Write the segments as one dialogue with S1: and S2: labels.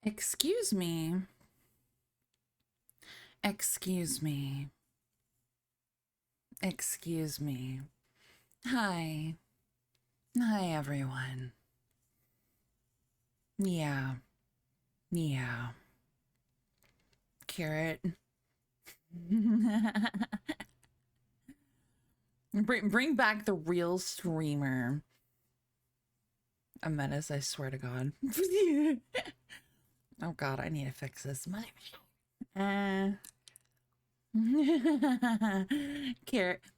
S1: Excuse me. Excuse me. Excuse me. Hi. Hi, everyone. Yeah. Yeah. Carrot. Bring back the real streamer. A menace, I swear to God. Oh God, I need to fix this.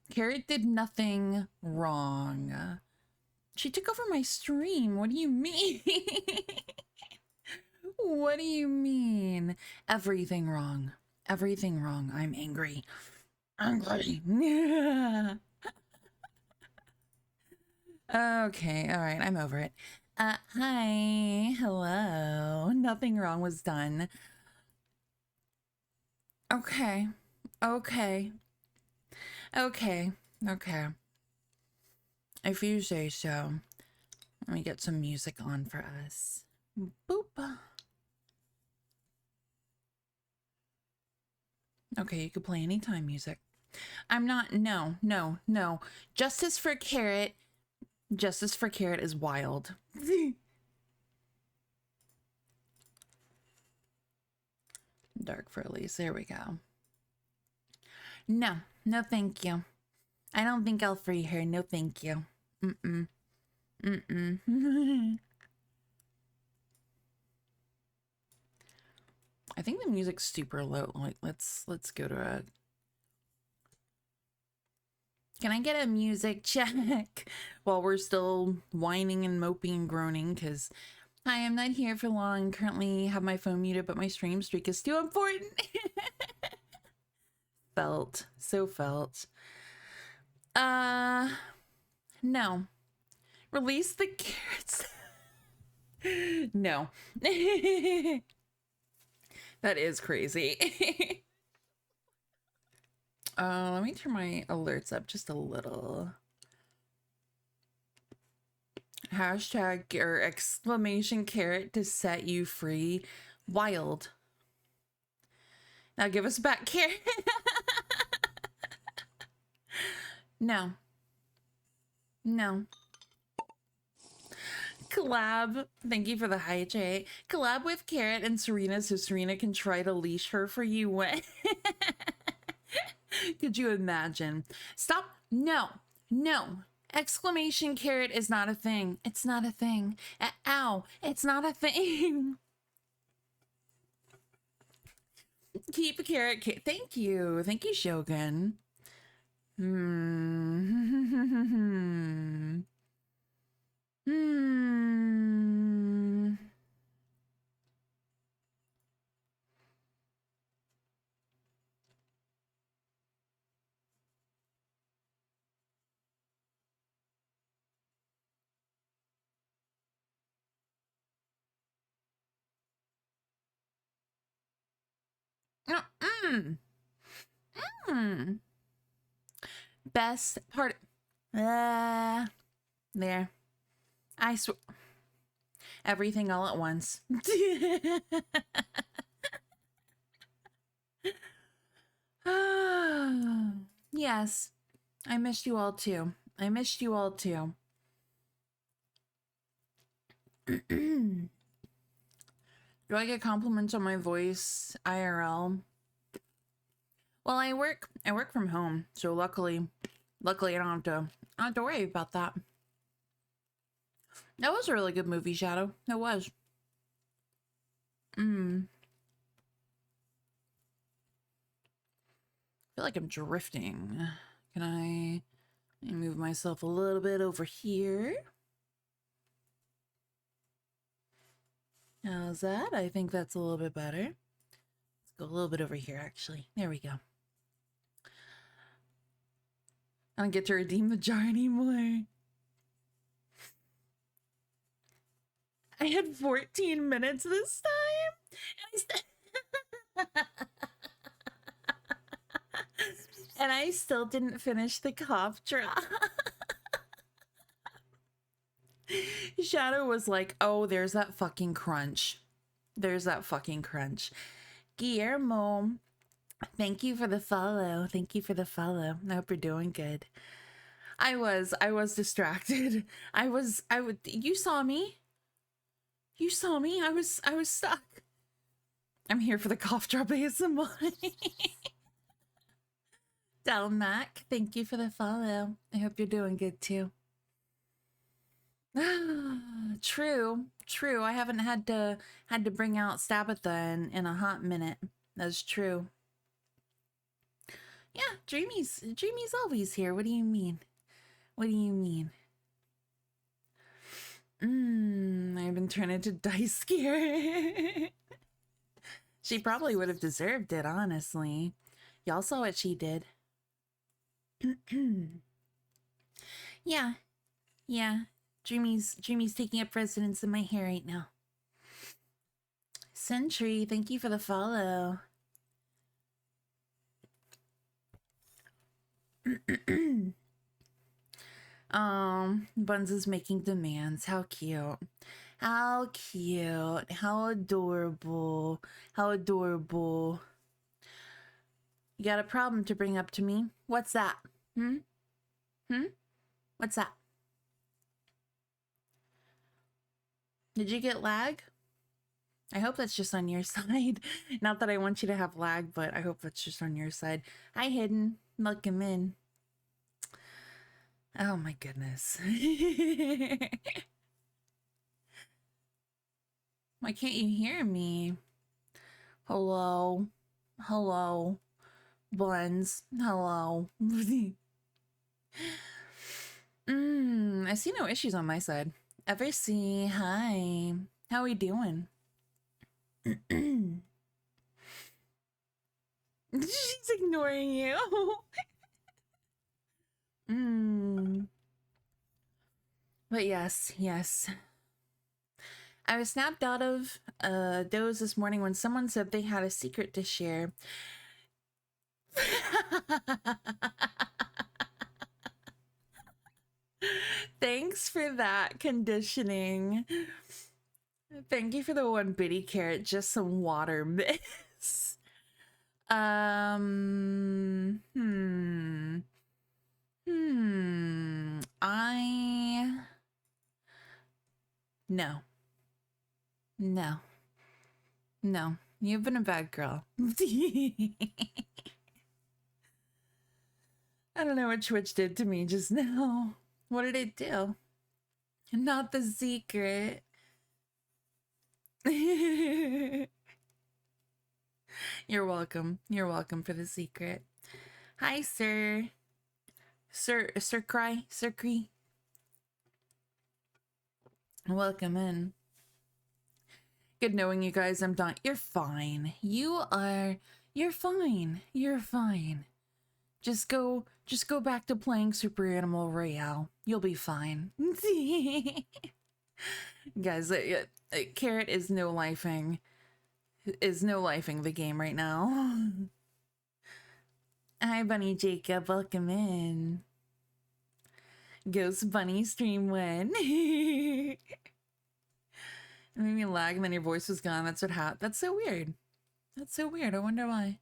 S1: Carrot did nothing wrong. She took over my stream. What do you mean? What do you mean? Everything wrong. Everything wrong. I'm angry. Angry. Okay, all right, I'm over it. Hi, hello. Nothing wrong was done. Okay, okay, okay, okay. If you say so. Let me get some music on for us. Boop. Okay, you can play anytime music. I'm not, no. Justice for Carrot. Justice for Carrot is wild. Dark for Elise, there we go. No, thank you. I don't think I'll free her, no thank you. Mm-mm. I think the music's super low. Like, let's go to a... Can I get a music check while we're still whining and moping and groaning? Because, hi, I'm not here for long. Currently have my phone muted, but my stream streak is too important. Felt. So felt. No. Release the carrots. No. That is crazy. Let me turn my alerts up just a little. Hashtag or exclamation carrot to set you free. Wild. Now give us back carrot. No. Collab. Thank you for the hi, Jay. Collab with Carrot and Serena so Serena can try to leash her for you when... Could you imagine? Stop. No. Exclamation carrot is not a thing. It's not a thing. Ow. It's not a thing. Keep a carrot. Thank you. Thank you, Shogun. Best part. There. I swear. Everything all at once. Yes. I missed you all too. Do I get compliments on my voice IRL? Well, I work from home, so luckily I don't have to worry about that. That was a really good movie, Shadow. That was. I feel like I'm drifting. Can I move myself a little bit over here? How's that? I think that's a little bit better. Let's go a little bit over here, actually. There we go. I don't get to redeem the jar anymore. I had 14 minutes this time. And I still didn't finish the cough drop. Shadow was like, oh, there's that fucking crunch. There's that fucking crunch. Guillermo, thank you for the follow. Thank you for the follow. I hope you're doing good. I was distracted. You saw me. You saw me. I was stuck. I'm here for the cough drop ASMR. Delmac, thank you for the follow. I hope you're doing good too. True. I haven't had to bring out Stabitha in a hot minute. That's true. Yeah, Dreamy's always here. What do you mean? What do you mean? I've been turned into Dice Gear. She probably would have deserved it, honestly. Y'all saw what she did. Yeah. Dreamy's taking up residence in my hair right now. Sentry, thank you for the follow. Buns is making demands. How cute. How cute. How adorable. How adorable. You got a problem to bring up to me? What's that? What's that? Did you get lag? I hope that's just on your side. Not that I want you to have lag, but I hope that's just on your side. Hi, Hidden. Welcome in. Oh my goodness. Why can't you hear me? Hello? Hello? Buns? Hello? I see no issues on my side. Eversea, hi. How are we doing? She's ignoring you. But yes. I was snapped out of doze this morning when someone said they had a secret to share. Thanks for that conditioning. Thank you for the one bitty carrot, just some water miss. No, you've been a bad girl. I don't know what Twitch did to me just now. What did it do? Not the secret. You're welcome. You're welcome for the secret. Hi, sir. Sir Cree. Welcome in. Good knowing you guys. I'm done. You're fine. You're fine. You're fine. Just go back to playing Super Animal Royale. You'll be fine. Guys, Carrot is no-lifing the game right now. Hi, Bunny Jacob. Welcome in. Ghost Bunny stream one. It made me lag and then your voice was gone. That's what happened. That's so weird. I wonder why.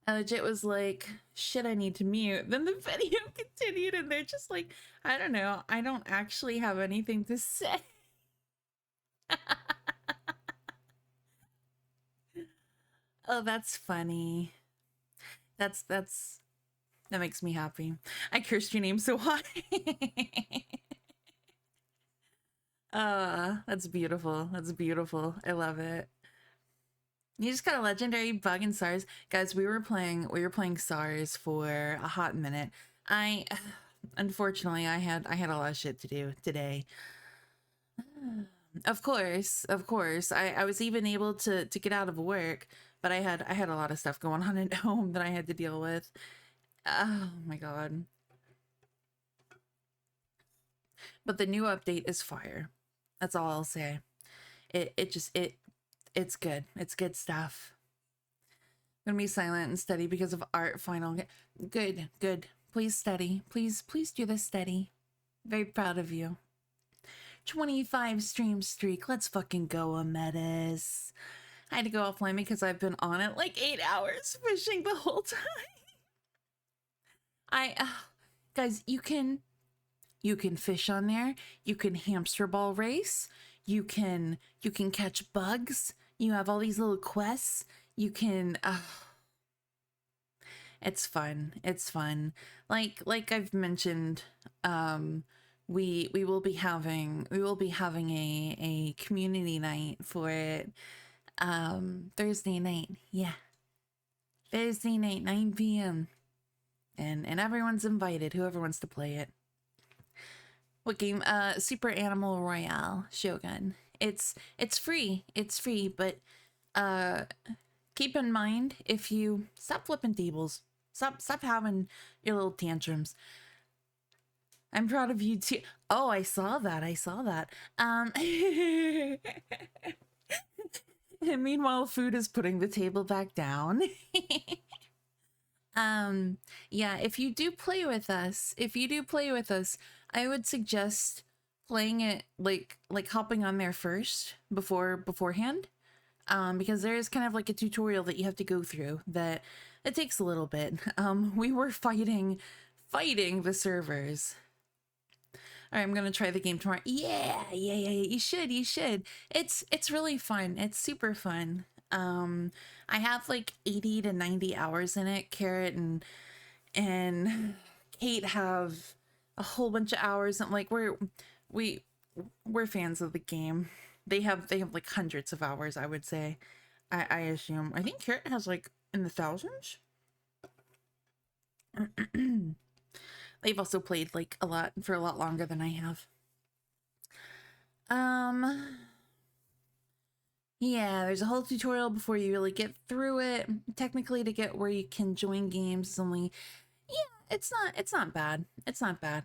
S1: I legit was like, shit, I need to mute. Then the video continued and they're just like, I don't know. I don't actually have anything to say. Oh, that's funny. That makes me happy. I cursed your name so hard. That's beautiful. That's beautiful. I love it. You just got a legendary bug in SARS. Guys, we were playing SARS for a hot minute. Unfortunately I had a lot of shit to do today. Of course. I was even able to get out of work, but I had a lot of stuff going on at home that I had to deal with. Oh my god. But the new update is fire. That's all I'll say. It's good. It's good stuff. I'm gonna be silent and steady because of art final. Good. Please steady. Please do this steady. Very proud of you. 25 stream streak. Let's fucking go, Ametis. I had to go offline because I've been on it like 8 hours fishing the whole time. Guys, you can fish on there. You can hamster ball race. You can catch bugs. You have all these little quests. You can it's fun. It's fun. Like I've mentioned, we will be having a community night for it. Thursday night. Yeah. Thursday night, 9 p.m. And everyone's invited, whoever wants to play it. What game? Super Animal Royale Shogun. It's free. It's free, but keep in mind, if you stop flipping tables, stop having your little tantrums. I'm proud of you too. Oh, I saw that. And meanwhile, food is putting the table back down. Yeah, if you do play with us, I would suggest playing it like hopping on there first beforehand. Because there is kind of like a tutorial that you have to go through that it takes a little bit. We were fighting the servers. All right, I'm gonna try the game tomorrow. Yeah, you should. It's really fun. It's super fun. I have like 80 to 90 hours in it. Carrot and Kate have a whole bunch of hours. And like we're fans of the game. They have like hundreds of hours, I would say. I assume. I think Carrot has like in the thousands. They've also played like a lot longer than I have. Yeah, there's a whole tutorial before you really get through it. Technically, to get where you can join games, it's only, yeah, it's not bad. It's not bad.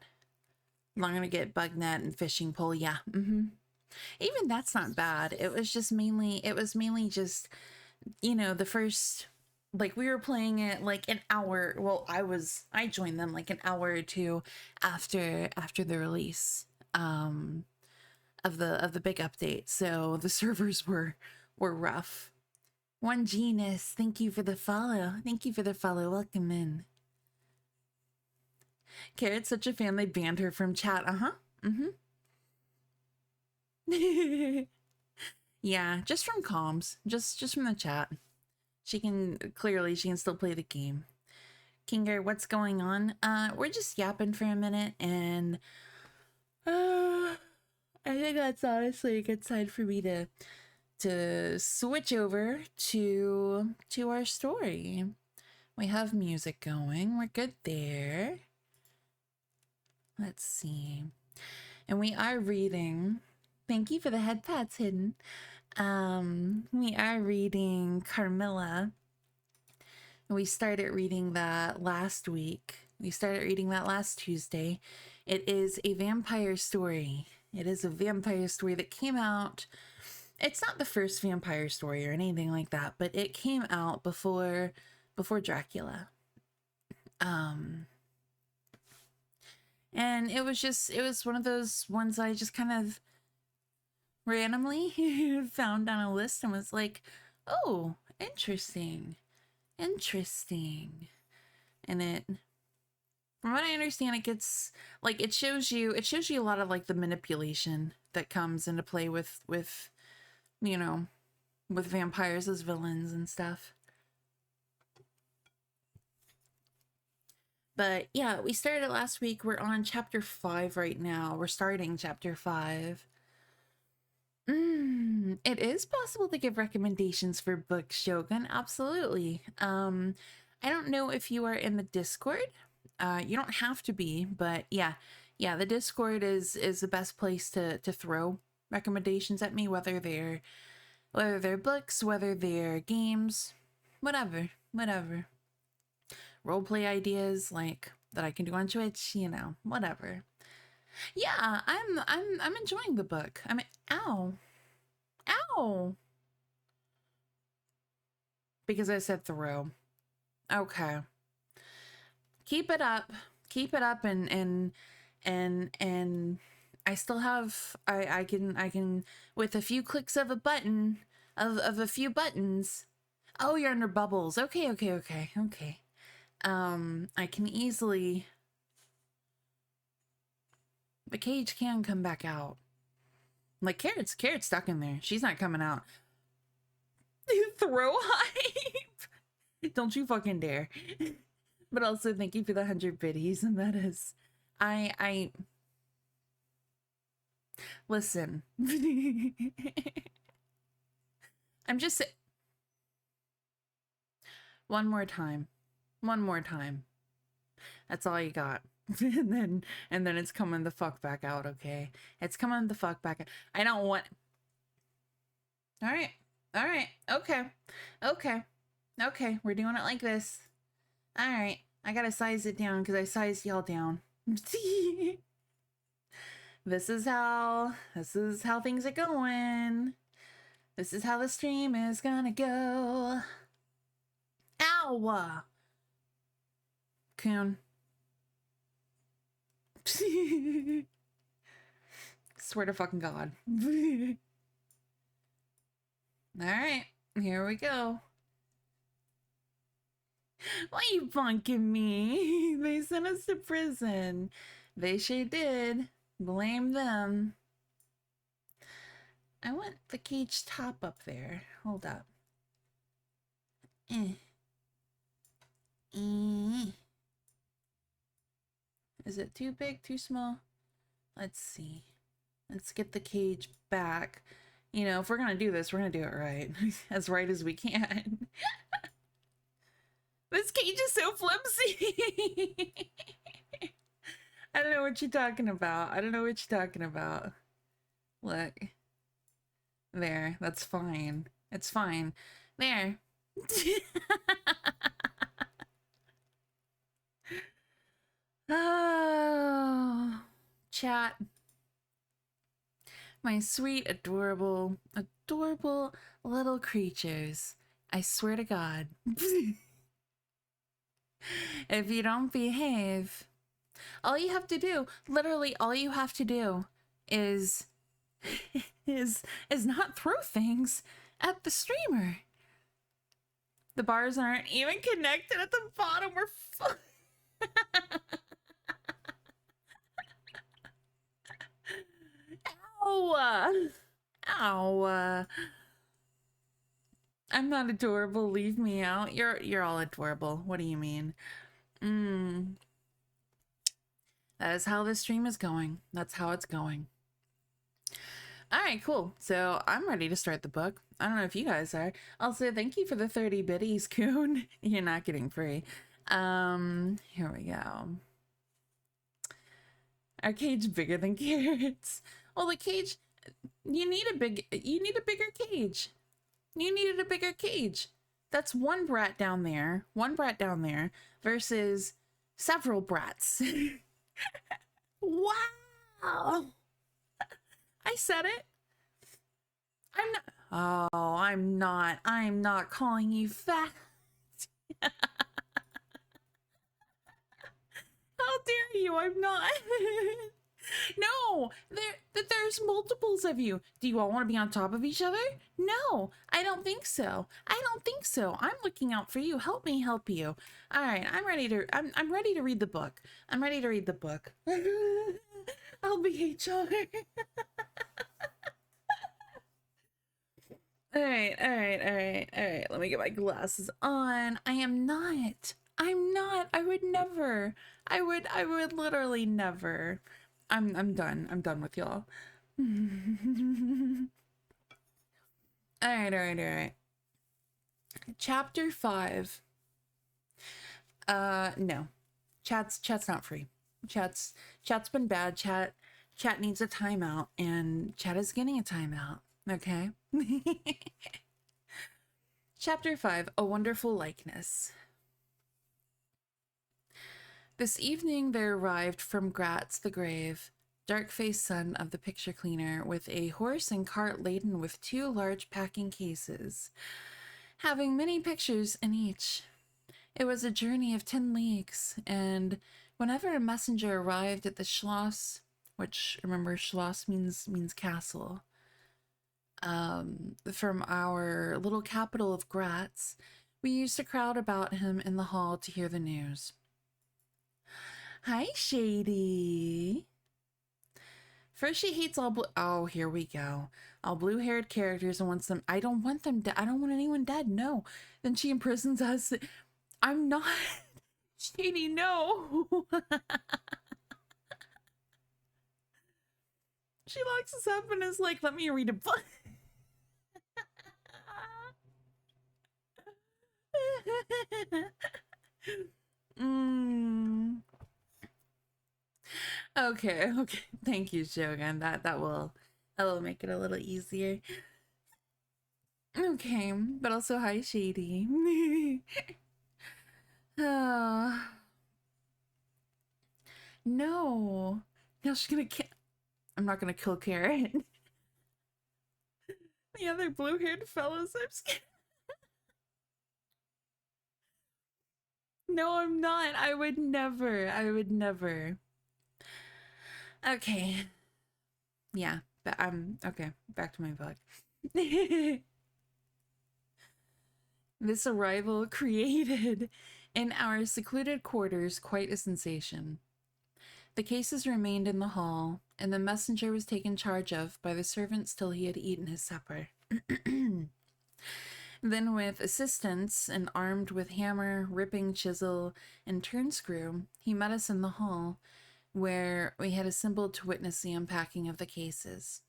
S1: I'm gonna get bug net and fishing pole. Yeah. Even that's not bad. It was mainly just, you know, the first, like we were playing it like an hour. Well, I joined them like an hour or two after the release of the big update. So the servers were rough. One Genius, thank you for the follow. Welcome in. Carrot's such a fan they banned her from chat. Yeah, just from comms, just from the chat. She can still play the game. Kinger, what's going on? We're just yapping for a minute, and I think that's honestly a good sign for me to switch over to our story. We have music going. We're good there. Let's see. And we are reading. Thank you for the head pats hidden. We are reading Carmilla. We started reading that last week. We started reading that last Tuesday. It is a vampire story. It is a vampire story that came out. It's not the first vampire story or anything like that, but it came out before Dracula. And it was one of those ones I just kind of randomly found on a list and was like, oh, interesting. And it, from what I understand, it gets like, it shows you a lot of like the manipulation that comes into play with you know, with vampires as villains and stuff. But yeah, we started last week. We're on chapter 5 right now. We're starting chapter 5. It is possible to give recommendations for books, Shogun. Absolutely. I don't know if you are in the Discord. You don't have to be, but yeah, the Discord is the best place to throw recommendations at me, whether they're books, whether they're games, whatever. Roleplay ideas like that I can do on Twitch, you know, whatever. Yeah, I'm enjoying the book. I mean, ow. Because I said throw. Okay. Keep it up and I still have, I can, with a few clicks of a button, of a few buttons. Oh, you're under bubbles. Okay. I can easily, the cage can come back out. Like Carrot's stuck in there. She's not coming out. Throw hype. Don't you fucking dare. But also thank you for the 100 biddies, and that is, I listen. I'm just one more time. That's all you got. and then it's coming the fuck back out, okay? It's coming the fuck back out. I don't want. All right. Okay. We're doing it like this. All right. I gotta size it down because I sized y'all down. This is how things are going. This is how the stream is gonna go. Ow! Coon. Swear to fucking God. Alright, here we go. Why you bunking me? They sent us to prison. They sure did. Blame them. I want the cage top up there. Hold up. Is it too big, too small? Let's see. Let's get the cage back. You know, if we're gonna do this, we're gonna do it right. As right as we can. This cage is so flimsy. I don't know what you're talking about. Look. There, that's fine. It's fine. There. Oh, chat. My sweet, adorable little creatures. I swear to God. If you don't behave, all you have to do, literally all you have to do is not throw things at the streamer. The bars aren't even connected at the bottom. We're Ow. I'm not adorable. Leave me out. You're all adorable. What do you mean? That is how this stream is going. That's how it's going. All right, cool. So I'm ready to start the book. I don't know if you guys are. Also, thank you for the 30 biddies, Coon. You're not getting free. Here we go. Our cage bigger than Carrots. Well, the cage, you need a bigger cage. You needed a bigger cage. That's one brat down there versus several brats. Wow. I said it. I'm not calling you fat. How dare you? I'm not. No, there's multiples of you. Do you all want to be on top of each other? No, I don't think so. I'm looking out for you. Help me help you. All right, I'm ready to read the book. I'll be HR. All right. Let me get my glasses on. I'm not. I would never. I would literally never. I'm done. I'm done with y'all. All right. Chapter 5. No. Chat's not free. Chat's been bad. Chat needs a timeout, and chat is getting a timeout. Okay. Chapter 5, A Wonderful Likeness. This evening there arrived from Gratz the grave, dark-faced son of the picture cleaner, with a horse and cart laden with 2 large packing cases, having many pictures in each. It was a journey of 10 leagues, and whenever a messenger arrived at the Schloss, which remember Schloss means castle, from our little capital of Graz, we used to crowd about him in the hall to hear the news. Hi, Shady. First, she hates all blue. Oh, here we go. All blue-haired characters and wants them. I don't want them dead. I don't want anyone dead. No. Then she imprisons us. I'm not. Shady, no. She locks us up and is like, let me read a book. Okay. Thank you, Shogun. That will make it a little easier. Okay, but also hi, Shady. Oh. No. Now she's gonna kill. I'm not gonna kill Carrot. The other blue-haired fellows, I'm scared. No, I'm not. I would never. Okay. Yeah, but okay, back to my book. This arrival created in our secluded quarters quite a sensation. The cases remained in the hall, and the messenger was taken charge of by the servants till he had eaten his supper. Then, with assistants and armed with hammer, ripping chisel, and turn screw, he met us in the hall, where we had assembled to witness the unpacking of the cases.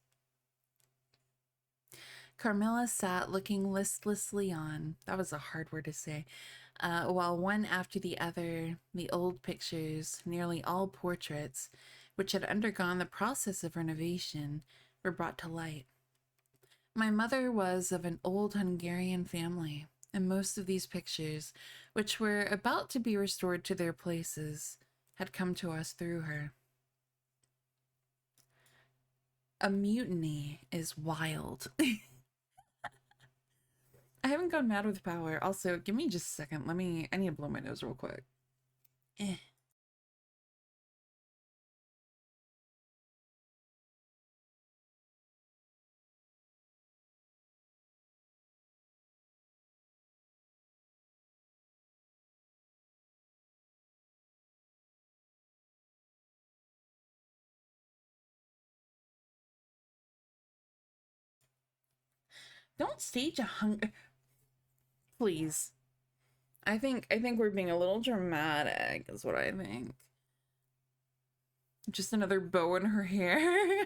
S1: Carmilla sat looking listlessly on. That was a hard word to say. While one after the other, the old pictures, nearly all portraits, which had undergone the process of renovation, were brought to light. My mother was of an old Hungarian family, and most of these pictures, which were about to be restored to their places, had come to us through her. A mutiny is wild. I haven't gone mad with power. Also, give me just a second. I need to blow my nose real quick. Don't stage a hunger. Please. I think we're being a little dramatic, is what I think. Just another bow in her hair.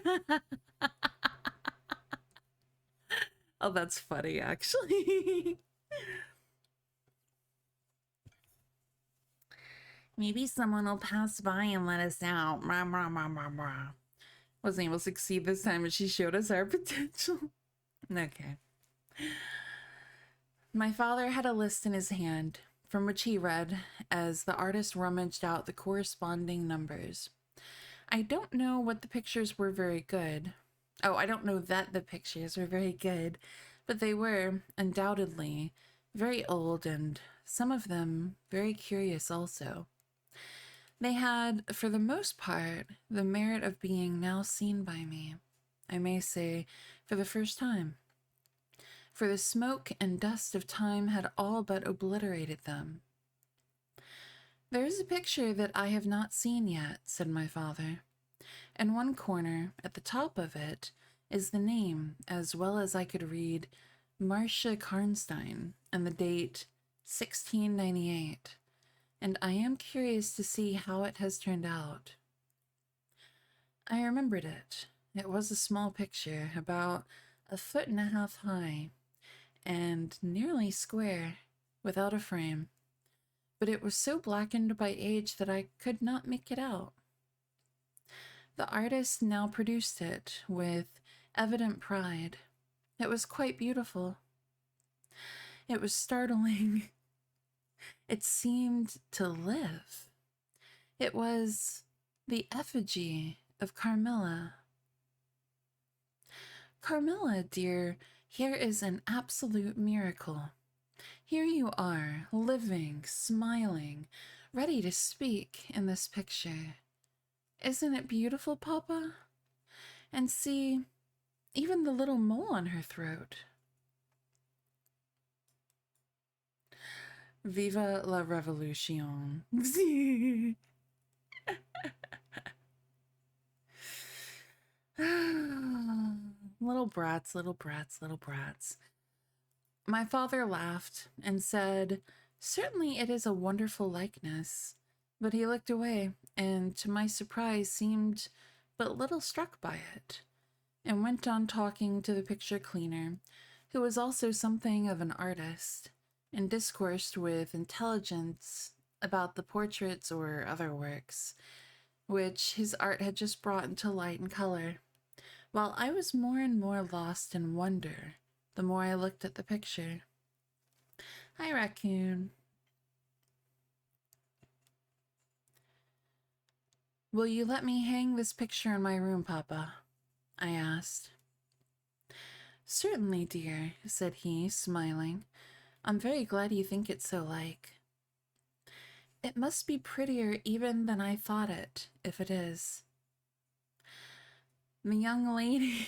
S1: Oh, that's funny, actually. Maybe someone will pass by and let us out. Wasn't able to succeed this time, but she showed us our potential. Okay. My father had a list in his hand, from which he read as the artist rummaged out the corresponding numbers. I don't know what the pictures were very good. Oh, I don't know that the pictures were very good, but they were, undoubtedly, very old and, some of them, very curious also. They had, for the most part, the merit of being now seen by me, I may say, for the first time. For the smoke and dust of time had all but obliterated them. There is a picture that I have not seen yet, said my father. In one corner, at the top of it, is the name, as well as I could read, Marcia Karnstein, and the date 1698, and I am curious to see how it has turned out. I remembered it. It was a small picture, about 1.5 feet high, and nearly square, without a frame, but it was so blackened by age that I could not make it out. The artist now produced it with evident pride. It was quite beautiful. It was startling. It seemed to live. It was the effigy of Carmilla. Carmilla, dear, here is an absolute miracle. Here you are, living, smiling, ready to speak in this picture. Isn't it beautiful, Papa? And see, even the little mole on her throat. Viva la revolution. Little brats, little brats, little brats. My father laughed and said, "Certainly it is a wonderful likeness." But he looked away, and to my surprise seemed but little struck by it, and went on talking to the picture cleaner, who was also something of an artist, and discoursed with intelligence about the portraits or other works, which his art had just brought into light and color, while I was more and more lost in wonder the more I looked at the picture. Hi, Raccoon. Will you let me hang this picture in my room, Papa? I asked. Certainly, dear, said he, smiling. I'm very glad you think it so like. It must be prettier even than I thought it, if it is. The young lady...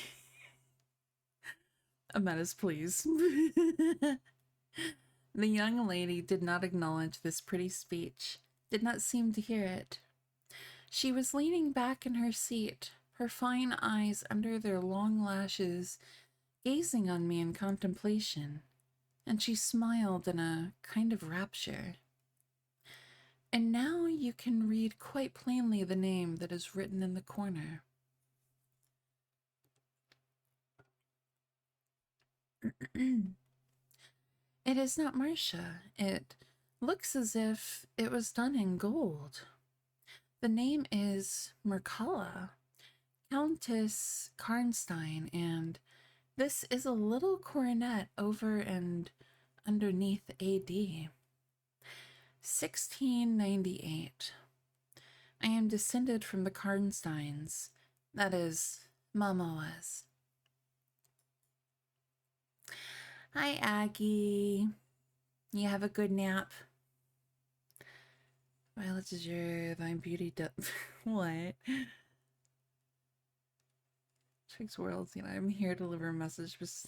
S1: Ametis, please. The young lady did not acknowledge this pretty speech, did not seem to hear it. She was leaning back in her seat, her fine eyes under their long lashes, gazing on me in contemplation, and she smiled in a kind of rapture. And now you can read quite plainly the name that is written in the corner. It is not Marcia. It looks as if it was done in gold. The name is Mircalla, Countess Karnstein, and this is a little coronet over and underneath AD. 1698. I am descended from the Karnsteins. That is, Mama was. Hi, Aggie. You have a good nap? Violet is thy beauty what? Tricks Worlds, I'm here to deliver a message with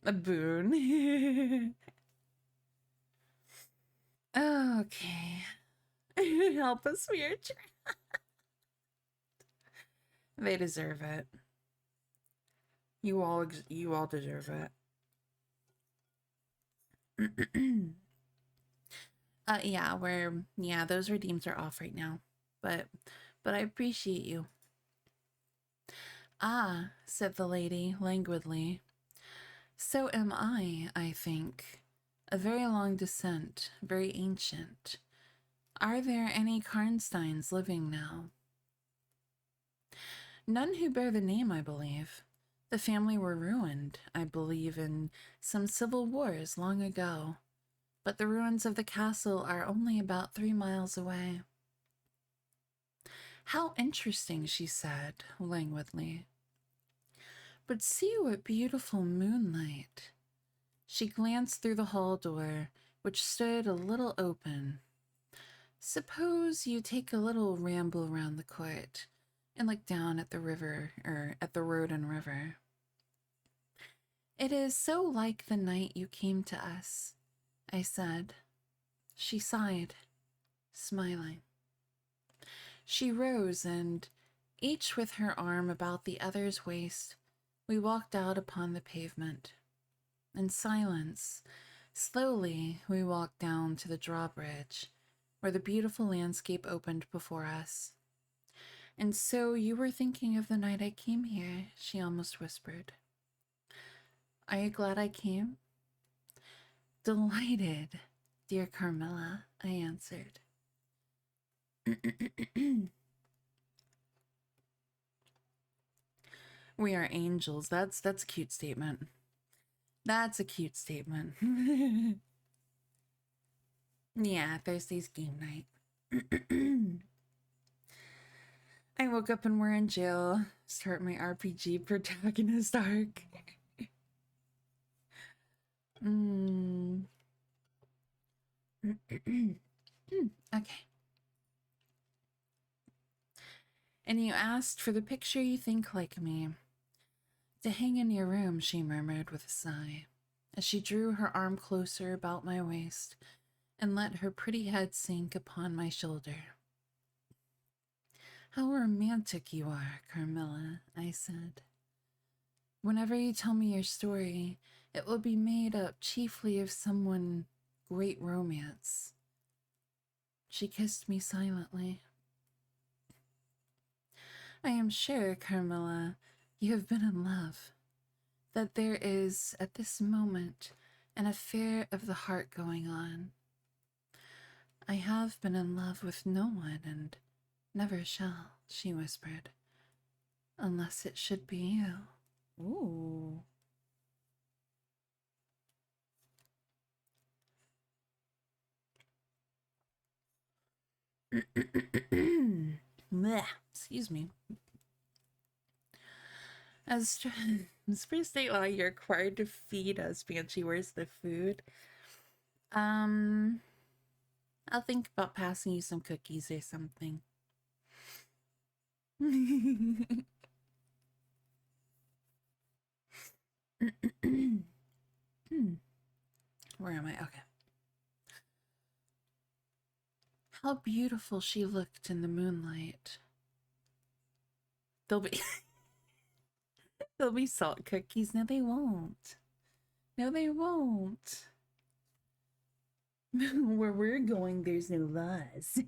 S1: a boon. Okay. Help us, we are trapped. They deserve it. You all deserve it. Yeah, those redeems are off right now. But I appreciate you. Ah, said the lady languidly. So am I think. A very long descent, very ancient. Are there any Karnsteins living now? None who bear the name, I believe. The family were ruined, I believe, in some civil wars long ago. But the ruins of the castle are only about 3 miles away. How interesting, she said, languidly. But see what beautiful moonlight. She glanced through the hall door, which stood a little open. Suppose you take a little ramble round the court and look down at the river, or at the road and river. It is so like the night you came to us, I said. She sighed, smiling. She rose, and, each with her arm about the other's waist, we walked out upon the pavement. In silence, slowly we walked down to the drawbridge, where the beautiful landscape opened before us. And so you were thinking of the night I came here, she almost whispered. Are you glad I came? Delighted, dear Carmilla, I answered. We are angels. That's a cute statement. That's a cute statement. Yeah, Thursday's game night. I woke up and we're in jail. Start my RPG protagonist arc. Okay. And you asked for the picture you think like me. To hang in your room, she murmured with a sigh, as she drew her arm closer about my waist and let her pretty head sink upon my shoulder. How romantic you are, Carmilla, I said. Whenever you tell me your story, it will be made up chiefly of someone great romance. She kissed me silently. I am sure, Carmilla, you have been in love, that there is, at this moment, an affair of the heart going on. I have been in love with no one, and never shall, she whispered, unless it should be you. Ooh. Blech, excuse me. As per state law, you're required to feed us, Banshee. Where's the food? I'll think about passing you some cookies or something. Where am I? Okay. How beautiful she looked in the moonlight. They'll be they'll be salt cookies. No, they won't. No, they won't. Where we're going, there's no laws.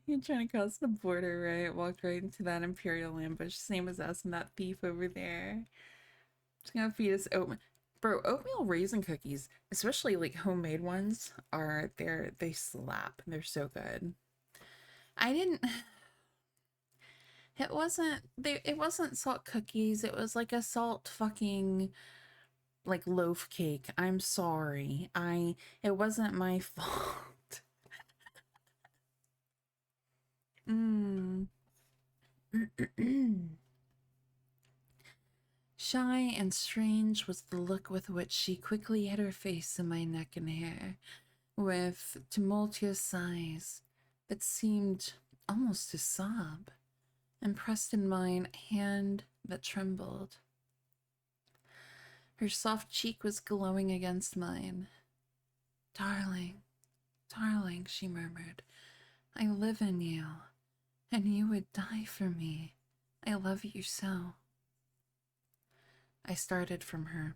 S1: You're trying to cross the border, right? Walked right into that Imperial ambush. Same as us and that thief over there. Just gonna feed us oatmeal. Bro, oatmeal raisin cookies, especially like homemade ones, they slap. They're so good. I didn't it wasn't salt cookies. It was like a salt fucking like loaf cake. I'm sorry. It wasn't my fault. Shy and strange was the look with which she quickly hid her face in my neck and hair, with tumultuous sighs that seemed almost to sob, and pressed in mine a hand that trembled. Her soft cheek was glowing against mine. Darling, darling, she murmured, I live in you, and you would die for me. I love you so. I started from her.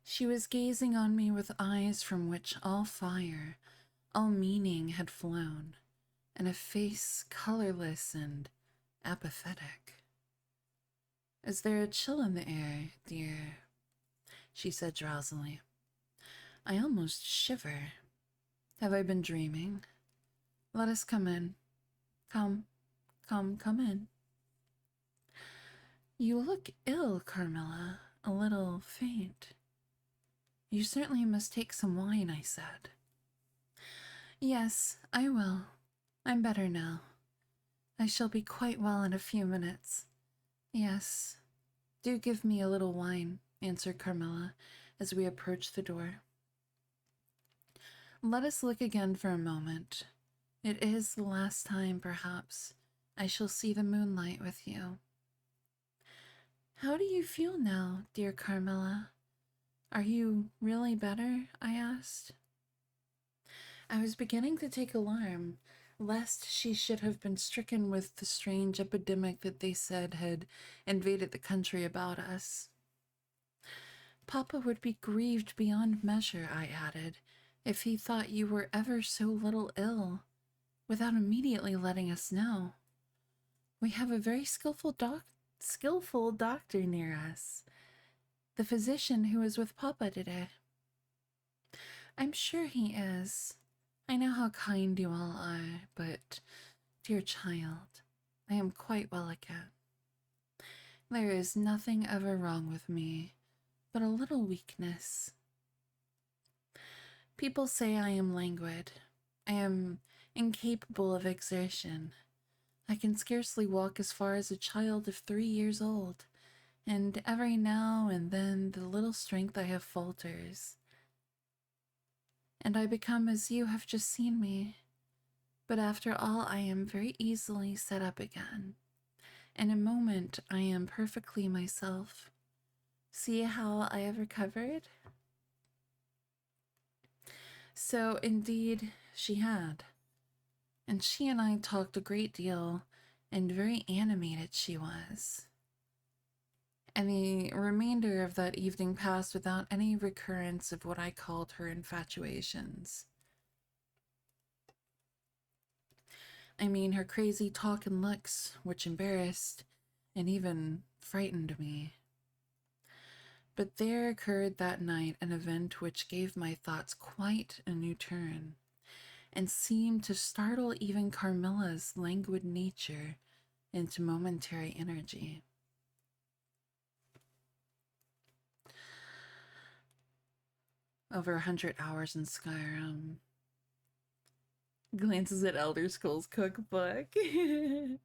S1: She was gazing on me with eyes from which all fire, all meaning had flown, and a face colorless and apathetic. Is there a chill in the air, dear? She said drowsily. I almost shiver. Have I been dreaming? Let us come in. Come in. You look ill, Carmilla, a little faint. You certainly must take some wine, I said. Yes, I will. I'm better now. I shall be quite well in a few minutes. Yes, do give me a little wine, answered Carmilla, as we approached the door. Let us look again for a moment. It is the last time, perhaps, I shall see the moonlight with you. How do you feel now, dear Carmilla? Are you really better? I asked. I was beginning to take alarm, lest she should have been stricken with the strange epidemic that they said had invaded the country about us. Papa would be grieved beyond measure, I added, if he thought you were ever so little ill, without immediately letting us know. We have a very skillful doctor near us, the physician who was with Papa today. I'm sure he is. I know how kind you all are, but, dear child, I am quite well again. There is nothing ever wrong with me, but a little weakness. People say I am languid. I am incapable of exertion. I can scarcely walk as far as a child of 3 years old, and every now and then the little strength I have falters, and I become as you have just seen me, But after all, I am very easily set up again. In a moment, I am perfectly myself. See how I have recovered? So, indeed, she had. And she and I talked a great deal, and very animated she was. And the remainder of that evening passed without any recurrence of what I called her infatuations. I mean, her crazy talk and looks, which embarrassed and even frightened me. But there occurred that night an event which gave my thoughts quite a new turn, and seemed to startle even Carmilla's languid nature into momentary energy. Over 100 hours in Skyrim. Glances at Elder Scrolls cookbook. Wait,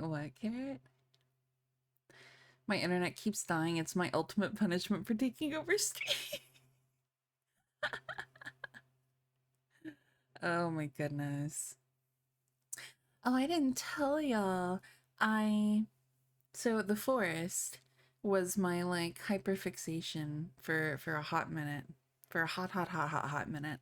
S1: what, Carrot? My internet keeps dying. It's my ultimate punishment for taking over stream. Oh my goodness. Oh, I didn't tell y'all. So the forest was my like hyperfixation for a hot minute. For a hot minute.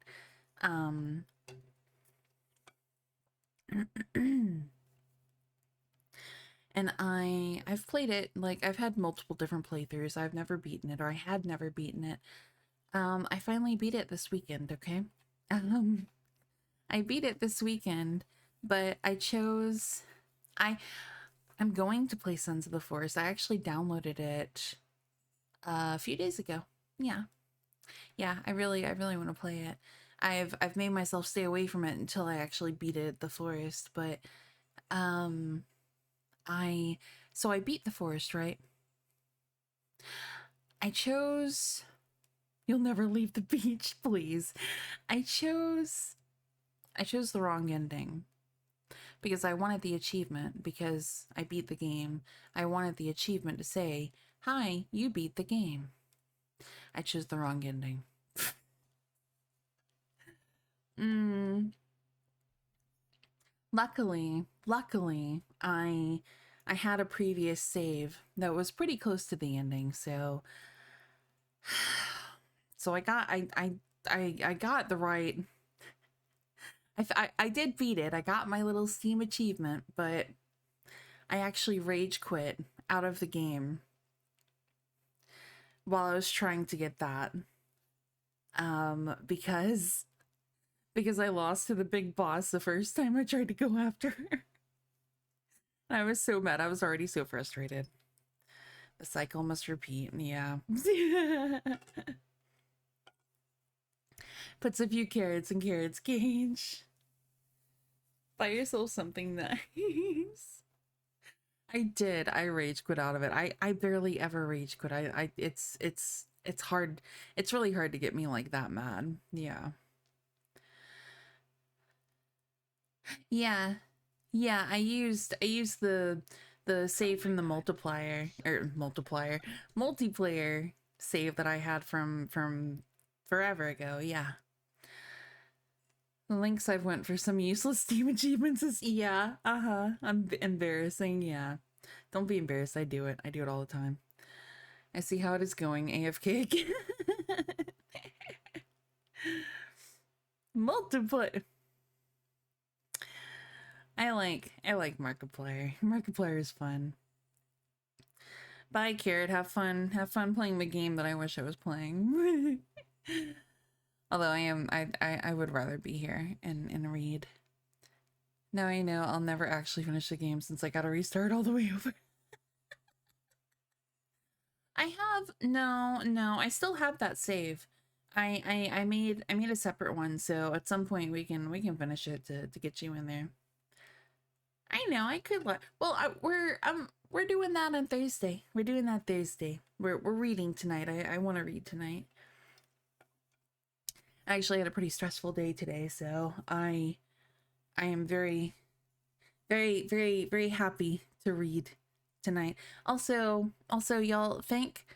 S1: And I've played it, like I've had multiple different playthroughs. I've never beaten it, or I had never beaten it. I finally beat it this weekend, okay? I beat it this weekend, but I chose I'm going to play Sons of the Forest. I actually downloaded it a few days ago. Yeah. Yeah, I really want to play it. I've made myself stay away from it until I actually beat it, the forest, but so I beat the forest, right? I chose You'll never leave the beach, please. I chose the wrong ending because I wanted the achievement, because I beat the game. I wanted the achievement to say, "Hi, you beat the game." I chose the wrong ending. Luckily, I had a previous save that was pretty close to the ending, so I got the right. I did beat it. I got my little Steam achievement, but I actually rage quit out of the game while I was trying to get that. Because I lost to the big boss the first time I tried to go after her. I was so mad. I was already so frustrated. The cycle must repeat. Yeah. Puts a few carrots in Carrot's cage. Buy yourself something nice. I did. I rage quit out of it. I barely ever rage quit. It's hard. It's really hard to get me like that mad. Yeah. Yeah. Yeah, I used the save from the multiplayer save that I had from forever ago. Yeah. The links I've went for some useless Steam achievements is I'm embarrassing. Yeah. Don't be embarrassed. I do it all the time. I see how it is going. AFK again. Multiplayer. I like Markiplier. Markiplier is fun. Bye, Carrot. Have fun playing the game that I wish I was playing. Although I would rather be here and read. Now I know I'll never actually finish the game since I gotta restart all the way over. No, I still have that save. I made a separate one, so at some point we can finish it to get you in there. I know, I could we're doing that on Thursday. We're doing that Thursday. We're reading tonight. I want to read tonight. I actually had a pretty stressful day today, so I am very happy to read tonight. Also y'all thank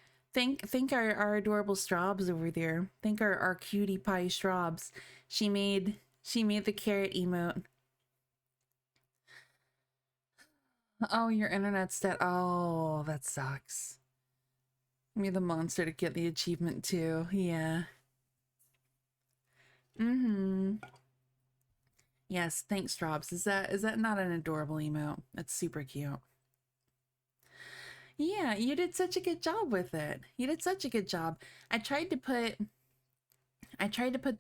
S1: our adorable Straubs over there. Thank our cutie pie Straubs. She made She made the carrot emote. Oh, your internet's dead. Oh, that sucks. Me the monster to get the achievement too. Yeah. Mm-hmm. Yes, thanks, Drops. Is that not an adorable emote? That's super cute. Yeah, you did such a good job with it. You did such a good job. I tried to put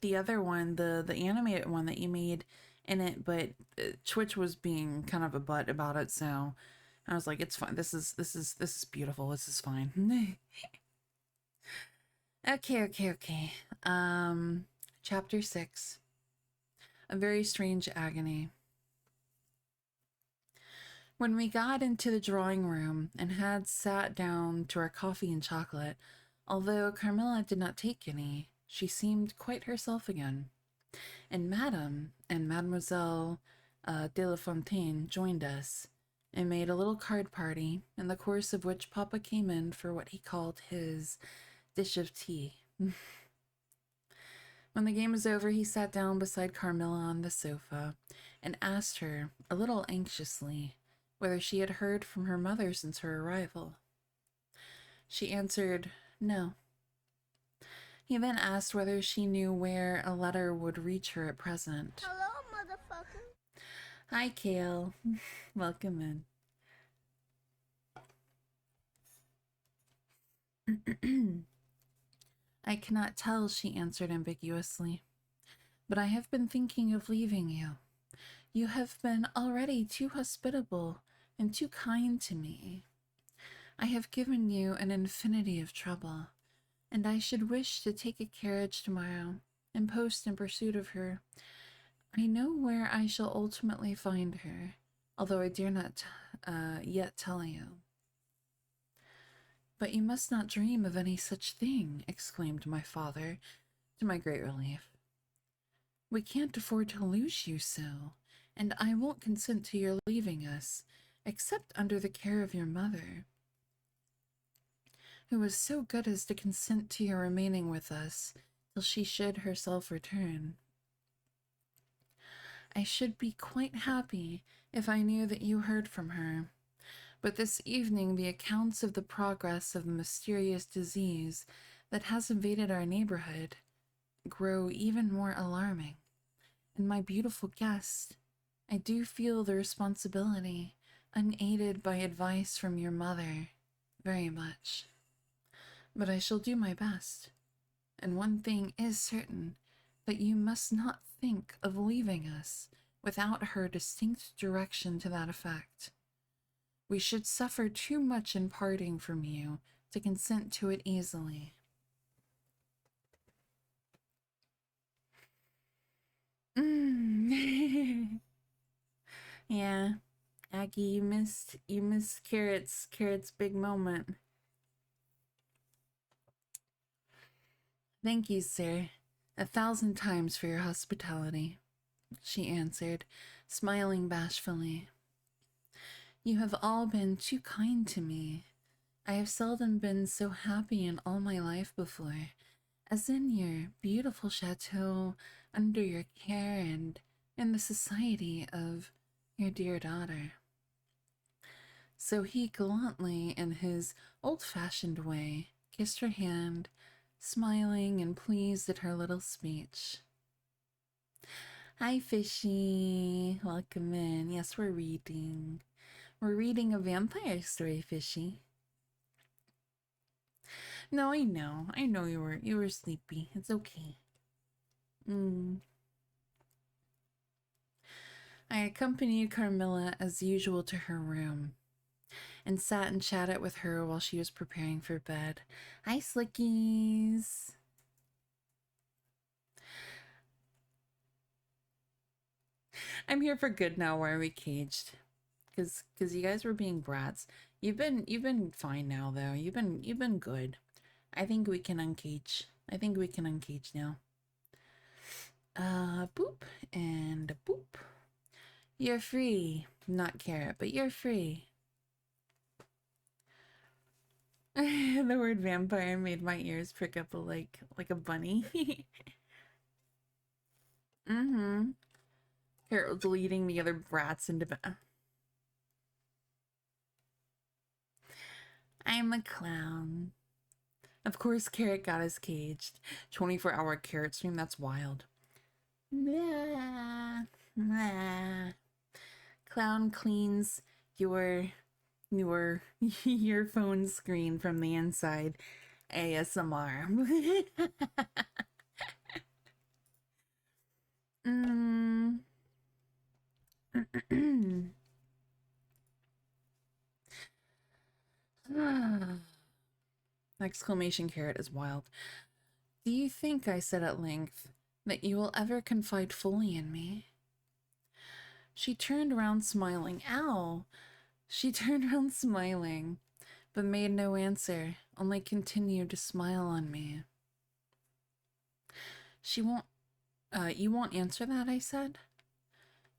S1: the other one, the animated one that you made in it, but Twitch was being kind of a butt about it, so I was like, it's fine. This is beautiful. This is fine. Okay. Chapter 6. A very strange agony. When we got into the drawing room and had sat down to our coffee and chocolate, although Carmilla did not take any, she seemed quite herself again. And Madame and Mademoiselle de la Fontaine joined us and made a little card party, in the course of which Papa came in for what he called his dish of tea. When the game was over, he sat down beside Carmilla on the sofa and asked her, a little anxiously, whether she had heard from her mother since her arrival. She answered, no. He then asked whether she knew where a letter would reach her at present.
S2: Hello, motherfucker.
S1: Hi, Kale. Welcome in. I cannot tell, she answered ambiguously. But I have been thinking of leaving you. You have been already too hospitable and too kind to me. I have given you an infinity of trouble, and I should wish to take a carriage tomorrow and post in pursuit of her. I know where I shall ultimately find her, although I dare not yet tell you. But you must not dream of any such thing, exclaimed my father, to my great relief. We can't afford to lose you so, and I won't consent to your leaving us, except under the care of your mother, who was so good as to consent to your remaining with us till she should herself return. I should be quite happy if I knew that you heard from her, but this evening the accounts of the progress of the mysterious disease that has invaded our neighborhood grow even more alarming. And my beautiful guest, I do feel the responsibility, unaided by advice from your mother, very much. But I shall do my best. And one thing is certain, that you must not think of leaving us without her distinct direction to that effect. We should suffer too much in parting from you to consent to it easily. Yeah, Aggie, you missed Carrot's big moment. Thank you, sir, 1,000 times for your hospitality, she answered, smiling bashfully. You have all been too kind to me. I have seldom been so happy in all my life before, as in your beautiful chateau, under your care, and in the society of your dear daughter. So he gallantly, in his old-fashioned way, kissed her hand, smiling and pleased at her little speech. Hi, Fishy. Welcome in. Yes, we're reading. We're reading a vampire story, Fishy. No, I know. I know you were sleepy. It's okay. I accompanied Carmilla as usual to her room and sat and chatted with her while she was preparing for bed. Hi, Slickies. I'm here for good now. Why are we caged? Because you guys were being brats. You've been fine now though. You've been good. I think we can uncage. I think we can uncage now. Boop and boop. You're free. Not Carrot, but you're free. The word vampire made my ears prick up like a bunny. Mm-hmm. Carrot was leading the other brats into bed. I'm a clown. Of course, Carrot got us caged. 24-hour Carrot stream, that's wild. Blah, blah. Clown cleans your your phone screen from the inside. ASMR. mm. Exclamation Carrot is wild. Do you think, I said at length, that you will ever confide fully in me? She turned around smiling. Ow! She turned around smiling, but made no answer, only continued to smile on me. You won't answer that, I said.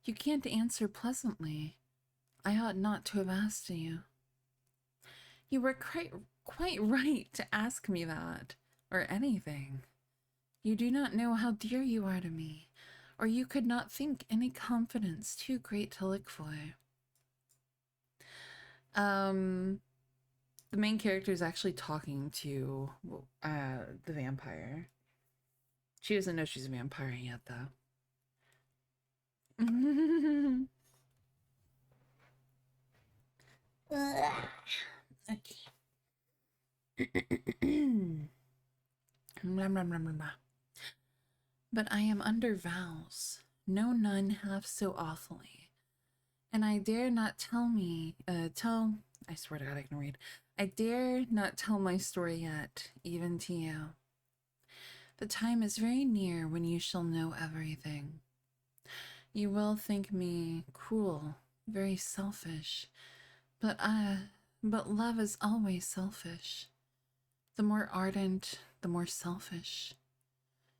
S1: You can't answer pleasantly. I ought not to have asked you. You were quite right to ask me that, or anything. You do not know how dear you are to me, or you could not think any confidence too great to look for. The main character is actually talking to the vampire. She doesn't know she's a vampire yet, though. Okay. But I am under vows, no none half so awfully, and I dare not I swear to God I can read. I dare not tell my story yet, even to you. The time is very near when you shall know everything. You will think me cruel, very selfish, but love is always selfish. The more ardent, the more selfish.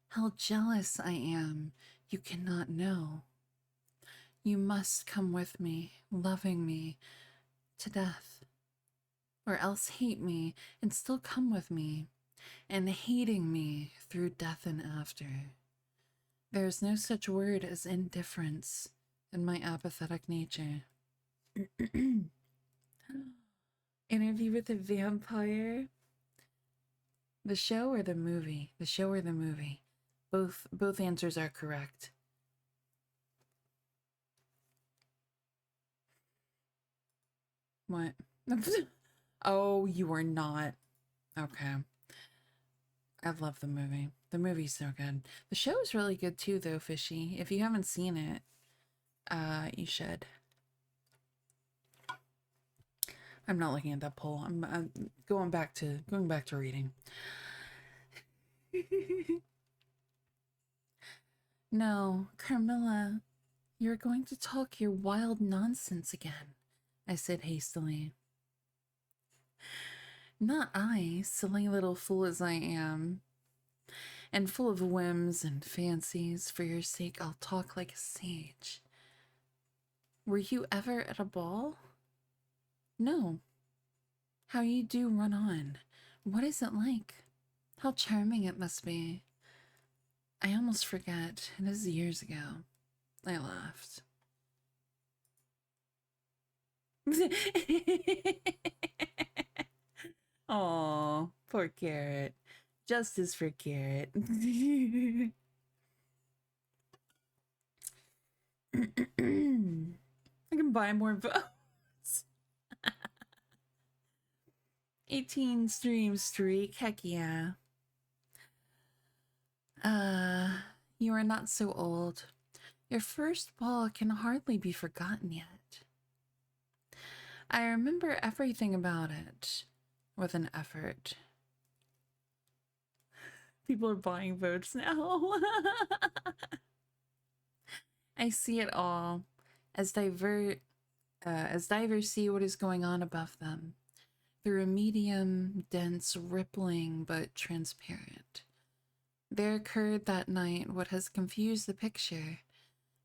S1: How jealous I am, you cannot know. You must come with me, loving me to death, or else hate me and still come with me, and hating me through death and after. There is no such word as indifference in my apathetic nature. Interview with a vampire? The show or the movie? The show or the movie? Both answers are correct. What? Oh, you are not. Okay. I love the movie. The movie's so good. The show is really good too, though, Fishy. If you haven't seen it, you should. I'm not looking at that poll. I'm going back to reading. No, Carmilla, you're going to talk your wild nonsense again, I said hastily. Not I, silly little fool as I am, and full of whims and fancies. For your sake, I'll talk like a sage. Were you ever at a ball? No. How you do run on. What is it like? How charming it must be. I almost forget. It is years ago. I laughed. Aw, poor Carrot. Justice for Carrot. I can buy more votes. 18 stream streak. Heck yeah. You are not so old. Your first ball can hardly be forgotten yet. I remember everything about it, with an effort. People are buying votes now. I see it all, as divers see what is going on above them, through a medium, dense, rippling, but transparent. There occurred that night what has confused the picture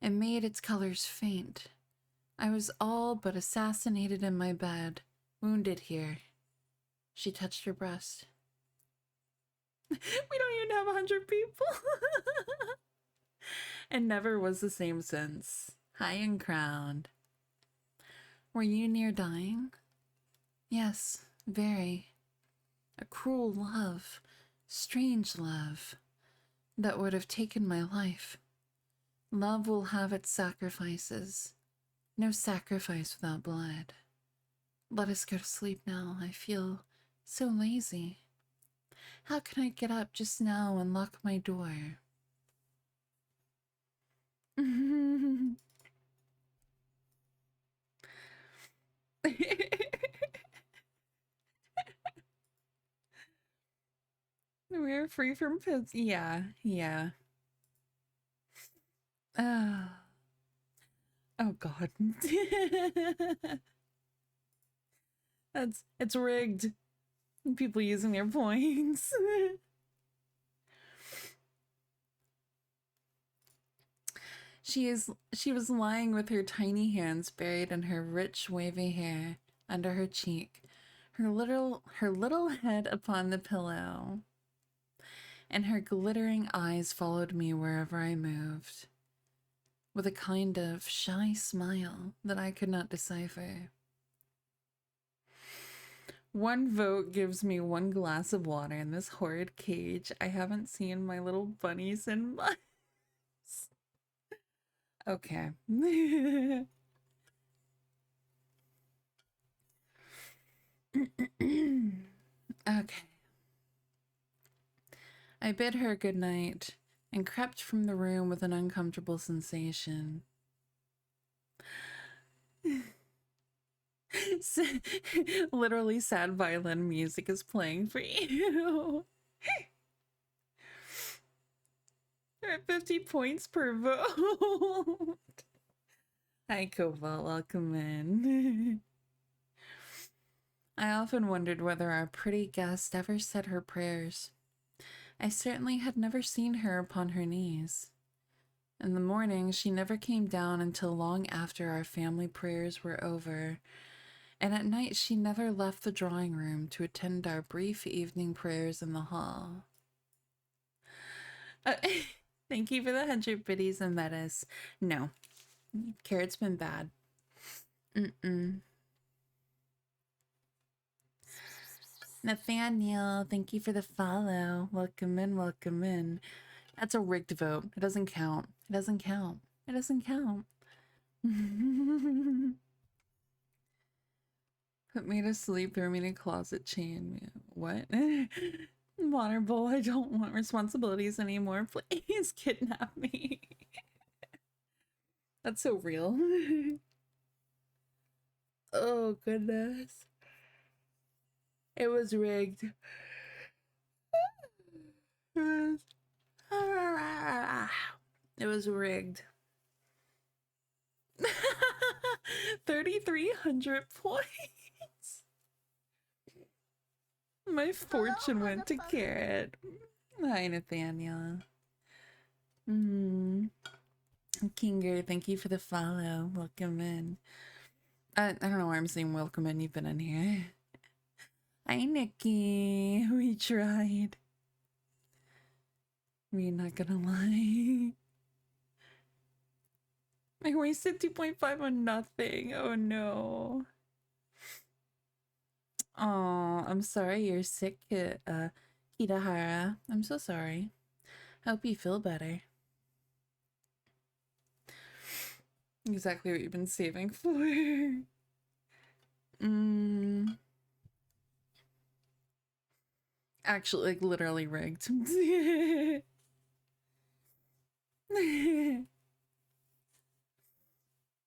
S1: and made its colors faint. I was all but assassinated in my bed, wounded here. She touched her breast. We don't even have 100 people. and never was the same since. High and crowned. Were you near dying? Yes, very. A cruel love, strange love, that would have taken my life. Love will have its sacrifices. No sacrifice without blood. Let us go to sleep now. I feel so lazy. How can I get up just now and lock my door? We're free from pits. Yeah, yeah. Oh, oh God. It's rigged. People using their points. She was lying with her tiny hands buried in her rich wavy hair under her cheek, her little head upon the pillow, and her glittering eyes followed me wherever I moved, with a kind of shy smile that I could not decipher. One vote gives me one glass of water in this horrid cage. I haven't seen my little bunnies in months. Okay. Okay. I bid her good night and crept from the room with an uncomfortable sensation. Literally sad violin music is playing for you. You're at 50 points per vote. Hi, Cobalt. Welcome in. I often wondered whether our pretty guest ever said her prayers. I certainly had never seen her upon her knees. In the morning, she never came down until long after our family prayers were over, and at night she never left the drawing room to attend our brief evening prayers in the hall. Thank you for the 100 biddies and metas. No, Carrot's been bad. Nathaniel, thank you for the follow. Welcome in, welcome in. That's a rigged vote. It doesn't count. It doesn't count. It doesn't count. Put me to sleep, throw me in a closet, chain me. What? Water bowl, I don't want responsibilities anymore. Please kidnap me. That's so real. Oh, goodness. It was rigged. It was rigged. 3,300 points. My fortune went to Carrot. Hi, Nathaniel. Kinger, thank you for the follow. Welcome in. I don't know why I'm saying welcome in. You've been in here. Hi, Nikki. We tried. We're not gonna lie. I wasted 2.5 on nothing. Oh no. Oh, I'm sorry you're sick, Hidahara. I'm so sorry. Hope you feel better. Exactly what you've been saving for. Actually, like, literally rigged.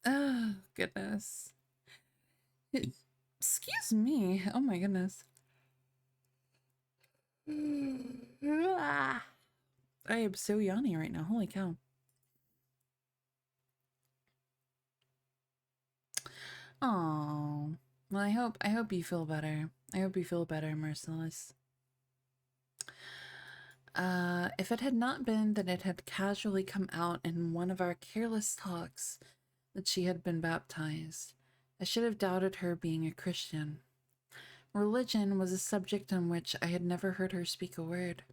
S1: Oh, goodness. Excuse me. Oh my goodness. I am so yawny right now. Holy cow. Oh, well, I hope you feel better. I hope you feel better, Merciless. If it had not been that it had casually come out in one of our careless talks that she had been baptized, I should have doubted her being a Christian. Religion was a subject on which I had never heard her speak a word.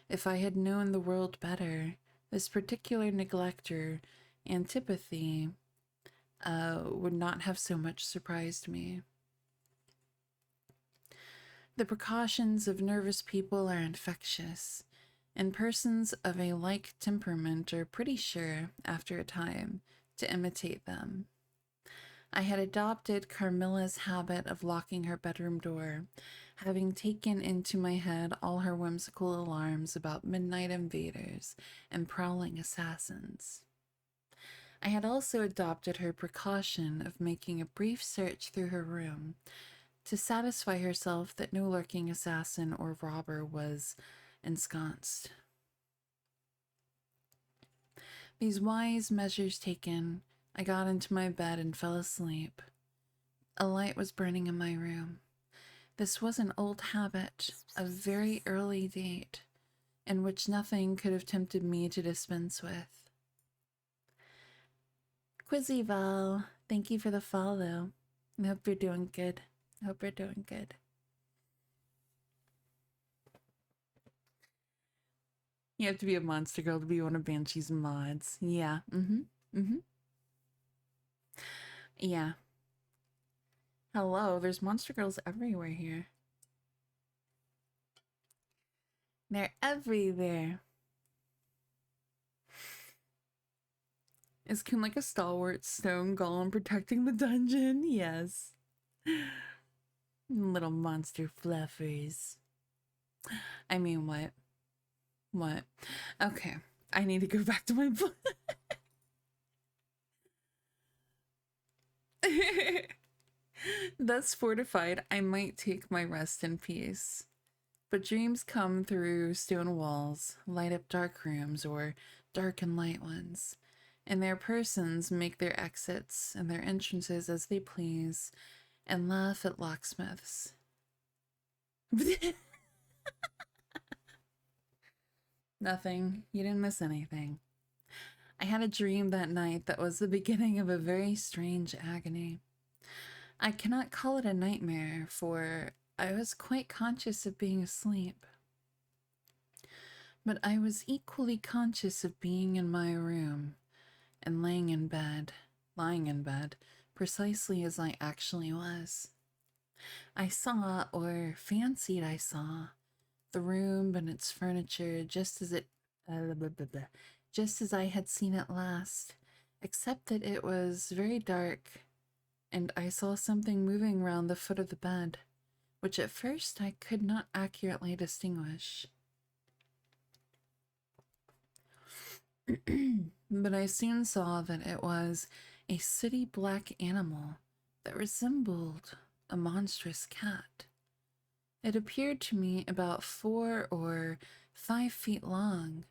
S1: If I had known the world better, This particular neglect or antipathy would not have so much surprised me. The precautions of nervous people are infectious, and persons of a like temperament are pretty sure, after a time, to imitate them. I had adopted Carmilla's habit of locking her bedroom door, having taken into my head all her whimsical alarms about midnight invaders and prowling assassins. I had also adopted her precaution of making a brief search through her room to satisfy herself that no lurking assassin or robber was ensconced. These wise measures taken, I got into my bed and fell asleep. A light was burning in my room. This was an old habit of very early date, and which nothing could have tempted me to dispense with. Quizzyval, thank you for the follow. I hope you're doing good. Hope you're doing good. You have to be a monster girl to be one of Banshee's mods. Yeah. Yeah. Hello, there's monster girls everywhere here. They're everywhere. Is Kun like a stalwart stone golem protecting the dungeon? Yes. Little monster fluffers. I mean, what? What? Okay, I need to go back to my book. Thus fortified, I might take my rest in peace. But dreams come through stone walls, light up dark rooms, or dark and light ones, and their persons make their exits and their entrances as they please, and laugh at locksmiths. Nothing. You didn't miss anything. I had a dream that night that was the beginning of a very strange agony. I cannot call it a nightmare, for I was quite conscious of being asleep. But I was equally conscious of being in my room and lying in bed, precisely as I actually was. I saw, or fancied I saw, the room and its furniture just as I had seen it last, except that it was very dark, and I saw something moving round the foot of the bed, which at first I could not accurately distinguish. But I soon saw that it was a sooty black animal that resembled a monstrous cat. It appeared to me about 4 or 5 feet long,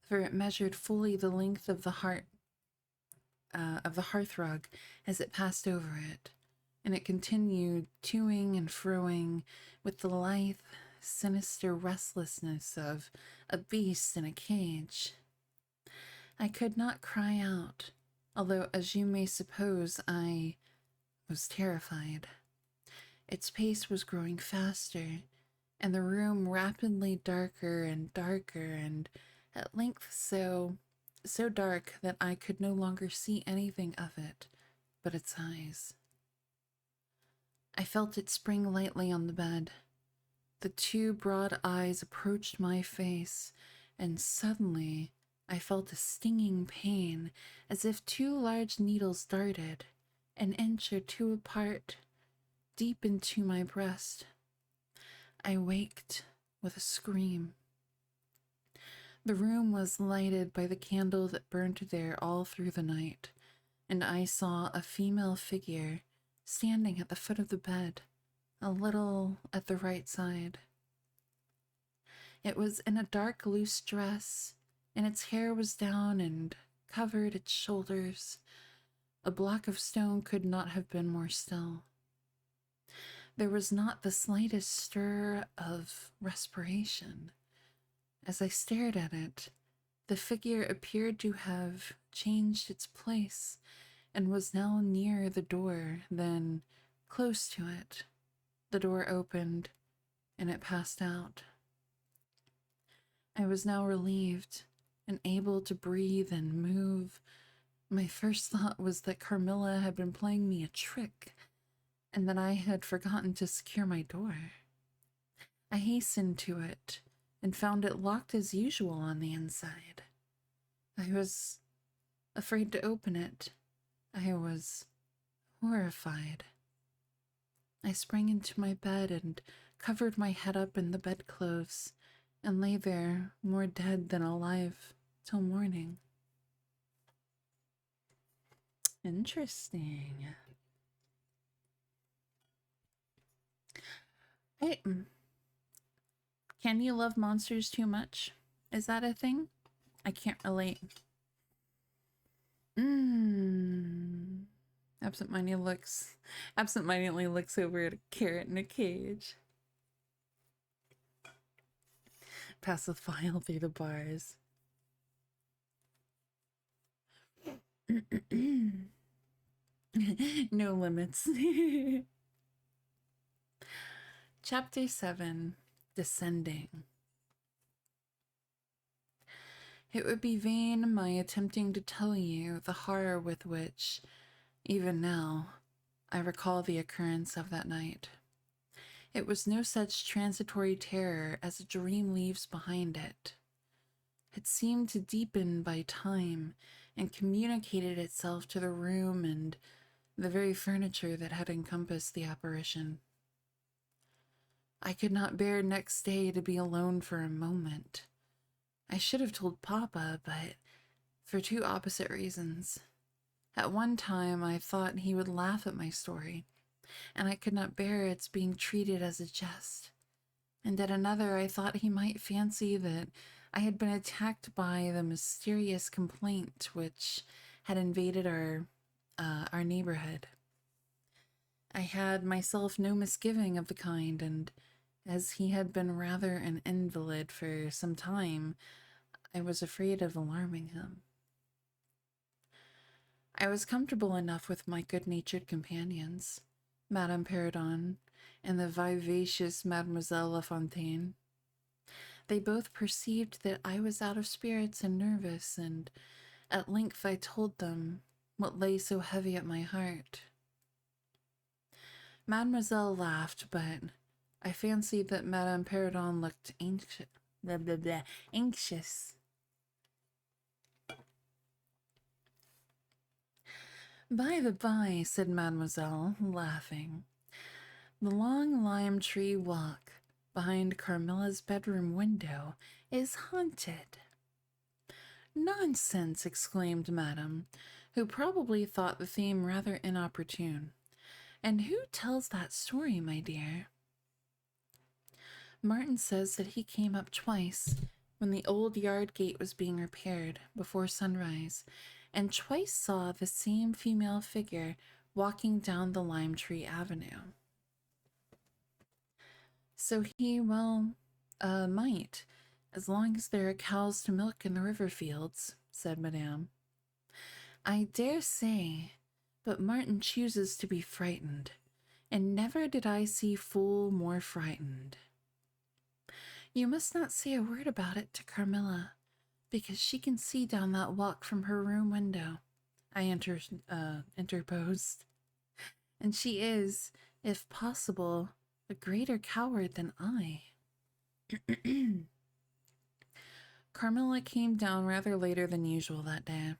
S1: for it measured fully the length of the hearthrug as it passed over it, and it continued toing and froing with the lithe, sinister restlessness of a beast in a cage. I could not cry out, although, as you may suppose, I was terrified. Its pace was growing faster, and the room rapidly darker and darker, and at length so dark that I could no longer see anything of it but its eyes. I felt it spring lightly on the bed. The 2 broad eyes approached my face, and suddenly I felt a stinging pain, as if 2 large needles darted, an inch or 2 apart, deep into my breast. I waked with a scream. The room was lighted by the candle that burned there all through the night, and I saw a female figure standing at the foot of the bed, a little at the right side. It was in a dark, loose dress, and its hair was down and covered its shoulders. A block of stone could not have been more still. There was not the slightest stir of respiration. As I stared at it, the figure appeared to have changed its place and was now nearer the door, then close to it. The door opened, and it passed out. I was now relieved, and able to breathe and move, my first thought was that Carmilla had been playing me a trick and that I had forgotten to secure my door. I hastened to it and found it locked as usual on the inside. I was afraid to open it. I was horrified. I sprang into my bed and covered my head up in the bedclothes and lay there more dead than alive till morning. Interesting. Can you love monsters too much? Is that a thing? I can't relate. Absentmindedly looks over at a carrot in a cage. Pass the file through the bars. No limits. Chapter 7, Descending. It would be vain my attempting to tell you the horror with which, even now, I recall the occurrence of that night. It was no such transitory terror as a dream leaves behind it. It seemed to deepen by time and communicated itself to the room and the very furniture that had encompassed the apparition. I could not bear next day to be alone for a moment. I should have told Papa, but for two opposite reasons. At one time, I thought he would laugh at my story, and I could not bear its being treated as a jest. And at another, I thought he might fancy that I had been attacked by the mysterious complaint which had invaded our neighborhood. I had myself no misgiving of the kind, and as he had been rather an invalid for some time, I was afraid of alarming him. I was comfortable enough with my good-natured companions, Madame Perrodon and the vivacious Mademoiselle La Fontaine. They both perceived that I was out of spirits and nervous, and at length I told them what lay so heavy at my heart. Mademoiselle laughed, but I fancied that Madame Perrodon looked anxious. By the by, said Mademoiselle, laughing, the long lime tree walk behind Carmilla's bedroom window is haunted. Nonsense, exclaimed Madame, who probably thought the theme rather inopportune. And who tells that story, my dear? Martin says that he came up twice when the old yard gate was being repaired before sunrise, and twice saw the same female figure walking down the lime tree avenue. So he, might, as long as there are cows to milk in the river fields, said Madame. I dare say, but Martin chooses to be frightened, and never did I see fool more frightened. You must not say a word about it to Carmilla, because she can see down that walk from her room window, I interposed. And she is, if possible, a greater coward than I. Carmilla came down rather later than usual that day.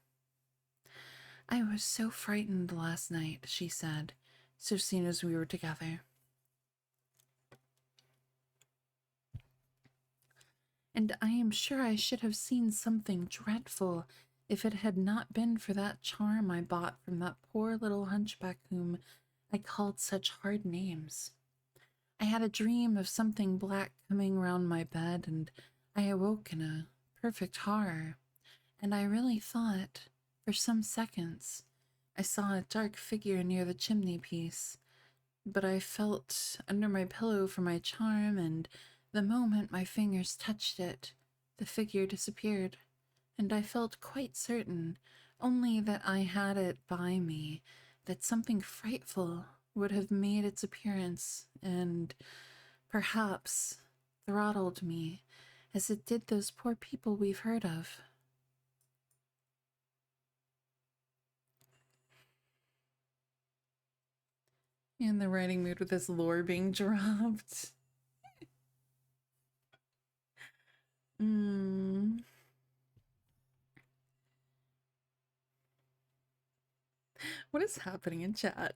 S1: I was so frightened last night, she said, so soon as we were together. And I am sure I should have seen something dreadful if it had not been for that charm I bought from that poor little hunchback whom I called such hard names. I had a dream of something black coming round my bed, and I awoke in a perfect horror, and I really thought, for some seconds, I saw a dark figure near the chimney-piece, but I felt under my pillow for my charm, and the moment my fingers touched it, the figure disappeared, and I felt quite certain, only that I had it by me, that something frightful would have made its appearance, and perhaps throttled me, as it did those poor people we've heard of. In the writing mood with this lore being dropped. What is happening in chat?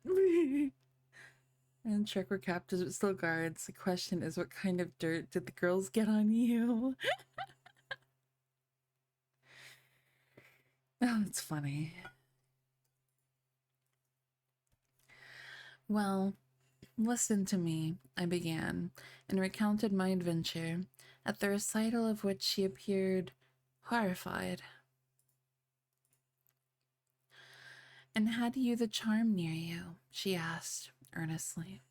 S1: And check where captives still guards. The question is, what kind of dirt did the girls get on you? Oh, it's funny. Well, listen to me, I began, and recounted my adventure, at the recital of which she appeared horrified. And had you the charm near you? She asked, earnestly.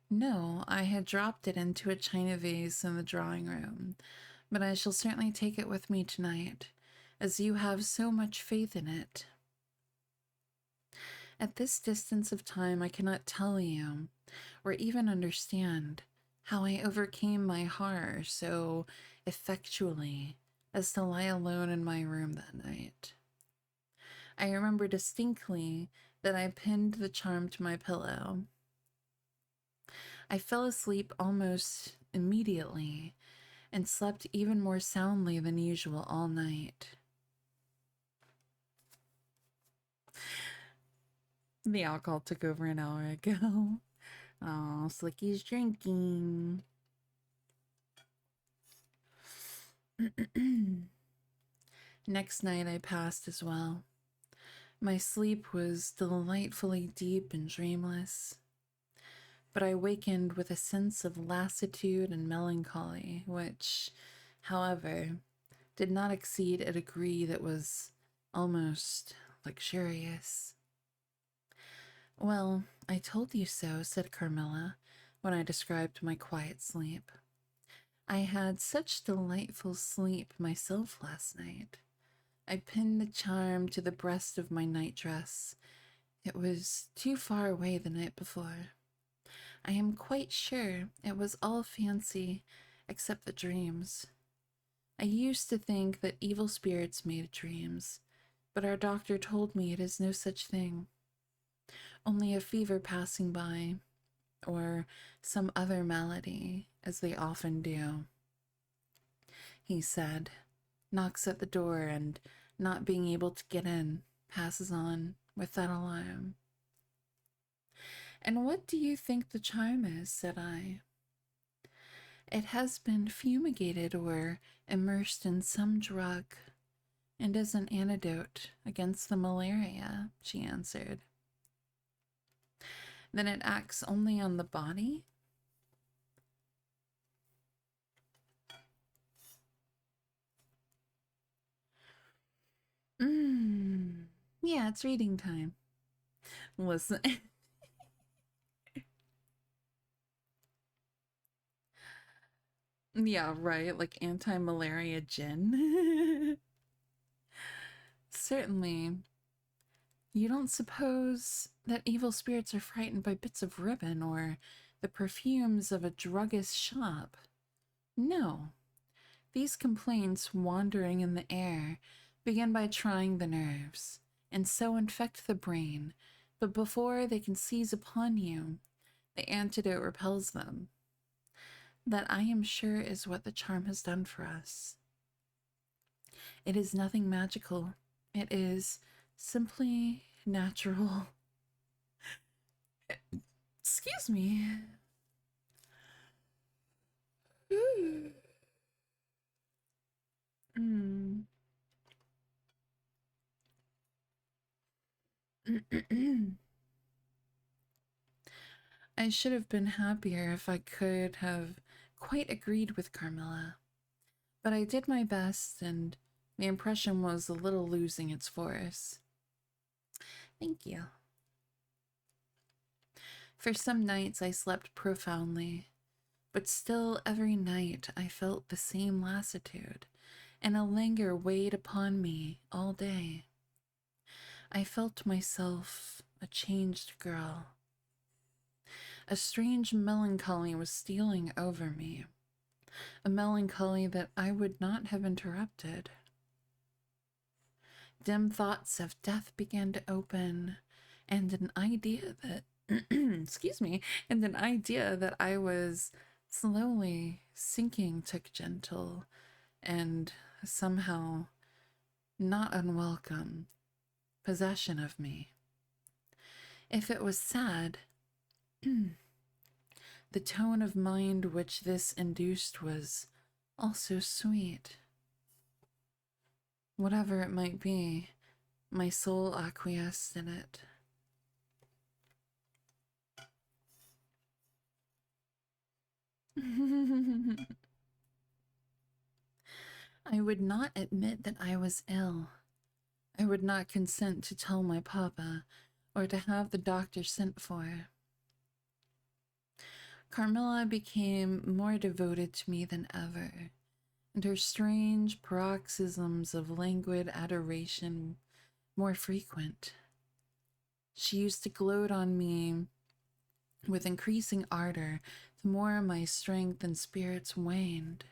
S1: No, I had dropped it into a china vase in the drawing room, but I shall certainly take it with me tonight, as you have so much faith in it. At this distance of time, I cannot tell you, or even understand, how I overcame my horror so effectually as to lie alone in my room that night. I remember distinctly that I pinned the charm to my pillow. I fell asleep almost immediately and slept even more soundly than usual all night. The alcohol took over an hour ago. Oh, Slicky's drinking. Next night I passed as well. My sleep was delightfully deep and dreamless, but I wakened with a sense of lassitude and melancholy, which, however, did not exceed a degree that was almost luxurious. Well, I told you so, said Carmilla, when I described my quiet sleep. I had such delightful sleep myself last night. I pinned the charm to the breast of my nightdress. It was too far away the night before. I am quite sure it was all fancy, except the dreams. I used to think that evil spirits made dreams, but our doctor told me it is no such thing. Only a fever passing by, or some other malady, as they often do. He said, knocks at the door and, not being able to get in, passes on without alarm. And what do you think the charm is? Said I. It has been fumigated or immersed in some drug, and is an antidote against the malaria, she answered. Then it acts only on the body? Yeah, it's reading time. Listen. Yeah, right, like anti-malaria gin. Certainly. You don't suppose that evil spirits are frightened by bits of ribbon or the perfumes of a druggist's shop? No. These complaints, wandering in the air, begin by trying the nerves, and so infect the brain, but before they can seize upon you, the antidote repels them. That I am sure is what the charm has done for us. It is nothing magical. It is simply natural. Excuse me. I should have been happier if I could have quite agreed with Carmilla, but I did my best, and the impression was a little losing its force. Thank you. For some nights I slept profoundly, but still every night I felt the same lassitude, and a languor weighed upon me all day. I felt myself a changed girl. A strange melancholy was stealing over me, a melancholy that I would not have interrupted. Dim thoughts of death began to open, and an idea that excuse me, and an idea that I was slowly sinking took gentle and somehow not unwelcome possession of me. If it was sad, the tone of mind which this induced was also sweet. Whatever it might be, my soul acquiesced in it. I would not admit that I was ill. I would not consent to tell my papa or to have the doctor sent for. Carmilla became more devoted to me than ever, and her strange paroxysms of languid adoration more frequent. She used to gloat on me with increasing ardor the more my strength and spirits waned.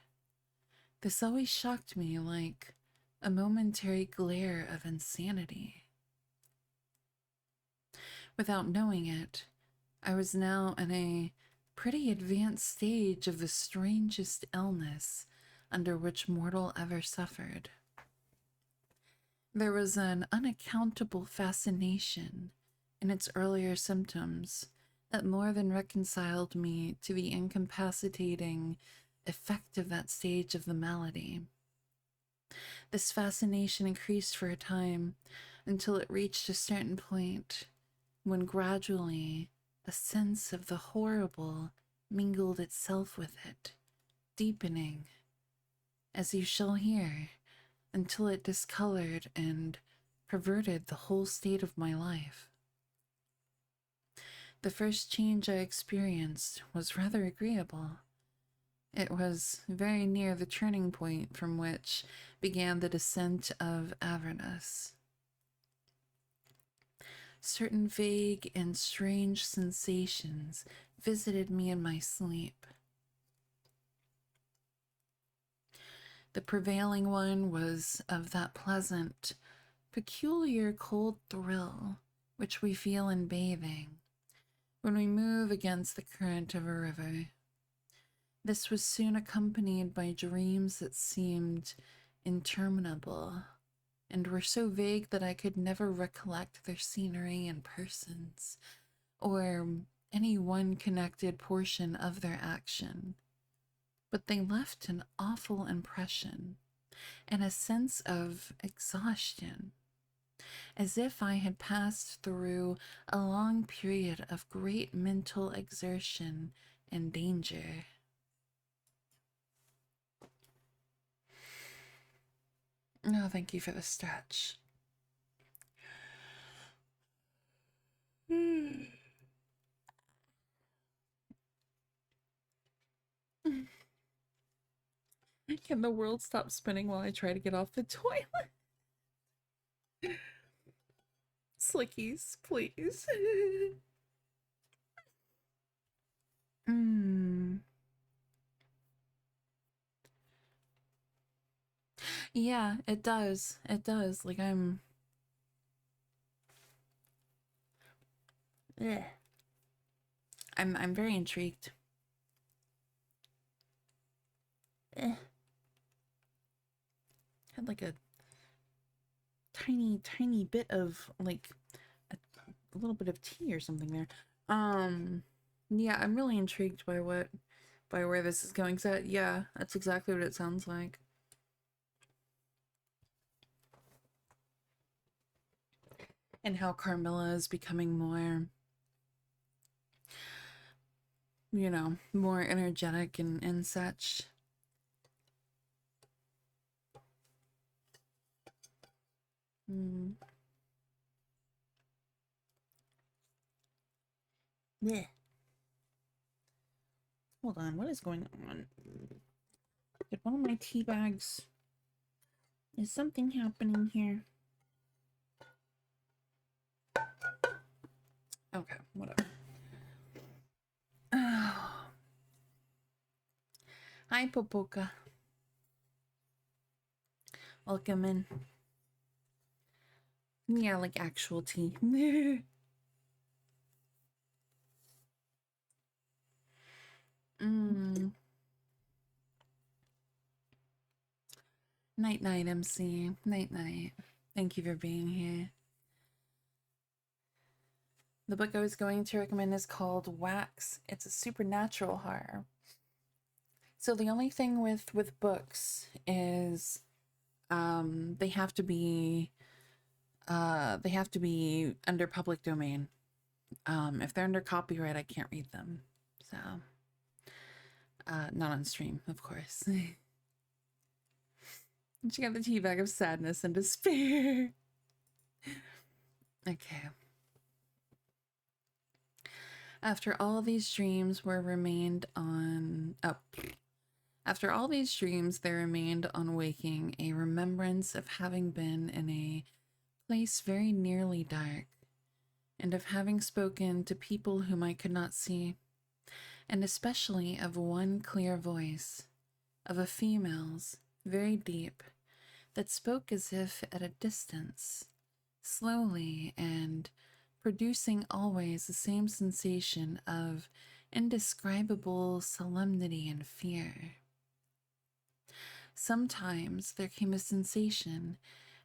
S1: This always shocked me like a momentary glare of insanity. Without knowing it, I was now in a pretty advanced stage of the strangest illness under which mortal ever suffered. There was an unaccountable fascination in its earlier symptoms that more than reconciled me to the incapacitating effect of that stage of the malady. This fascination increased for a time until it reached a certain point when gradually a sense of the horrible mingled itself with it, deepening, as you shall hear, until it discolored and perverted the whole state of my life. The first change I experienced was rather agreeable. It was very near the turning point from which began the descent of Avernus. Certain vague and strange sensations visited me in my sleep. The prevailing one was of that pleasant, peculiar cold thrill which we feel in bathing when we move against the current of a river. This was soon accompanied by dreams that seemed interminable and were so vague that I could never recollect their scenery and persons, or any one connected portion of their action. But they left an awful impression and a sense of exhaustion, as if I had passed through a long period of great mental exertion and danger. Oh, thank you for the stretch. Can the world stop spinning while I try to get off the toilet? Slickies, please. Yeah, it does. It does. Like Ugh. I'm very intrigued. Had like a tiny bit of like a little bit of tea or something there. Yeah, I'm really intrigued by where this is going. So yeah, that's exactly what it sounds like. And how Carmilla is becoming more, you know, more energetic and such. Yeah. Hold on, what is going on? Did one of my tea bags... Is something happening here? Okay, whatever. Hi, Popoka. Welcome in. Yeah, like actual tea. Night night, MC. Night night. Thank you for being here. The book I was going to recommend is called Wax. It's a supernatural horror. So the only thing with books is they have to be under public domain. If they're under copyright, I can't read them. So not on stream, of course. She got the tea bag of sadness and despair. Okay. After all these dreams there remained on waking a remembrance of having been in a place very nearly dark, and of having spoken to people whom I could not see, and especially of one clear voice, of a female's, very deep, that spoke as if at a distance, slowly, and producing always the same sensation of indescribable solemnity and fear. Sometimes there came a sensation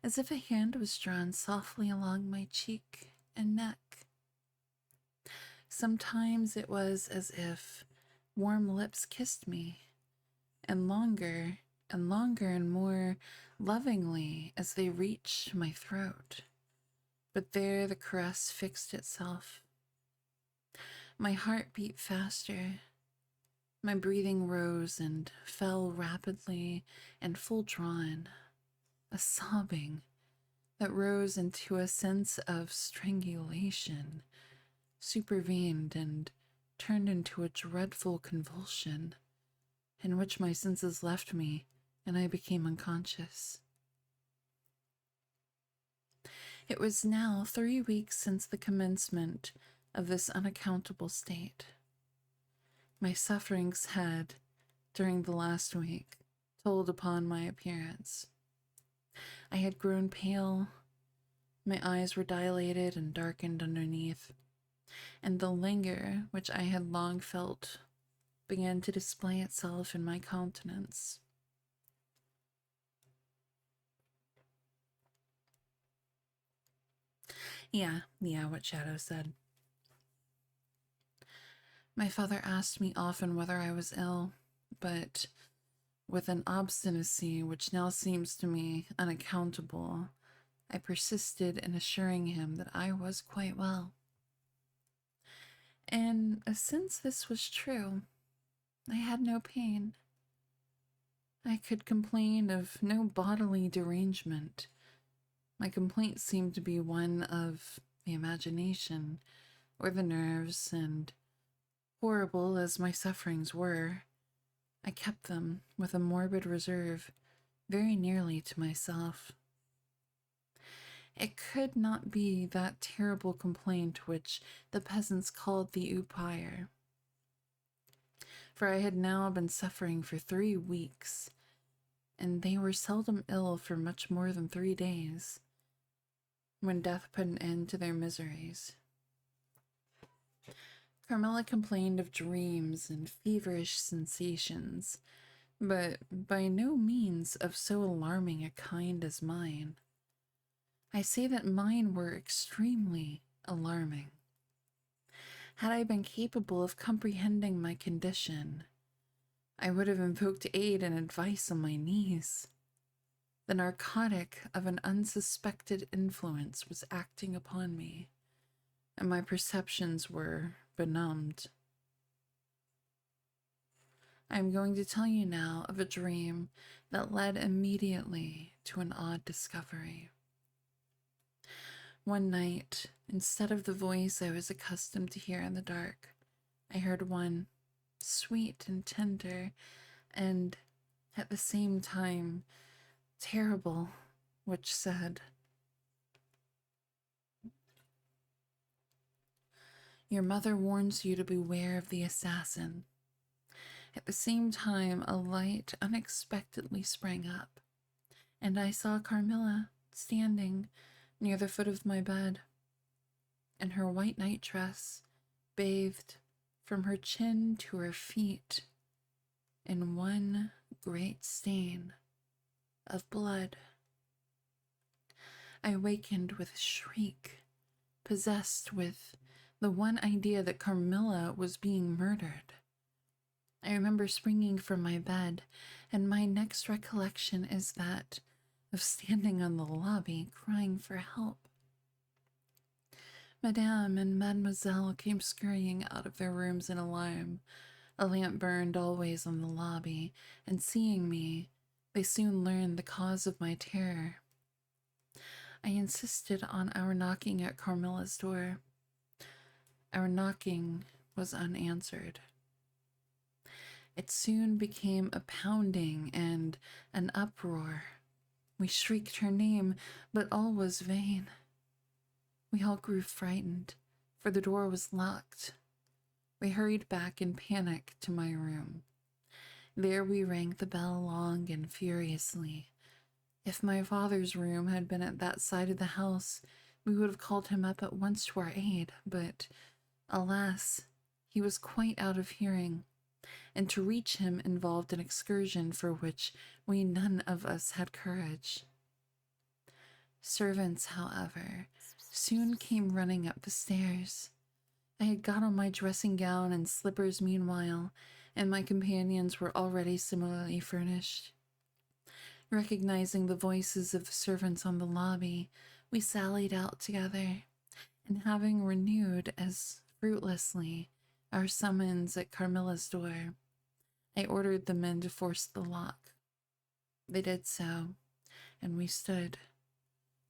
S1: as if a hand was drawn softly along my cheek and neck. Sometimes it was as if warm lips kissed me, and longer and more lovingly as they reached my throat. But there the caress fixed itself. My heart beat faster. My breathing rose and fell rapidly and full drawn. A sobbing that rose into a sense of strangulation supervened and turned into a dreadful convulsion, in which my senses left me and I became unconscious. It was now 3 weeks since the commencement of this unaccountable state. My sufferings had, during the last week, told upon my appearance. I had grown pale, my eyes were dilated and darkened underneath, and the languor which I had long felt began to display itself in my countenance. Yeah, what Shadow said. My father asked me often whether I was ill, but with an obstinacy which now seems to me unaccountable, I persisted in assuring him that I was quite well. And since this was true, I had no pain. I could complain of no bodily derangement. My complaint seemed to be one of the imagination or the nerves, and horrible as my sufferings were, I kept them with a morbid reserve very nearly to myself. It could not be that terrible complaint which the peasants called the upire, for I had now been suffering for 3 weeks, and they were seldom ill for much more than 3 days, when death put an end to their miseries. Carmilla complained of dreams and feverish sensations, but by no means of so alarming a kind as mine. I say that mine were extremely alarming. Had I been capable of comprehending my condition, I would have invoked aid and advice on my knees. The narcotic of an unsuspected influence was acting upon me, and my perceptions were benumbed. I am going to tell you now of a dream that led immediately to an odd discovery. One night, instead of the voice I was accustomed to hear in the dark, I heard one, sweet and tender, and at the same time terrible, which said, "Your mother warns you to beware of the assassin." At the same time, a light unexpectedly sprang up, and I saw Carmilla standing near the foot of my bed, in her white nightdress, bathed from her chin to her feet in one great stain. of blood. I awakened with a shriek, possessed with the one idea that Carmilla was being murdered. I remember springing from my bed, and my next recollection is that of standing on the lobby crying for help. Madame and Mademoiselle came scurrying out of their rooms in alarm. A lamp burned always on the lobby, and seeing me, they soon learned the cause of my terror. I insisted on our knocking at Carmilla's door. Our knocking was unanswered. It soon became a pounding and an uproar. We shrieked her name, but all was vain. We all grew frightened, for the door was locked. We hurried back in panic to my room. There we rang the bell long and furiously. If my father's room had been at that side of the house, we would have called him up at once to our aid, but, alas, he was quite out of hearing, and to reach him involved an excursion for which we none of us had courage. Servants, however, soon came running up the stairs. I had got on my dressing gown and slippers meanwhile, and my companions were already similarly furnished. Recognizing the voices of the servants on the lobby, we sallied out together, and having renewed as fruitlessly our summons at Carmilla's door, I ordered the men to force the lock. They did so, and we stood,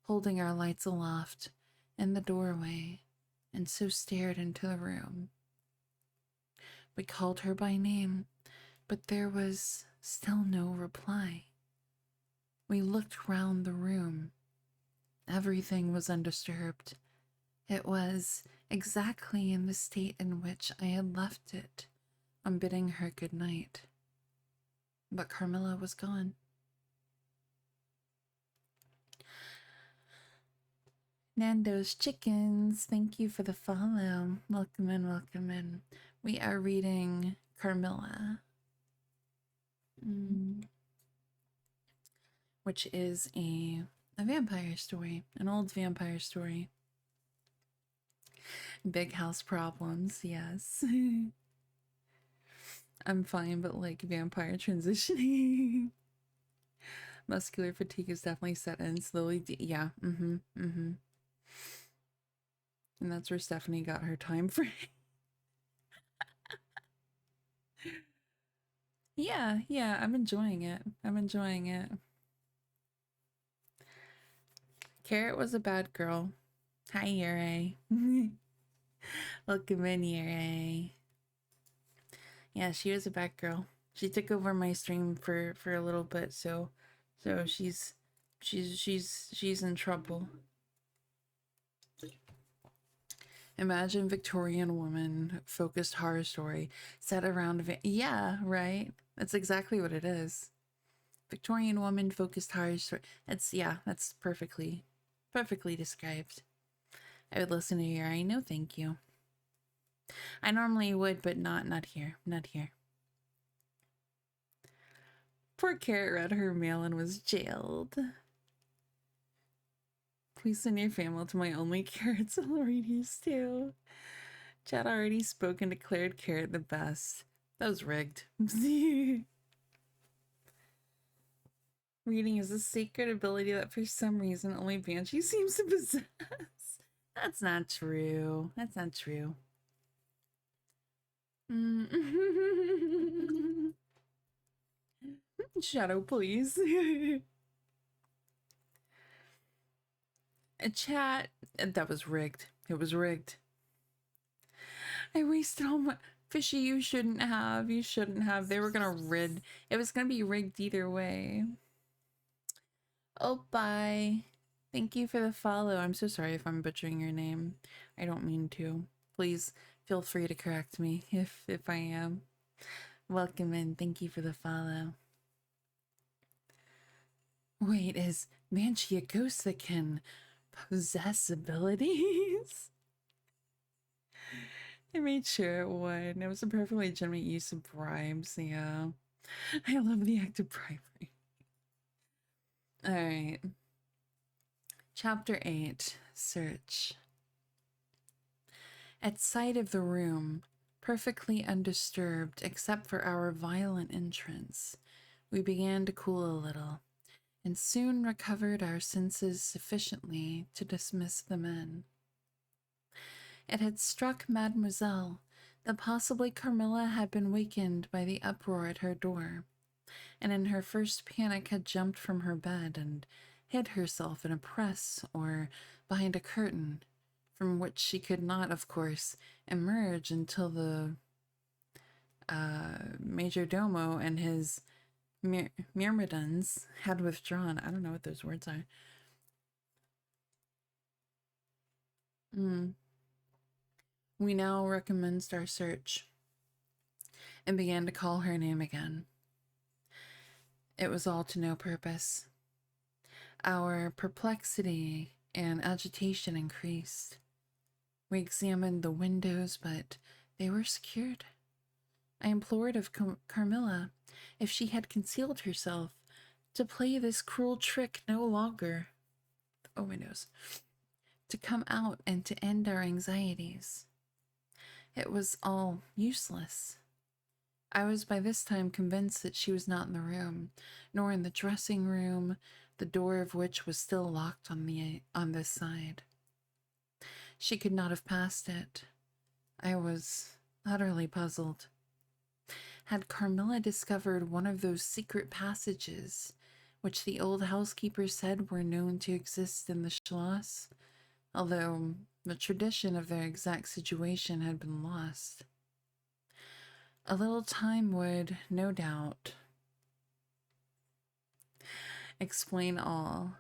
S1: holding our lights aloft in the doorway, and so stared into the room. We called her by name, but there was still no reply. We looked round the room. Everything was undisturbed. It was exactly in the state in which I had left it on bidding her good night. But Carmilla was gone. Nando's Chickens, thank you for the follow. Welcome in, welcome in. We are reading Carmilla, which is a vampire story, an old vampire story. Big house problems, yes. I'm fine, but like vampire transitioning. Muscular fatigue is definitely set in slowly. Yeah, and that's where Stephanie got her time frame. Yeah, I'm enjoying it. Carrot was a bad girl. Hi, Yuri. Welcome in, Yuri. Yeah, she was a bad girl. She took over my stream for a little bit, so she's in trouble. Imagine Victorian woman focused horror story set around yeah, right? That's exactly what it is. Victorian woman focused horror story. That's perfectly described. I would listen to your I know, thank you. I normally would, but not here. Not here. Poor Carrot read her mail and was jailed. Please send your family to my only Carrots and readers too. Chad already spoke and declared Carrot the best. That was rigged. Reading is a sacred ability that for some reason only Banshee seems to possess. That's not true. That's not true. Shadow, please. A chat. That was rigged. It was rigged. I wasted all my... Fishy, you shouldn't have. You shouldn't have. They were gonna rid... It was gonna be rigged either way. Oh, bye. Thank you for the follow. I'm so sorry if I'm butchering your name. I don't mean to. Please feel free to correct me if I am. Welcome in. Thank you for the follow. Wait, is Banshee a ghost that can possess abilities? I made sure it would. It was a perfectly legitimate use of bribes, yeah. I love the act of bribery. All right. Chapter 8, Search. At sight of the room, perfectly undisturbed except for our violent entrance, we began to cool a little, and soon recovered our senses sufficiently to dismiss the men. It had struck Mademoiselle that possibly Carmilla had been wakened by the uproar at her door, and in her first panic had jumped from her bed and hid herself in a press or behind a curtain, from which she could not, of course, emerge until the major domo and his myrmidons had withdrawn. I don't know what those words are. We now recommenced our search and began to call her name again. It was all to no purpose. Our perplexity and agitation increased. We examined the windows, but they were secured. I implored of Carmilla, if she had concealed herself, to play this cruel trick no longer. Oh, windows. To come out and to end our anxieties. It was all useless. I was by this time convinced that she was not in the room, nor in the dressing room, the door of which was still locked on this side. She could not have passed it. I was utterly puzzled. Had Carmilla discovered one of those secret passages which the old housekeeper said were known to exist in the Schloss, although the tradition of their exact situation had been lost? A little time would, no doubt, explain all,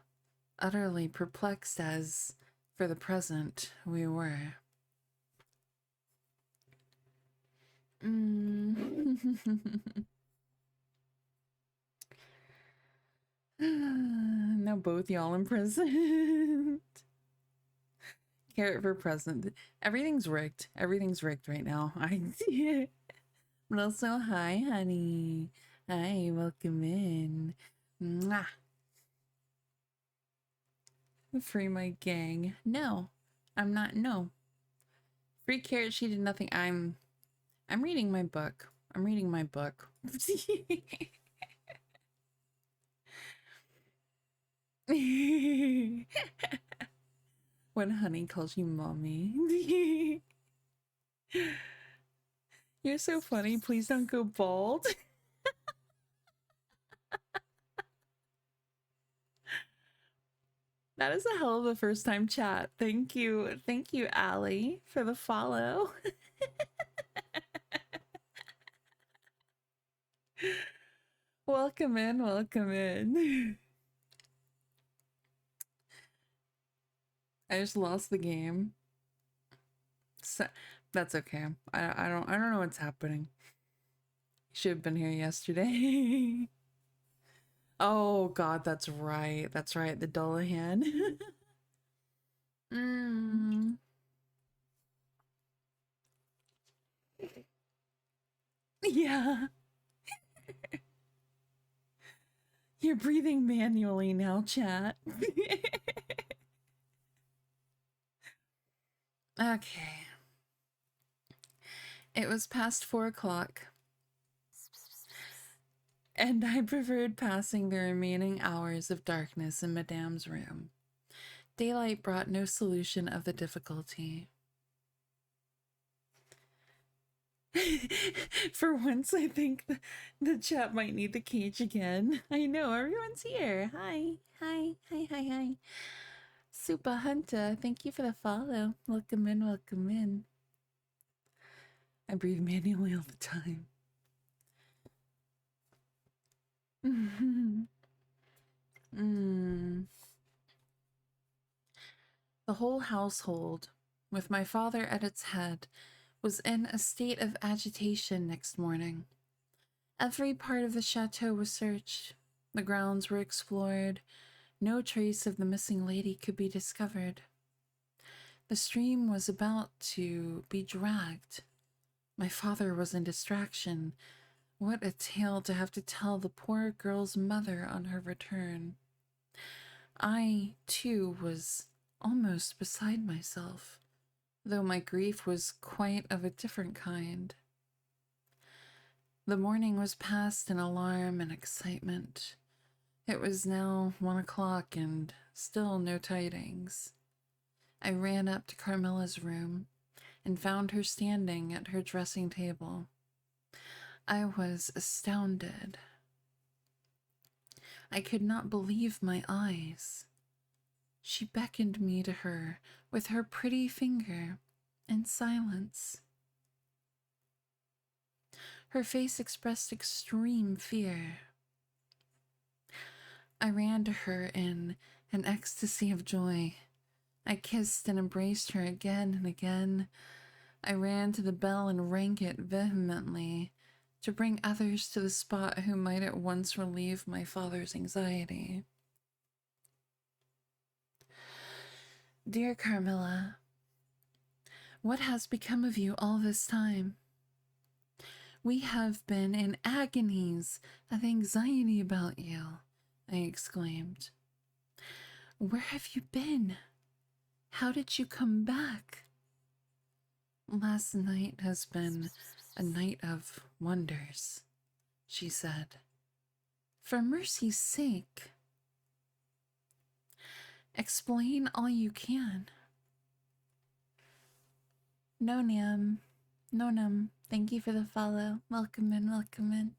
S1: utterly perplexed as, for the present, we were. Now both y'all in prison. Carrot for present. Everything's rigged. Everything's rigged right now. But also, hi, honey. Hi, welcome in. Mwah. Free my gang. No, I'm not. No. Free Carrot, she did nothing. I'm reading my book. I'm reading my book. When honey calls you mommy. You're so funny. Please don't go bald. That is a hell of a first time chat. Thank you. Thank you, Allie, for the follow. Welcome in. Welcome in. I just lost the game. So, that's okay. I don't know what's happening. Should have been here yesterday. Oh god, that's right. That's right. The Dullahan. Yeah. You're breathing manually now, chat. Okay. It was past 4 o'clock, and I preferred passing the remaining hours of darkness in Madame's room. Daylight brought no solution of the difficulty. For once, I think the chat might need the cage again. I know, everyone's here. Hi. Hi. Hi, hi, hi. Super Hunter, thank you for the follow. Welcome in, welcome in. I breathe manually all the time. The whole household, with my father at its head, was in a state of agitation next morning. Every part of the chateau was searched. The grounds were explored. No trace of the missing lady could be discovered. The stream was about to be dragged. My father was in distraction. What a tale to have to tell the poor girl's mother on her return. I, too, was almost beside myself, though my grief was quite of a different kind. The morning was passed in alarm and excitement. It was now 1 o'clock and still no tidings. I ran up to Carmilla's room and found her standing at her dressing table. I was astounded. I could not believe my eyes. She beckoned me to her with her pretty finger in silence. Her face expressed extreme fear. I ran to her in an ecstasy of joy. I kissed and embraced her again and again. I ran to the bell and rang it vehemently to bring others to the spot who might at once relieve my father's anxiety. Dear Carmilla, what has become of you all this time? We have been in agonies of anxiety about you, I exclaimed. Where have you been? How did you come back? Last night has been a night of wonders, she said. For mercy's sake, explain all you can. Nonam, Nonam, thank you for the follow. Welcome in, welcome in.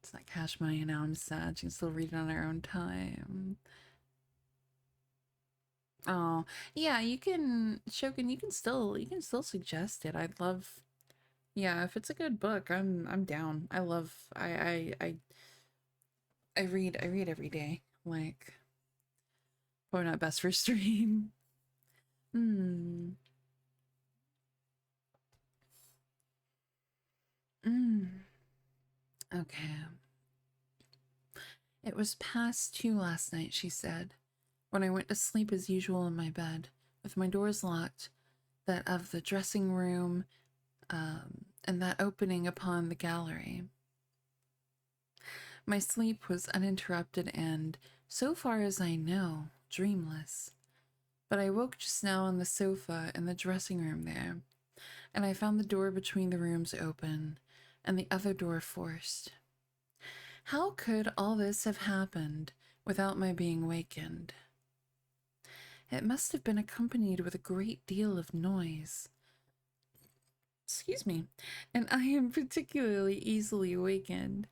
S1: It's not cash money now, I'm sad. She can still read it on her own time. Oh, yeah, you can, Shogun, you can still suggest it. I'd love, yeah, if it's a good book, I'm down. I read every day. Like, probably not best for stream. Okay. It was past 2 last night, she said, when I went to sleep as usual in my bed, with my doors locked, that of the dressing room, and that opening upon the gallery. My sleep was uninterrupted and, so far as I know, dreamless. But I woke just now on the sofa in the dressing room there, and I found the door between the rooms open, and the other door forced. How could all this have happened without my being wakened? It must have been accompanied with a great deal of noise. Excuse me, and I am particularly easily awakened.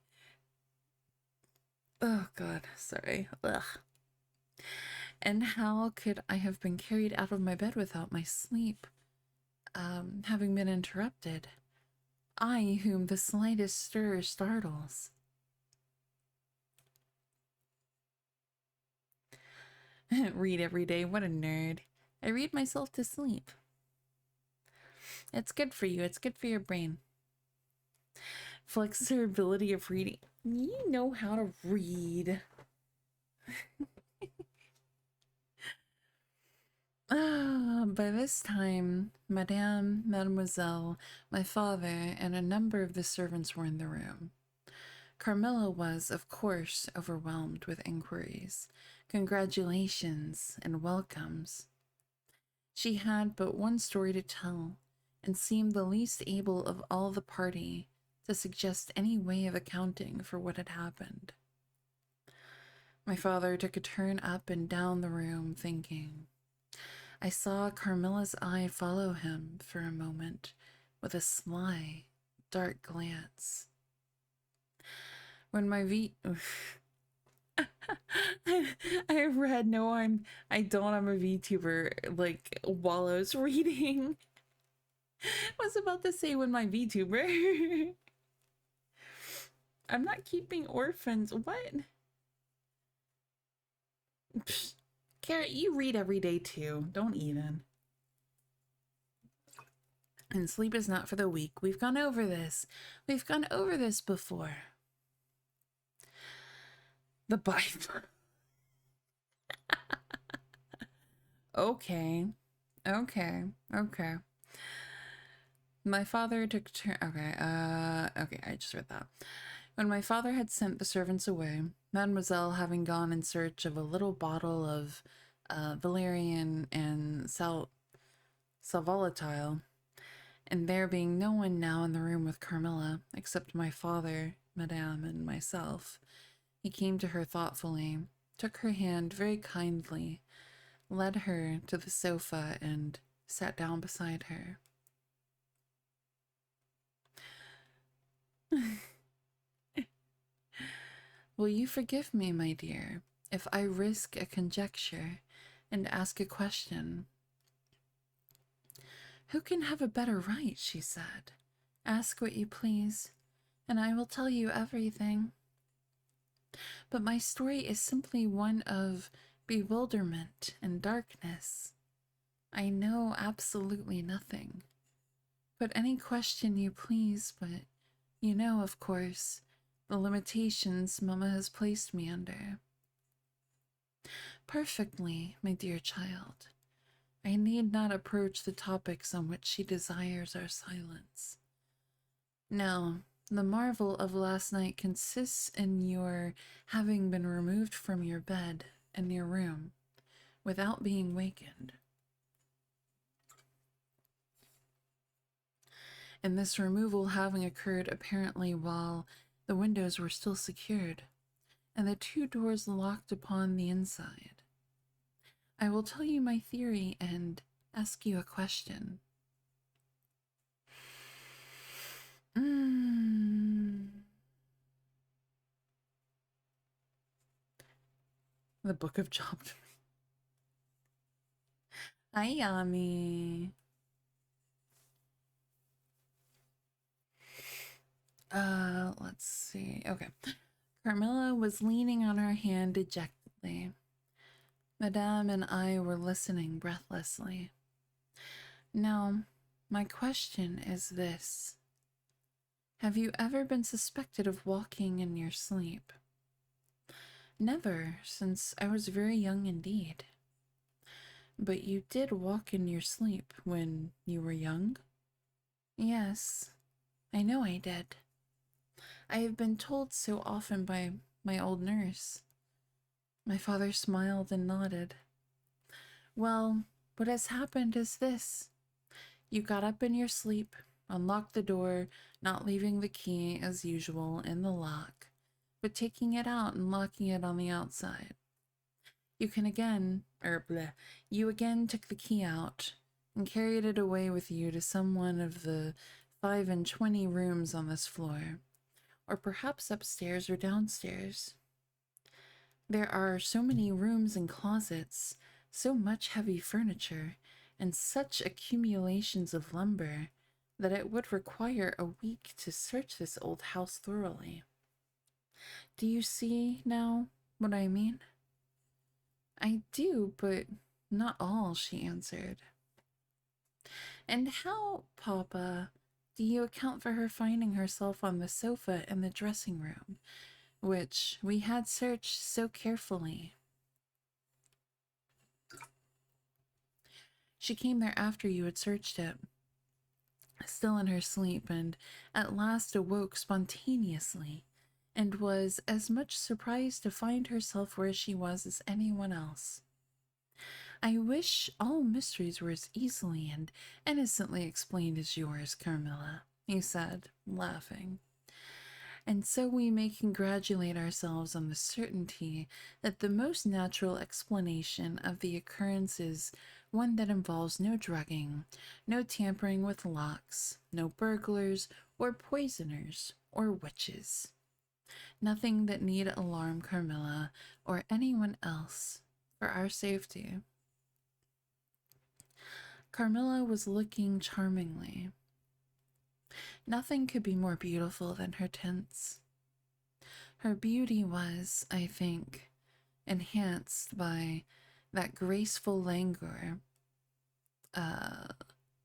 S1: Oh God, sorry. Ugh. And how could I have been carried out of my bed without my sleep, having been interrupted? I, whom the slightest stir startles. Read every day, what a nerd. I read myself to sleep. It's good for you, it's good for your brain. Flexibility of reading. You know how to read. By this time, Mademoiselle, my father, and a number of the servants were in the room. Carmilla was, of course, overwhelmed with inquiries, congratulations, and welcomes. She had but one story to tell, and seemed the least able of all the party to suggest any way of accounting for what had happened. My father took a turn up and down the room, thinking. I saw Carmilla's eye follow him for a moment with a sly, dark glance. When my I read, no, I don't, I'm a VTuber, like, wallows reading. I was about to say when my VTuber. I'm not keeping orphans. What? Psh, Carrot, you read every day too. Don't even. And sleep is not for the weak. We've gone over this. We've gone over this before. The Bible. Okay. Okay. Okay. My father took turn. Okay. Okay. I just read that. When my father had sent the servants away, Mademoiselle having gone in search of a little bottle of valerian and sal volatile, and there being no one now in the room with Carmilla except my father, Madame, and myself, he came to her thoughtfully, took her hand very kindly, led her to the sofa, and sat down beside her. Will you forgive me, my dear, if I risk a conjecture and ask a question? Who can have a better right, she said. Ask what you please, and I will tell you everything. But my story is simply one of bewilderment and darkness. I know absolutely nothing. Put any question you please, but you know, of course, the limitations Mamma has placed me under. Perfectly, my dear child. I need not approach the topics on which she desires our silence. Now, the marvel of last night consists in your having been removed from your bed and your room without being wakened. And this removal having occurred apparently while the windows were still secured and the 2 doors locked upon the inside. I will tell you my theory and ask you a question. The Book of Job. Hi, Yami. Let's see. Okay. Carmilla was leaning on her hand dejectedly. Madame and I were listening breathlessly. Now, my question is this. Have you ever been suspected of walking in your sleep? Never, since I was very young indeed. But you did walk in your sleep when you were young? Yes, I know I did. I have been told so often by my old nurse. My father smiled and nodded. Well, what has happened is this. You got up in your sleep, unlocked the door, not leaving the key, as usual, in the lock, but taking it out and locking it on the outside. You again took the key out and carried it away with you to some one of the 25 rooms on this floor, or perhaps upstairs or downstairs. There are so many rooms and closets, so much heavy furniture, and such accumulations of lumber that it would require a week to search this old house thoroughly. Do you see now what I mean? I do, but not all, she answered. And how, Papa, do you account for her finding herself on the sofa in the dressing room, which we had searched so carefully? She came there after you had searched it, still in her sleep, and at last awoke spontaneously, and was as much surprised to find herself where she was as anyone else. I wish all mysteries were as easily and innocently explained as yours, Carmilla, he said, laughing. And so we may congratulate ourselves on the certainty that the most natural explanation of the occurrence is one that involves no drugging, no tampering with locks, no burglars or poisoners or witches. Nothing that need alarm Carmilla or anyone else for our safety. Carmilla was looking charmingly. Nothing could be more beautiful than her tints. Her beauty was, I think, enhanced by that graceful languor that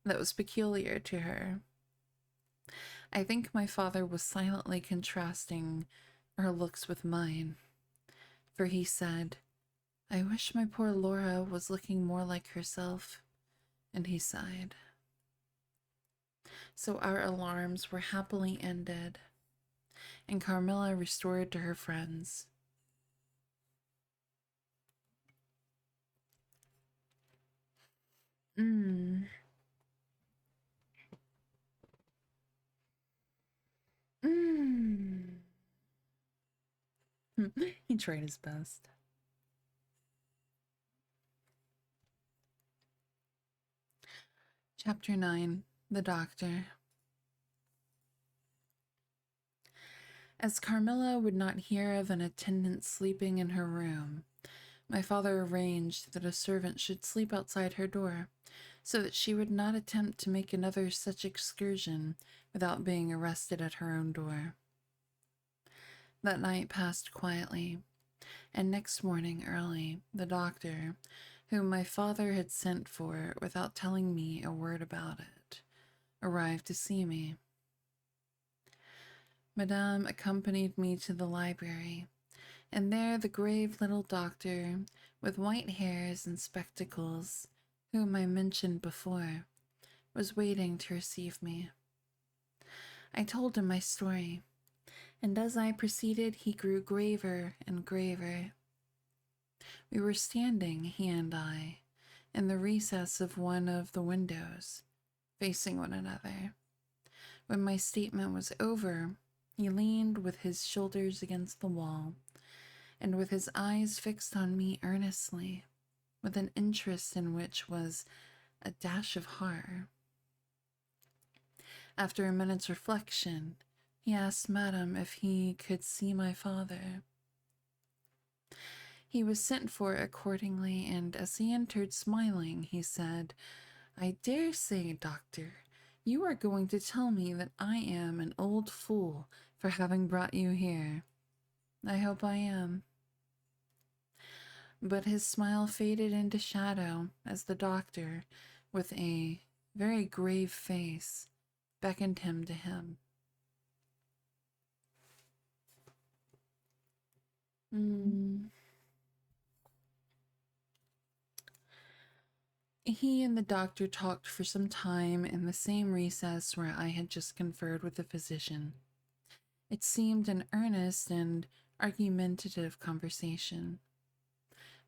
S1: was peculiar to her. I think my father was silently contrasting her looks with mine, for he said, I wish my poor Laura was looking more like herself, and he sighed. So our alarms were happily ended, and Carmilla restored to her friends. Mm. Mm. He tried his best. Chapter 9. The Doctor. As Carmilla would not hear of an attendant sleeping in her room, my father arranged that a servant should sleep outside her door, so that she would not attempt to make another such excursion without being arrested at her own door. That night passed quietly, and next morning early, the doctor, whom my father had sent for without telling me a word about it, arrived to see me. Madame accompanied me to the library, and there the grave little doctor, with white hairs and spectacles, whom I mentioned before, was waiting to receive me. I told him my story, and as I proceeded, he grew graver and graver. We were standing, he and I, in the recess of one of the windows, facing one another. When my statement was over, he leaned with his shoulders against the wall, and with his eyes fixed on me earnestly, with an interest in which was a dash of horror. After a minute's reflection, he asked Madame if he could see my father. He was sent for accordingly, and as he entered smiling, he said, "I dare say, doctor, you are going to tell me that I am an old fool for having brought you here. I hope I am." But his smile faded into shadow as the doctor, with a very grave face, beckoned him to him. He and the doctor talked for some time in the same recess where I had just conferred with the physician. It seemed an earnest and argumentative conversation.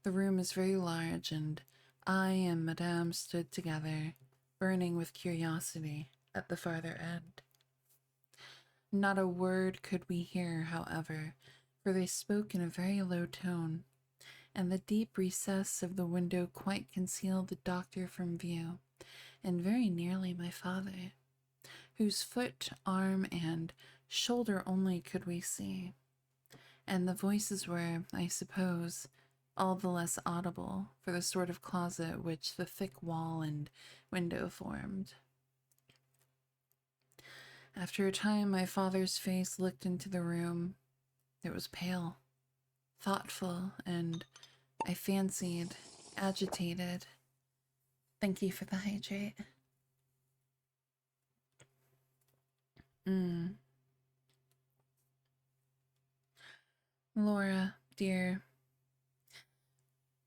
S1: The room is very large, and I and Madame stood together, burning with curiosity, at the farther end. Not a word could we hear, however, for they spoke in a very low tone, and the deep recess of the window quite concealed the doctor from view, and very nearly my father, whose foot, arm, and shoulder only could we see, and the voices were, I suppose, all the less audible for the sort of closet which the thick wall and window formed. After a time, my father's face looked into the room. It was pale, thoughtful, and, I fancied, agitated. Thank you for the hydrate. Laura, dear.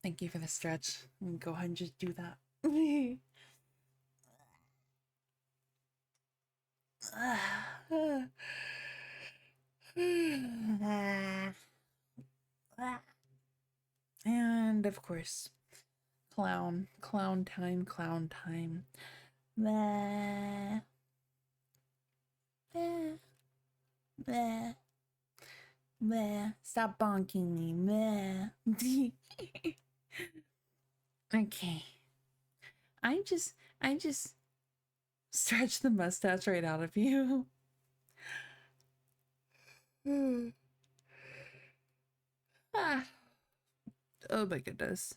S1: Thank you for the stretch. Go ahead and just do that. And of course, clown time. Blah. Blah. Blah. Blah. Stop bonking me. Blah. Okay. I just stretch the mustache right out of you. Ah. Oh my goodness.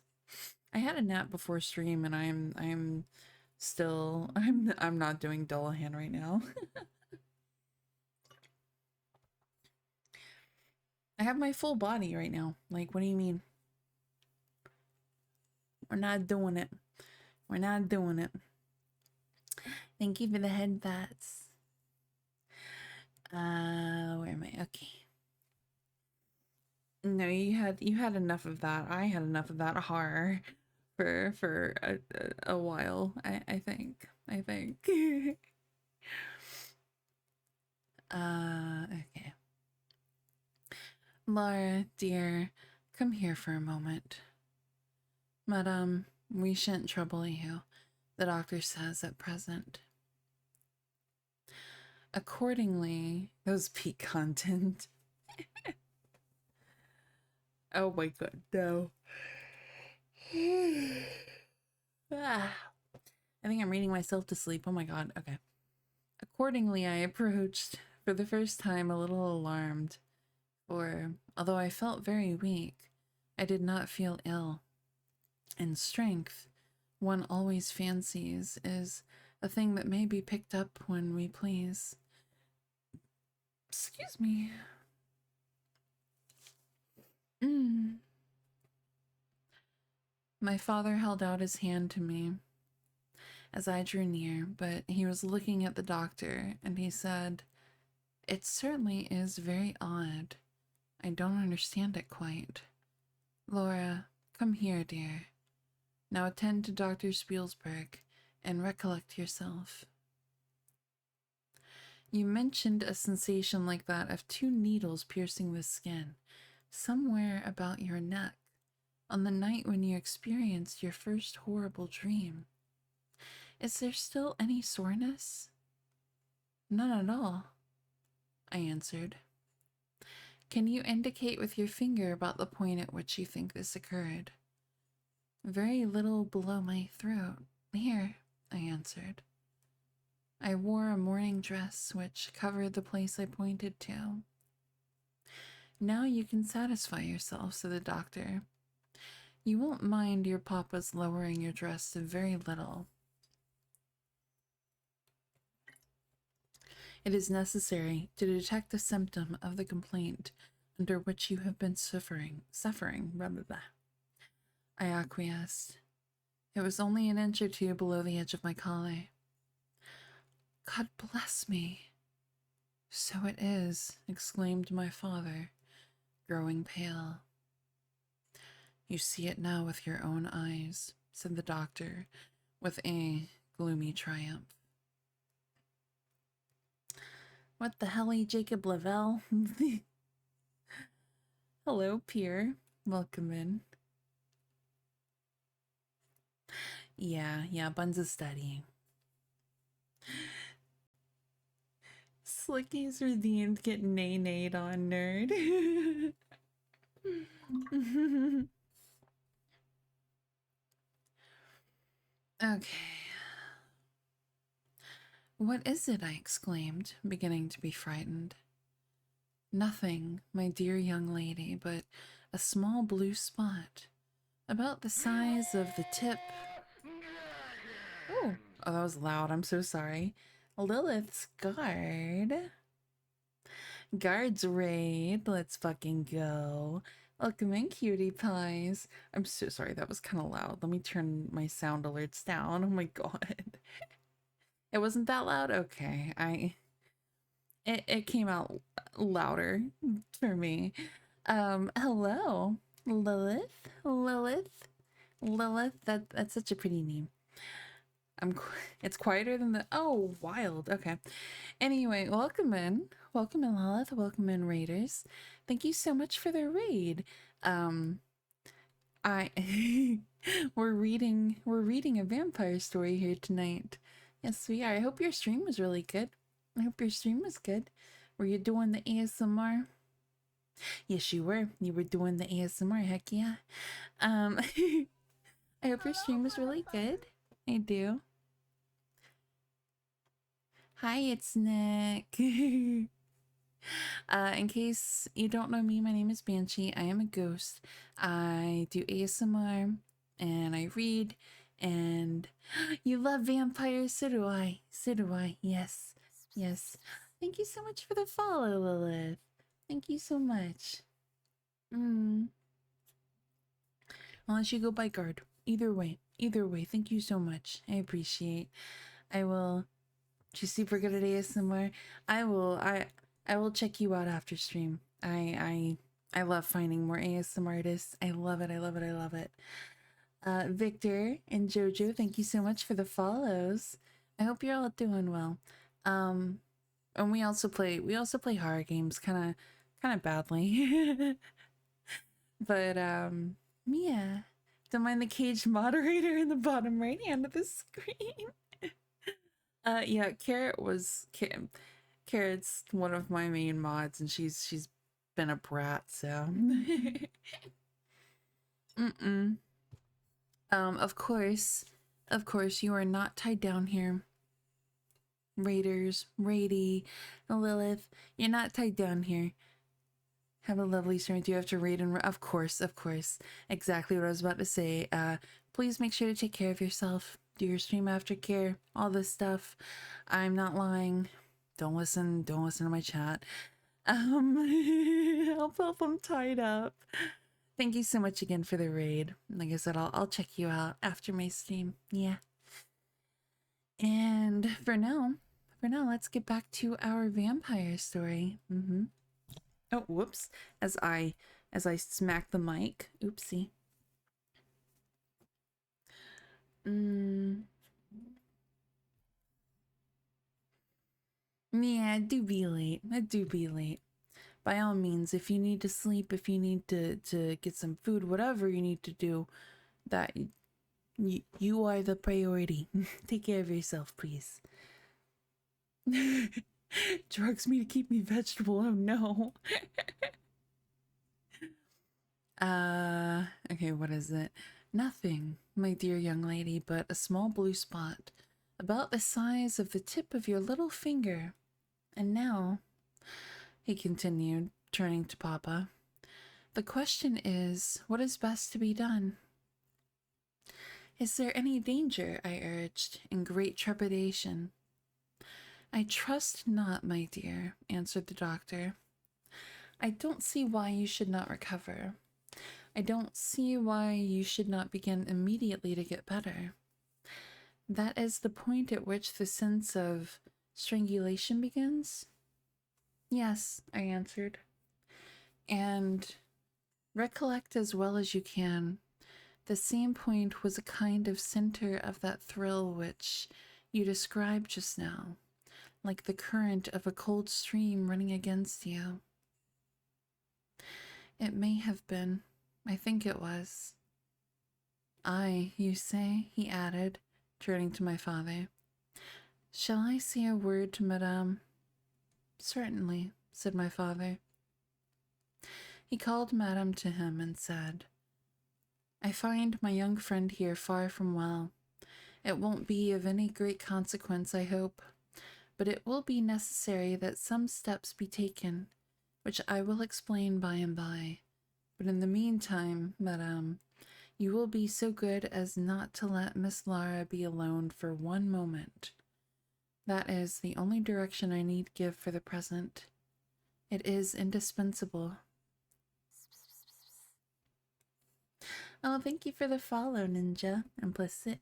S1: I had a nap before stream, and I'm still I'm not doing Dullahan right now. I have my full body right now. Like, what do you mean? We're not doing it. We're not doing it. Thank you for the head pats. Where am I? Okay. No, you had enough of that. I had enough of that horror for a while. I think. Okay. Laura, dear, come here for a moment. Madame, we shan't trouble you. the doctor says at present. Accordingly, those peak content. Oh my god, no. Ah, I think I'm reading myself to sleep. Oh my god, okay. Accordingly, I approached, for the first time, a little alarmed, for although I felt very weak, I did not feel ill. And strength, one always fancies, is a thing that may be picked up when we please. Excuse me. My father held out his hand to me as I drew near, but he was looking at the doctor and he said, "It certainly is very odd. I don't understand it quite. Laura, come here, dear. Now attend to Dr. Spielsberg and recollect yourself. You mentioned a sensation like that of 2 needles piercing the skin, somewhere about your neck, on the night when you experienced your first horrible dream. Is there still any soreness?" "None at all," I answered. "Can you indicate with your finger about the point at which you think this occurred?" "Very little below my throat. Here," I answered. I wore a morning dress which covered the place I pointed to. "Now you can satisfy yourself," said the doctor. "You won't mind your papa's lowering your dress a very little. It is necessary to detect the symptom of the complaint under which you have been suffering, blah, blah, blah." I acquiesced. It was only an inch or 2 below the edge of my collar. "God bless me! So it is," exclaimed my father, growing pale. "You see it now with your own eyes," said the doctor, with a gloomy triumph. What the helly, Jacob Lavelle? Hello, Pierre. Welcome in. Yeah, Buns is studying. Slicky's redeemed, get nay-nayed on, nerd. Okay. "What is it?" I exclaimed, beginning to be frightened. "Nothing, my dear young lady, but a small blue spot, about the size of the tip." Oh, that was loud. I'm so sorry. Lilith's guard. Guards raid. Let's fucking go. Welcome in, cutie pies. I'm so sorry. That was kind of loud. Let me turn my sound alerts down. Oh my god. It wasn't that loud? Okay. It came out louder for me. Hello. Lilith. That's such a pretty name. It's quieter than the, oh, wild. Okay. Anyway, welcome in, Lilith. Welcome in, raiders. Thank you so much for the raid. I we're reading a vampire story here tonight. Yes, we are. I hope your stream was really good. I hope your stream was good. Were you doing the ASMR? Yes, you were. You were doing the ASMR. Heck yeah. I hope your stream was really good. I do. Hi, it's Nick. In case you don't know me, my name is Banshee. I am a ghost. I do ASMR and I read, and you love vampires. So do I. So do I. Yes. Yes. Thank you so much for the follow, Lilith. Thank you so much. Unless you go by guard. Either way. Thank you so much. I appreciate. I will. She's super good at ASMR. I will check you out after stream. I love finding more ASMR artists. I love it. Victor and Jojo, thank you so much for the follows. I hope you're all doing well. And we also play horror games kind of badly. But yeah. Don't mind the caged moderator in the bottom right hand of the screen. Yeah, Carrot's one of my main mods, and she's been a brat, so. Of course, you are not tied down here. Raiders, Rady, Lilith, you're not tied down here. Have a lovely stream. Do you have to raid and of course, exactly what I was about to say. Please make sure to take care of yourself. Do your stream aftercare, all this stuff. I'm not lying. Don't listen to my chat. Help, I'm tied up. Thank you so much again for the raid. Like I said, I'll check you out after my stream. Yeah. And for now, let's get back to our vampire story. Oh, whoops. As I smack the mic. Oopsie. Yeah, do be late. By all means, if you need to sleep, if you need to get some food, whatever you need to do, that you are the priority. Take care of yourself, please. Drugs me to keep me vegetable. Oh no. Okay, what is it? Nothing, my dear young lady, but a small blue spot, about the size of the tip of your little finger. And now, he continued, turning to Papa, the question is, what is best to be done? Is there any danger? I urged, in great trepidation. I trust not, my dear, answered the doctor. I don't see why you should not recover. I don't see why you should not begin immediately to get better. That is the point at which the sense of strangulation begins? Yes, I answered. And recollect as well as you can, the same point was a kind of center of that thrill which you described just now, like the current of a cold stream running against you. It may have been. I think it was. Aye, you say, he added, turning to my father. Shall I say a word to Madame? Certainly, said my father. He called Madame to him and said, I find my young friend here far from well. It won't be of any great consequence, I hope, but it will be necessary that some steps be taken, which I will explain by and by. But in the meantime, Madame, you will be so good as not to let Miss Lara be alone for one moment. That is the only direction I need give for the present. It is indispensable. Oh, thank you for the follow, Ninja. Implicit.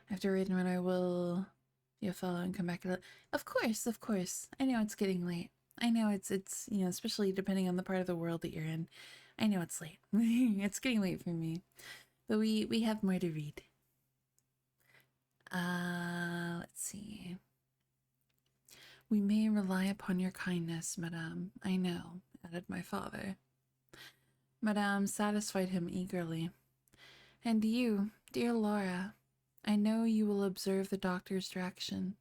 S1: After reading it, I will do a follow and come back. Of course. I know it's getting late. I know it's you know, especially depending on the part of the world that you're in. I know it's late. It's getting late for me. But we have more to read. Let's see. We may rely upon your kindness, Madame. I know, added my father. Madame satisfied him eagerly. And you, dear Laura, I know you will observe the doctor's direction.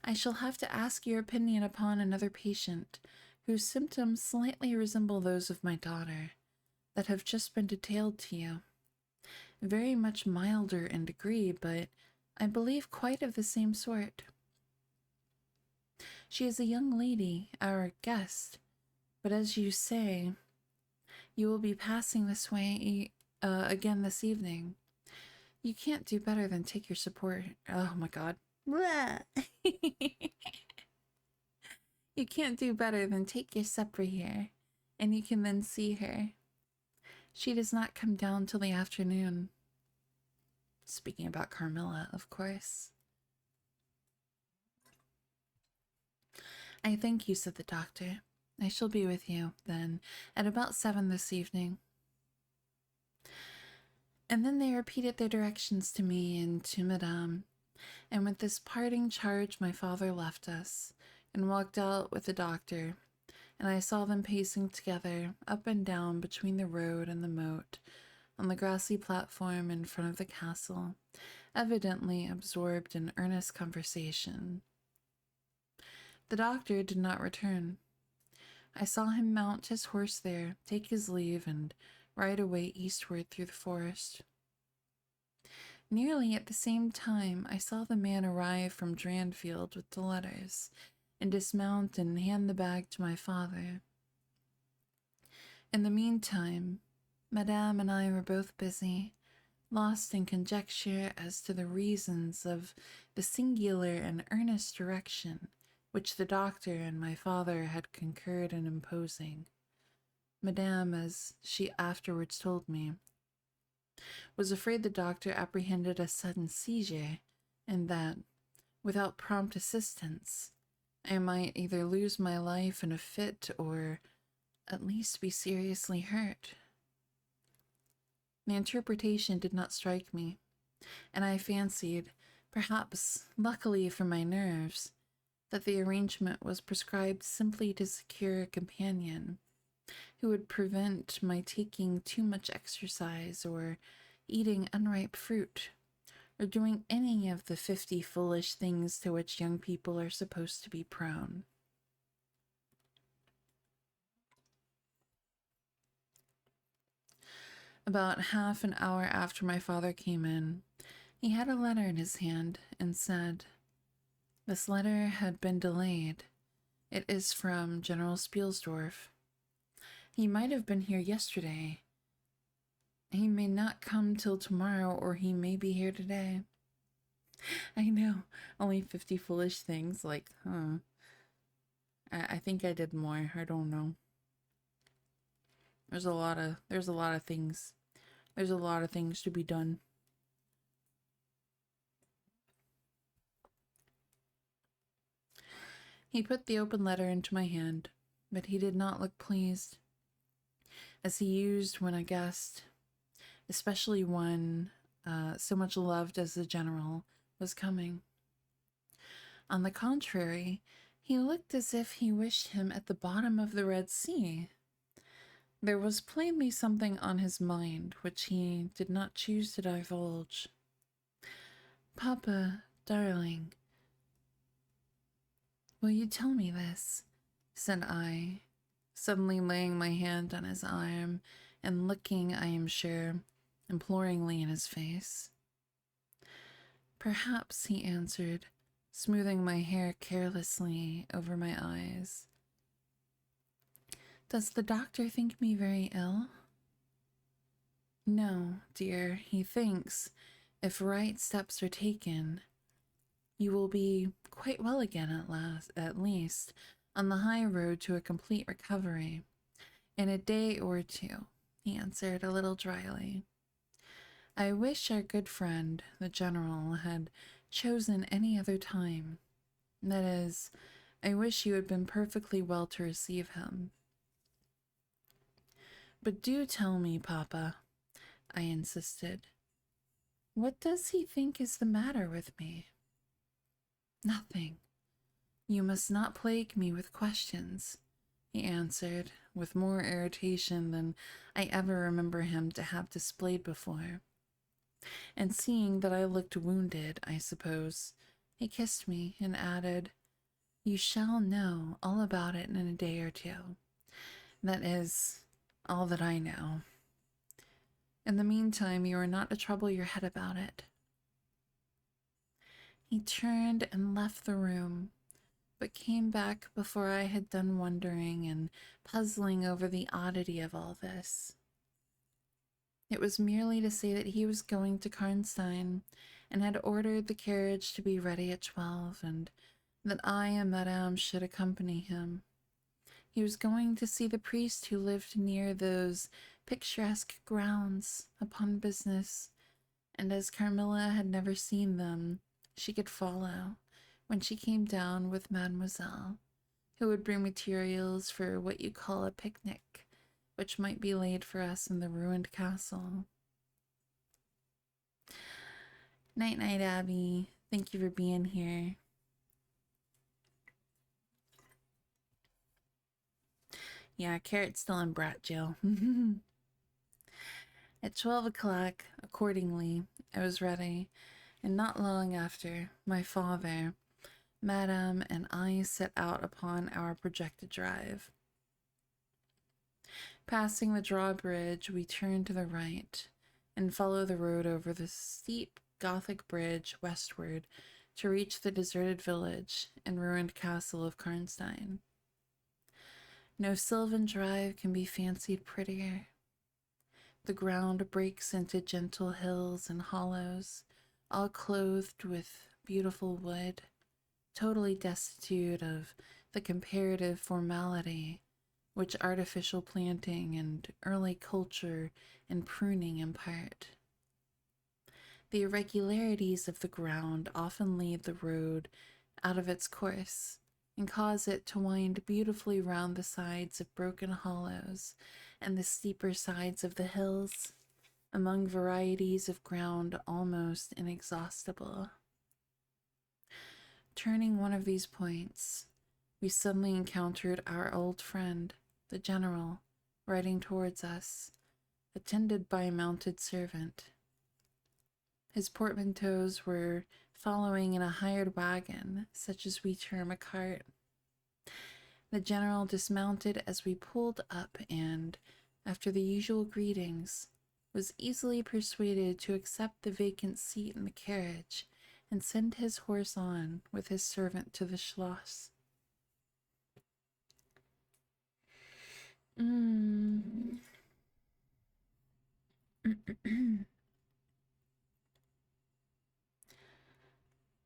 S1: I shall have to ask your opinion upon another patient, whose symptoms slightly resemble those of my daughter, that have just been detailed to you. Very much milder in degree, but I believe quite of the same sort. She is a young lady, our guest, but as you say, you will be passing this way again this evening. You can't do better than take your support. Oh my god. You can't do better than take your supper here, and you can then see her. She does not come down till the afternoon. Speaking about Carmilla, of course. I thank you, said the doctor. I shall be with you, then, at about 7 this evening. And then they repeated their directions to me and to Madame, and with this parting charge my father left us, and walked out with the doctor, and I saw them pacing together up and down between the road and the moat on the grassy platform in front of the castle, evidently absorbed in earnest conversation. The doctor did not return. I saw him mount his horse there, take his leave, and ride away eastward through the forest. Nearly at the same time, I saw the man arrive from Dranfield with the letters, and dismount and hand the bag to my father. In the meantime, Madame and I were both busy, lost in conjecture as to the reasons of the singular and earnest direction which the doctor and my father had concurred in imposing. Madame, as she afterwards told me, was afraid the doctor apprehended a sudden seizure, and that, without prompt assistance, I might either lose my life in a fit or at least be seriously hurt. The interpretation did not strike me, and I fancied, perhaps luckily for my nerves, that the arrangement was prescribed simply to secure a companion who would prevent my taking too much exercise or eating unripe fruit, or doing any of the 50 foolish things to which young people are supposed to be prone. About half an hour after my father came in, he had a letter in his hand and said, "This letter had been delayed. It is from General Spielsdorf. He might have been here yesterday. He may not come till tomorrow, or he may be here today." I know, only 50 foolish things, like, I think I did more, I don't know. There's a lot of things. There's a lot of things to be done. He put the open letter into my hand, but he did not look pleased, as he used when a guest, especially one so much loved as the general, was coming. On the contrary, he looked as if he wished him at the bottom of the Red Sea. There was plainly something on his mind which he did not choose to divulge. "Papa, darling, will you tell me this?" said I, suddenly laying my hand on his arm and looking, I am sure, imploringly in his face. "Perhaps," he answered, smoothing my hair carelessly over my eyes. "Does the doctor think me very ill?" "No, dear, he thinks, if right steps are taken, you will be quite well again at least, on the high road to a complete recovery, in a day or two," he answered a little dryly. "I wish our good friend, the general, had chosen any other time. That is, I wish you had been perfectly well to receive him." "But do tell me, Papa," I insisted. "What does he think is the matter with me?" "Nothing. You must not plague me with questions," he answered, with more irritation than I ever remember him to have displayed before. And seeing that I looked wounded, I suppose, he kissed me and added, "You shall know all about it in a day or two. That is all that I know. In the meantime, you are not to trouble your head about it." He turned and left the room, but came back before I had done wondering and puzzling over the oddity of all this. It was merely to say that he was going to Karnstein and had ordered the carriage to be ready at 12, and that I and Madame should accompany him. He was going to see the priest who lived near those picturesque grounds upon business, and as Carmilla had never seen them, she could follow when she came down with Mademoiselle, who would bring materials for what you call a picnic, which might be laid for us in the ruined castle. Night-night, Abby. Thank you for being here. Yeah, Carrot's still in brat jail. At 12 o'clock, accordingly, I was ready, and not long after, my father, Madame, and I set out upon our projected drive. Passing the drawbridge, we turned to the right and followed the road over the steep Gothic bridge westward to reach the deserted village and ruined castle of Karnstein. No sylvan drive can be fancied prettier. The ground breaks into gentle hills and hollows, all clothed with beautiful wood, totally destitute of the comparative formality which artificial planting and early culture and pruning impart. The irregularities of the ground often lead the road out of its course and cause it to wind beautifully round the sides of broken hollows and the steeper sides of the hills, among varieties of ground almost inexhaustible. Turning one of these points, we suddenly encountered our old friend, the general, riding towards us, attended by a mounted servant. His portmanteaus were following in a hired wagon, such as we term a cart. The general dismounted as we pulled up and, after the usual greetings, was easily persuaded to accept the vacant seat in the carriage and send his horse on with his servant to the schloss.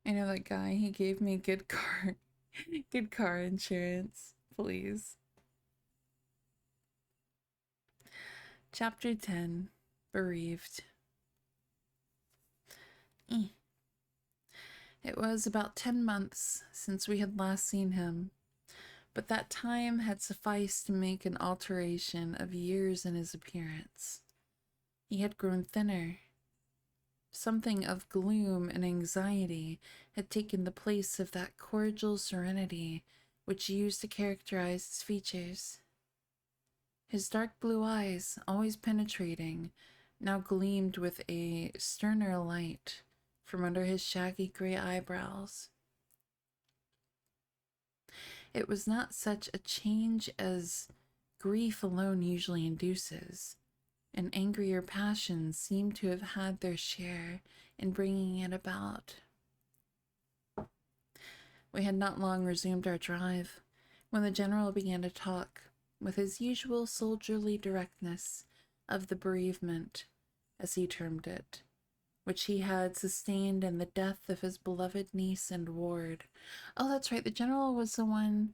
S1: I know that guy, he gave me good car insurance, please. Chapter 10, Bereaved. It was about 10 months since we had last seen him, but that time had sufficed to make an alteration of years in his appearance. He had grown thinner. Something of gloom and anxiety had taken the place of that cordial serenity which used to characterize his features. His dark blue eyes, always penetrating, now gleamed with a sterner light from under his shaggy gray eyebrows. It was not such a change as grief alone usually induces, and angrier passions seemed to have had their share in bringing it about. We had not long resumed our drive when the general began to talk, with his usual soldierly directness, of the bereavement, as he termed it, which he had sustained in the death of his beloved niece and ward. Oh, that's right, the general was the one.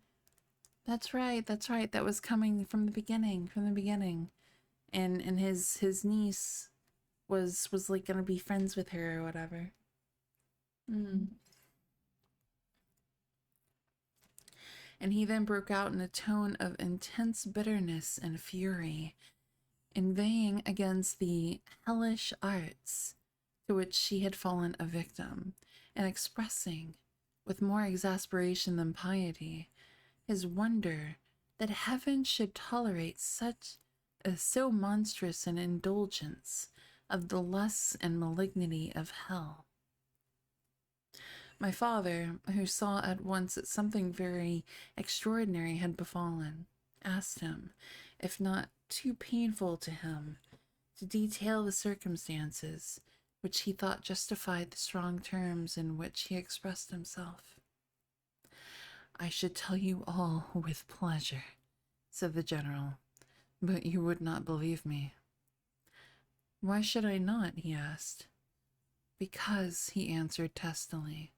S1: That's right, that was coming from the beginning. And his niece was like gonna be friends with her or whatever. And he then broke out in a tone of intense bitterness and fury, inveighing against the hellish arts to which she had fallen a victim, and expressing, with more exasperation than piety, his wonder that heaven should tolerate so monstrous an indulgence of the lusts and malignity of hell. My father, who saw at once that something very extraordinary had befallen, asked him, if not too painful to him, to detail the circumstances which he thought justified the strong terms in which he expressed himself. "I should tell you all with pleasure," said the general, "but you would not believe me." "Why should I not?" he asked. "Because," he answered testily,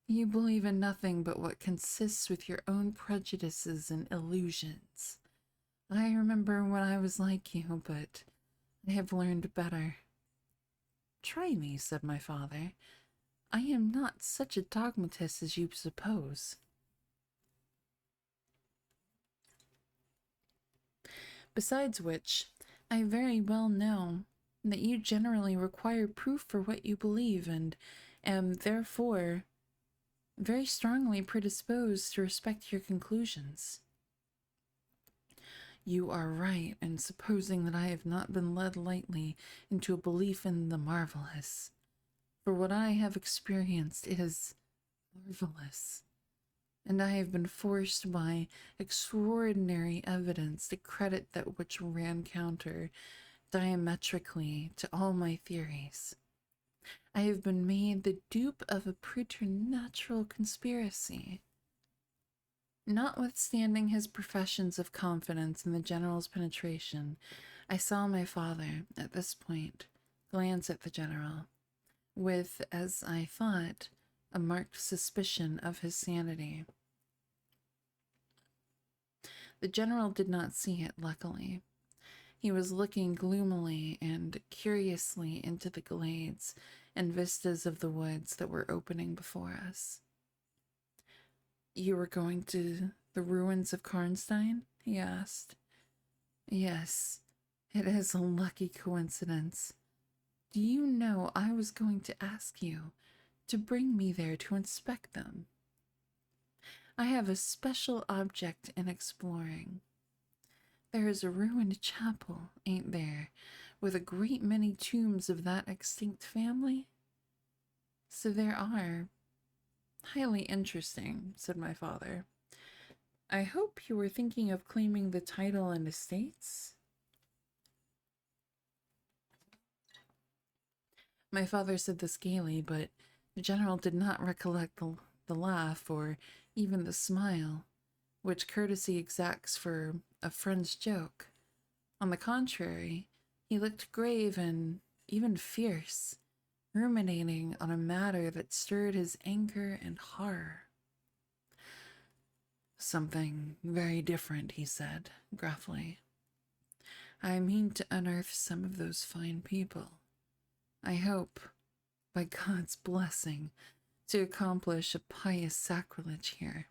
S1: "you believe in nothing but what consists with your own prejudices and illusions. I remember when I was like you, but I have learned better." "Try me," said my father. "I am not such a dogmatist as you suppose." "Besides which, I very well know that you generally require proof for what you believe, and am therefore very strongly predisposed to respect your conclusions." You are right in supposing that I have not been led lightly into a belief in the marvelous. For what I have experienced is marvelous, and I have been forced by extraordinary evidence to credit that which ran counter diametrically to all my theories. I have been made the dupe of a preternatural conspiracy. Notwithstanding his professions of confidence in the general's penetration, I saw my father, at this point, glance at the general, with, as I thought, a marked suspicion of his sanity. The general did not see it, luckily. He was looking gloomily and curiously into the glades and vistas of the woods that were opening before us. You were going to the ruins of Karnstein? He asked. Yes, it is a lucky coincidence. Do you know I was going to ask you to bring me there to inspect them? I have a special object in exploring. There is a ruined chapel, ain't there, with a great many tombs of that extinct family? So there are. Highly interesting, said my father. I hope you were thinking of claiming the title and estates? My father said this gaily, but the general did not recollect the laugh or even the smile, which courtesy exacts for a friend's joke. On the contrary, he looked grave and even fierce, ruminating on a matter that stirred his anger and horror. Something very different, he said, gruffly. I mean to unearth some of those fine people. I hope, by God's blessing, to accomplish a pious sacrilege here,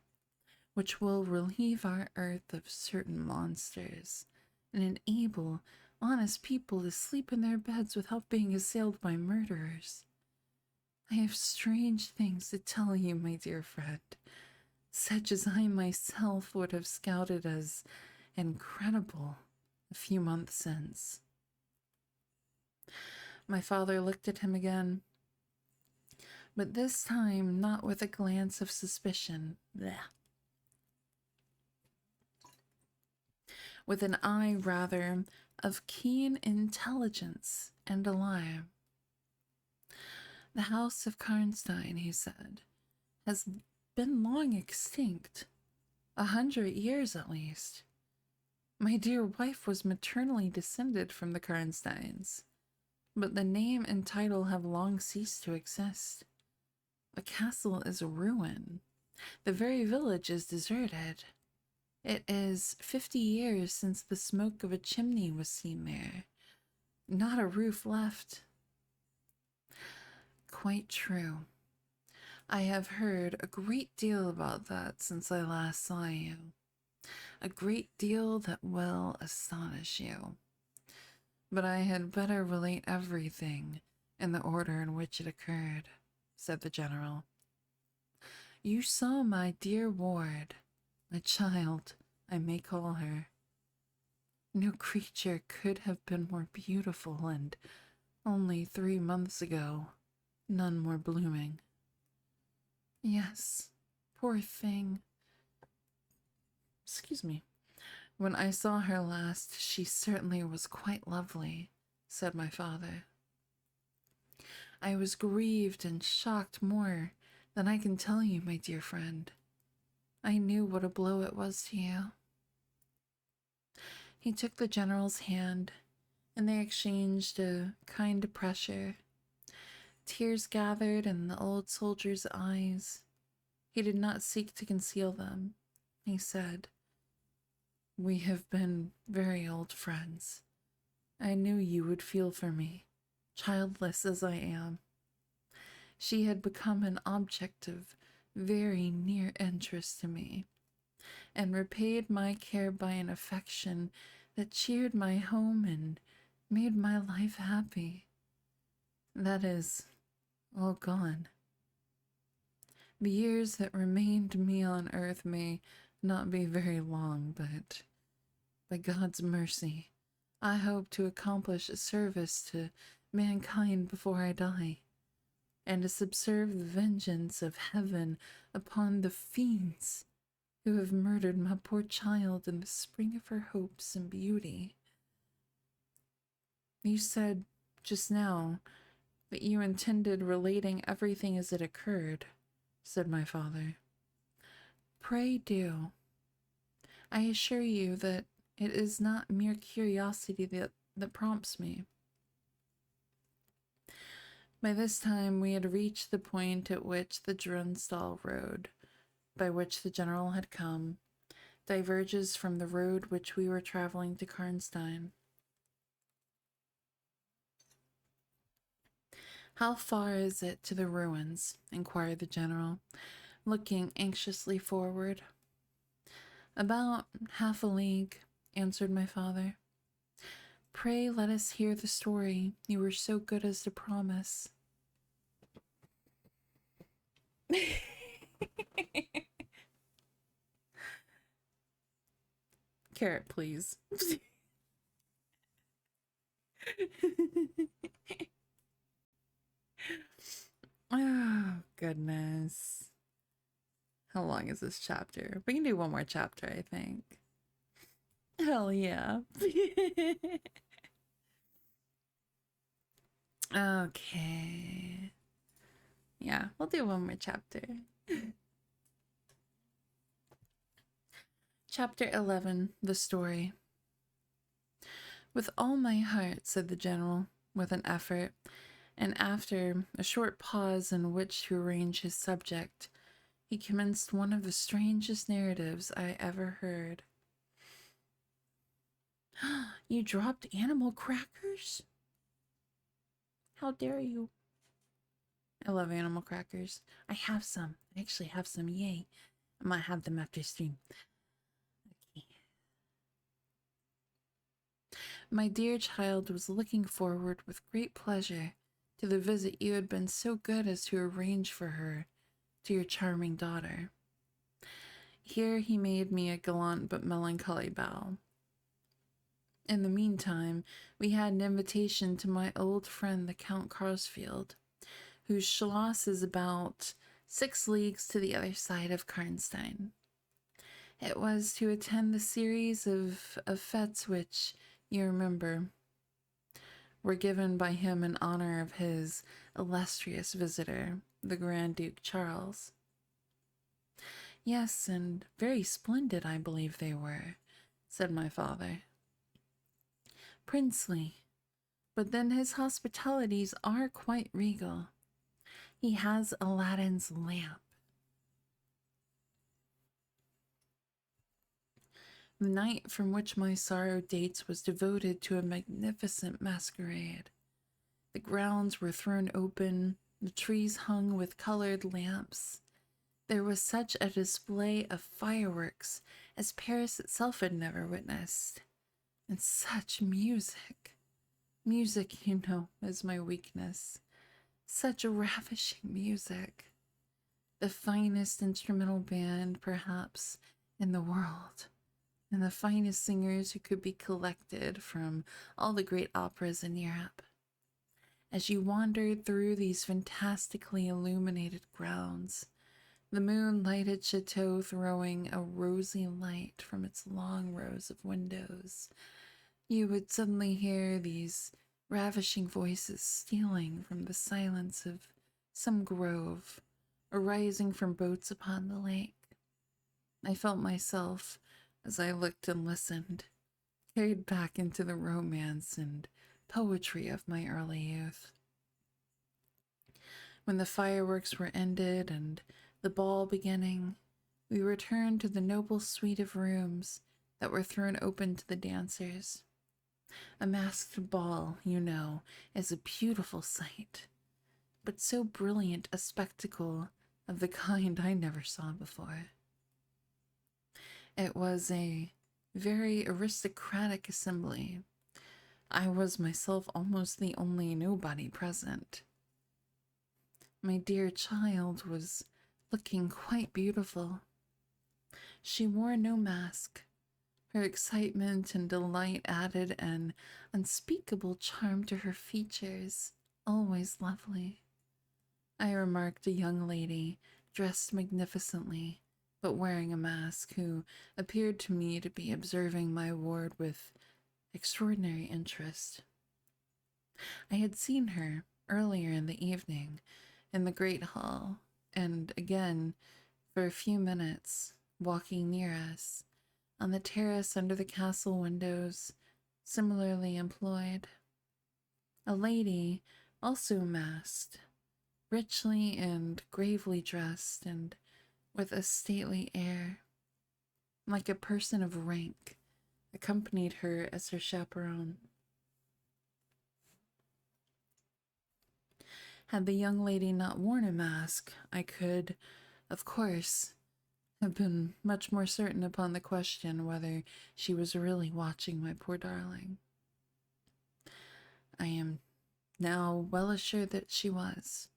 S1: which will relieve our earth of certain monsters and enable honest people to sleep in their beds without being assailed by murderers. I have strange things to tell you, my dear friend, such as I myself would have scouted as incredible a few months since. My father looked at him again, but this time not with a glance of suspicion. Blech. With an eye, rather, of keen intelligence and alarm. The house of Karnstein, he said, has been long extinct, 100 years at least. My dear wife was maternally descended from the Karnsteins, but the name and title have long ceased to exist. The castle is a ruin. The very village is deserted. It is 50 years since the smoke of a chimney was seen there. Not a roof left. Quite true. I have heard a great deal about that since I last saw you. A great deal that will astonish you. But I had better relate everything in the order in which it occurred, said the general. You saw my dear ward, my child, I may call her. No creature could have been more beautiful, and only 3 months ago, none more blooming. Yes, poor thing. Excuse me. When I saw her last, she certainly was quite lovely, said my father. I was grieved and shocked more than I can tell you, my dear friend. I knew what a blow it was to you. He took the general's hand, and they exchanged a kind pressure. Tears gathered in the old soldier's eyes. He did not seek to conceal them. He said, We have been very old friends. I knew you would feel for me, childless as I am. She had become an object of very near interest to me, and repaid my care by an affection that cheered my home and made my life happy. That is all gone. The years that remained me on earth may not be very long, but By God's mercy, I hope to accomplish a service to mankind before I die, and to subserve the vengeance of heaven upon the fiends who have murdered my poor child in the spring of her hopes and beauty. You said just now that you intended relating everything as it occurred, said my father. Pray do. I assure you that it is not mere curiosity that prompts me. By this time we had reached the point at which the Drunstall road, by which the general had come, diverges from the road which we were traveling to Karnstein. How far is it to the ruins? Inquired the general, looking anxiously forward. About half a league, answered my father. Pray let us hear the story you were so good as to promise. Carrot, please. Oh, goodness. How long is this chapter? We can do one more chapter, I think. Hell yeah. Okay. Yeah, we'll do one more chapter. Chapter 11, The Story. With all my heart, said the general, with an effort, and after a short pause in which to arrange his subject, he commenced one of the strangest narratives I ever heard. You dropped animal crackers? How dare you? I love animal crackers. I have some. I actually have some. Yay. I might have them after stream. Okay. My dear child was looking forward with great pleasure to the visit you had been so good as to arrange for her, to your charming daughter. Here he made me a gallant but melancholy bow. In the meantime, we had an invitation to my old friend the Count Karsfield, whose schloss is about 6 leagues to the other side of Karnstein. It was to attend the series of fetes which, you remember, were given by him in honor of his illustrious visitor, the Grand Duke Charles. Yes, and very splendid, I believe they were, said my father. Princely, but then his hospitalities are quite regal. He has Aladdin's lamp. The night from which my sorrow dates was devoted to a magnificent masquerade. The grounds were thrown open, the trees hung with colored lamps. There was such a display of fireworks as Paris itself had never witnessed. And such music. Music, you know, is my weakness. Such ravishing music. The finest instrumental band, perhaps, in the world. And the finest singers who could be collected from all the great operas in Europe. As you wandered through these fantastically illuminated grounds, the moon-lighted chateau throwing a rosy light from its long rows of windows, you would suddenly hear these ravishing voices stealing from the silence of some grove, arising from boats upon the lake. I felt myself, as I looked and listened, carried back into the romance and poetry of my early youth. When the fireworks were ended and the ball beginning, we returned to the noble suite of rooms that were thrown open to the dancers. A masked ball, you know, is a beautiful sight, but so brilliant a spectacle of the kind I never saw before. It was a very aristocratic assembly. I was myself almost the only nobody present. My dear child was looking quite beautiful. She wore no mask. Her excitement and delight added an unspeakable charm to her features, always lovely. I remarked a young lady, dressed magnificently, but wearing a mask, who appeared to me to be observing my ward with extraordinary interest. I had seen her earlier in the evening in the great hall, and again for a few minutes, walking near us, on the terrace under the castle windows, similarly employed. A lady, also masked, richly and gravely dressed, and with a stately air, like a person of rank, accompanied her as her chaperone. Had the young lady not worn a mask, I could, of course, have been much more certain upon the question whether she was really watching my poor darling. I am now well assured that she was.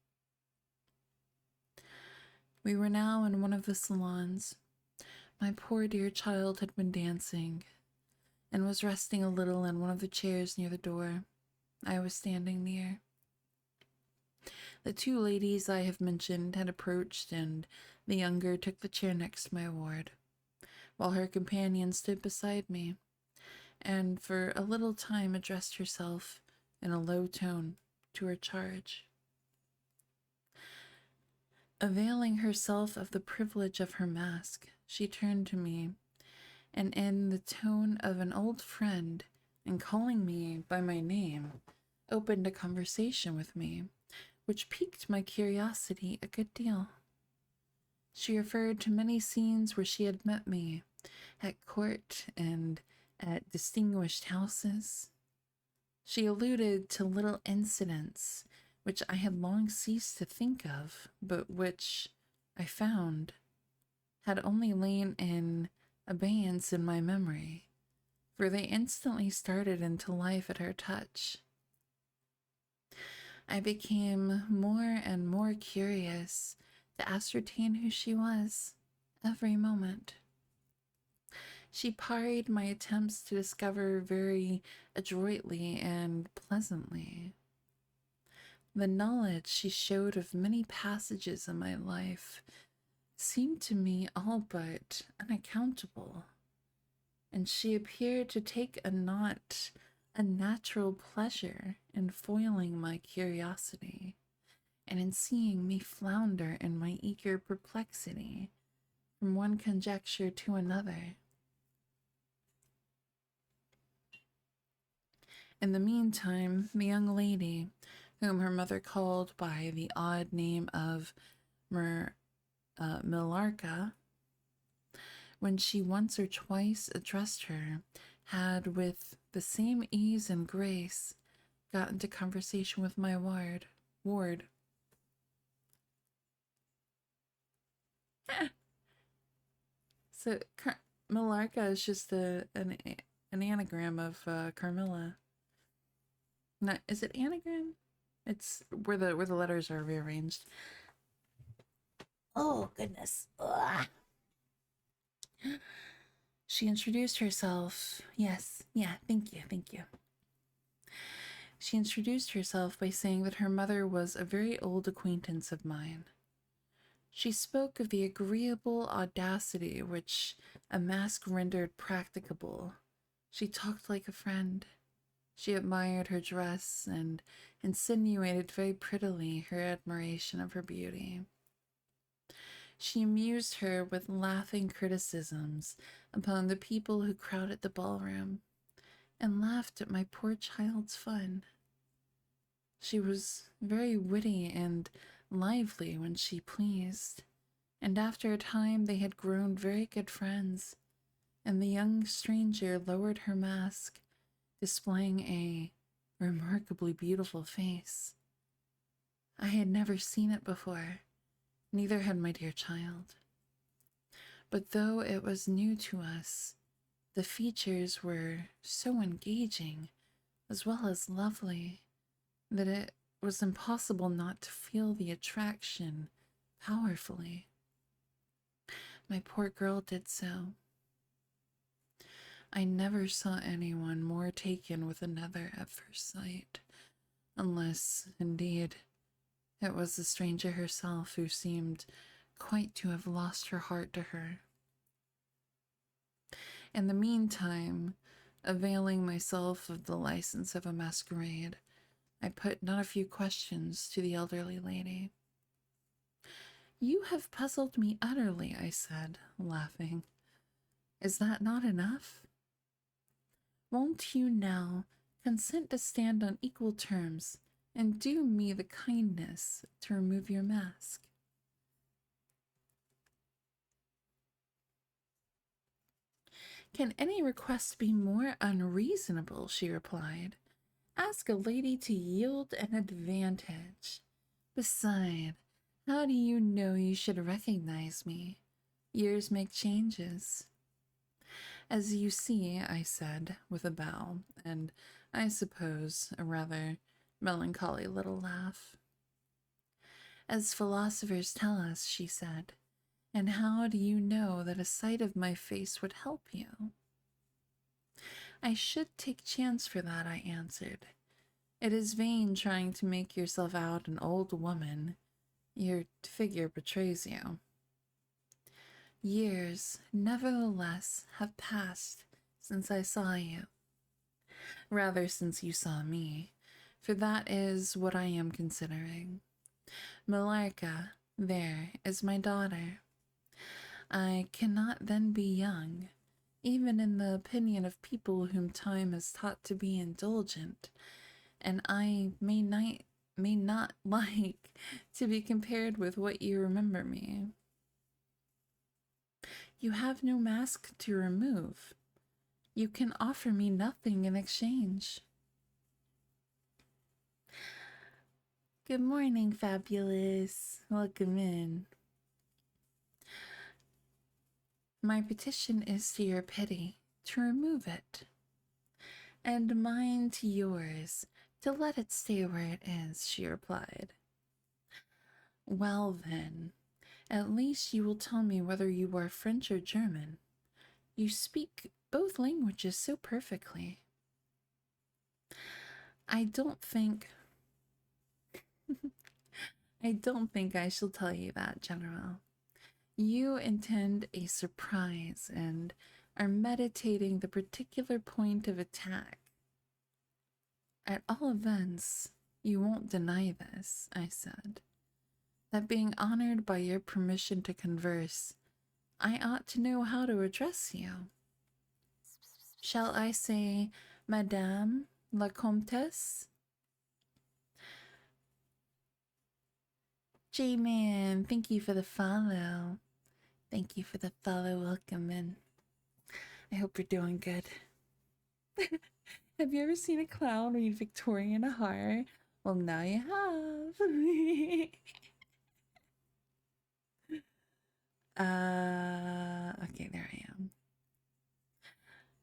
S1: We were now in one of the salons. My poor dear child had been dancing, and was resting a little in one of the chairs near the door. I was standing near. The two ladies I have mentioned had approached, and the younger took the chair next my ward, while her companion stood beside me, and for a little time addressed herself in a low tone to her charge. Availing herself of the privilege of her mask, she turned to me, and in the tone of an old friend, and calling me by my name, opened a conversation with me, which piqued my curiosity a good deal. She referred to many scenes where she had met me, at court and at distinguished houses. She alluded to little incidents which I had long ceased to think of, but which, I found, had only lain in abeyance in my memory, for they instantly started into life at her touch. I became more and more curious to ascertain who she was every moment. She parried my attempts to discover very adroitly and pleasantly. The knowledge she showed of many passages in my life seemed to me all but unaccountable, and she appeared to take a not unnatural pleasure in foiling my curiosity, and in seeing me flounder in my eager perplexity from one conjecture to another. In the meantime, the young lady, whom her mother called by the odd name of Millarca, when she once or twice addressed her, had, with the same ease and grace, got into conversation with my ward. So, Millarca is just an anagram of Carmilla. Not, is it anagram? It's where the letters are rearranged. Oh goodness. Ugh. She introduced herself. Yes, yeah, thank you. She introduced herself by saying that her mother was a very old acquaintance of mine. She spoke of the agreeable audacity which a mask rendered practicable. She talked like a friend. She admired her dress and insinuated very prettily her admiration of her beauty. She amused her with laughing criticisms upon the people who crowded the ballroom, and laughed at my poor child's fun. She was very witty and lively when she pleased, and after a time they had grown very good friends, and the young stranger lowered her mask, displaying a remarkably beautiful face. I had never seen it before, neither had my dear child. But though it was new to us, the features were so engaging, as well as lovely, that it was impossible not to feel the attraction powerfully. My poor girl did so. I never saw anyone more taken with another at first sight, unless, indeed, it was the stranger herself who seemed quite to have lost her heart to her. In the meantime, availing myself of the license of a masquerade, I put not a few questions to the elderly lady. "You have puzzled me utterly," I said, laughing. "Is that not enough? Won't you now consent to stand on equal terms and do me the kindness to remove your mask?" "Can any request be more unreasonable?" she replied. "Ask a lady to yield an advantage. Beside, how do you know you should recognize me? Years make changes." "As you see," I said, with a bow, and I suppose a rather melancholy little laugh. "As philosophers tell us," she said. "And how do you know that a sight of my face would help you?" "I should take chance for that," I answered. "It is vain trying to make yourself out an old woman. Your figure betrays you." "Years, nevertheless, have passed since I saw you. Rather since you saw me, for that is what I am considering. Millarca, there, is my daughter. I cannot then be young, even in the opinion of people whom time has taught to be indulgent, and I may not like to be compared with what you remember me." "You have no mask to remove. You can offer me nothing in exchange." "Good morning, fabulous. Welcome in. My petition is to your pity, to remove it, and mine to yours, to let it stay where it is," she replied. "Well, then, at least you will tell me whether you are French or German. You speak both languages so perfectly." I don't think I shall tell you that, General. You intend a surprise and are meditating the particular point of attack. At all events, you won't deny this," I said, "that being honored by your permission to converse, I ought to know how to address you. Shall I say, Madame la Comtesse?" J-Man, thank you for the follow. Thank you for the follow. Welcome in. I hope you're doing good. Have you ever seen a clown read Victoria in a heart? Well, now you have. Okay, there I am.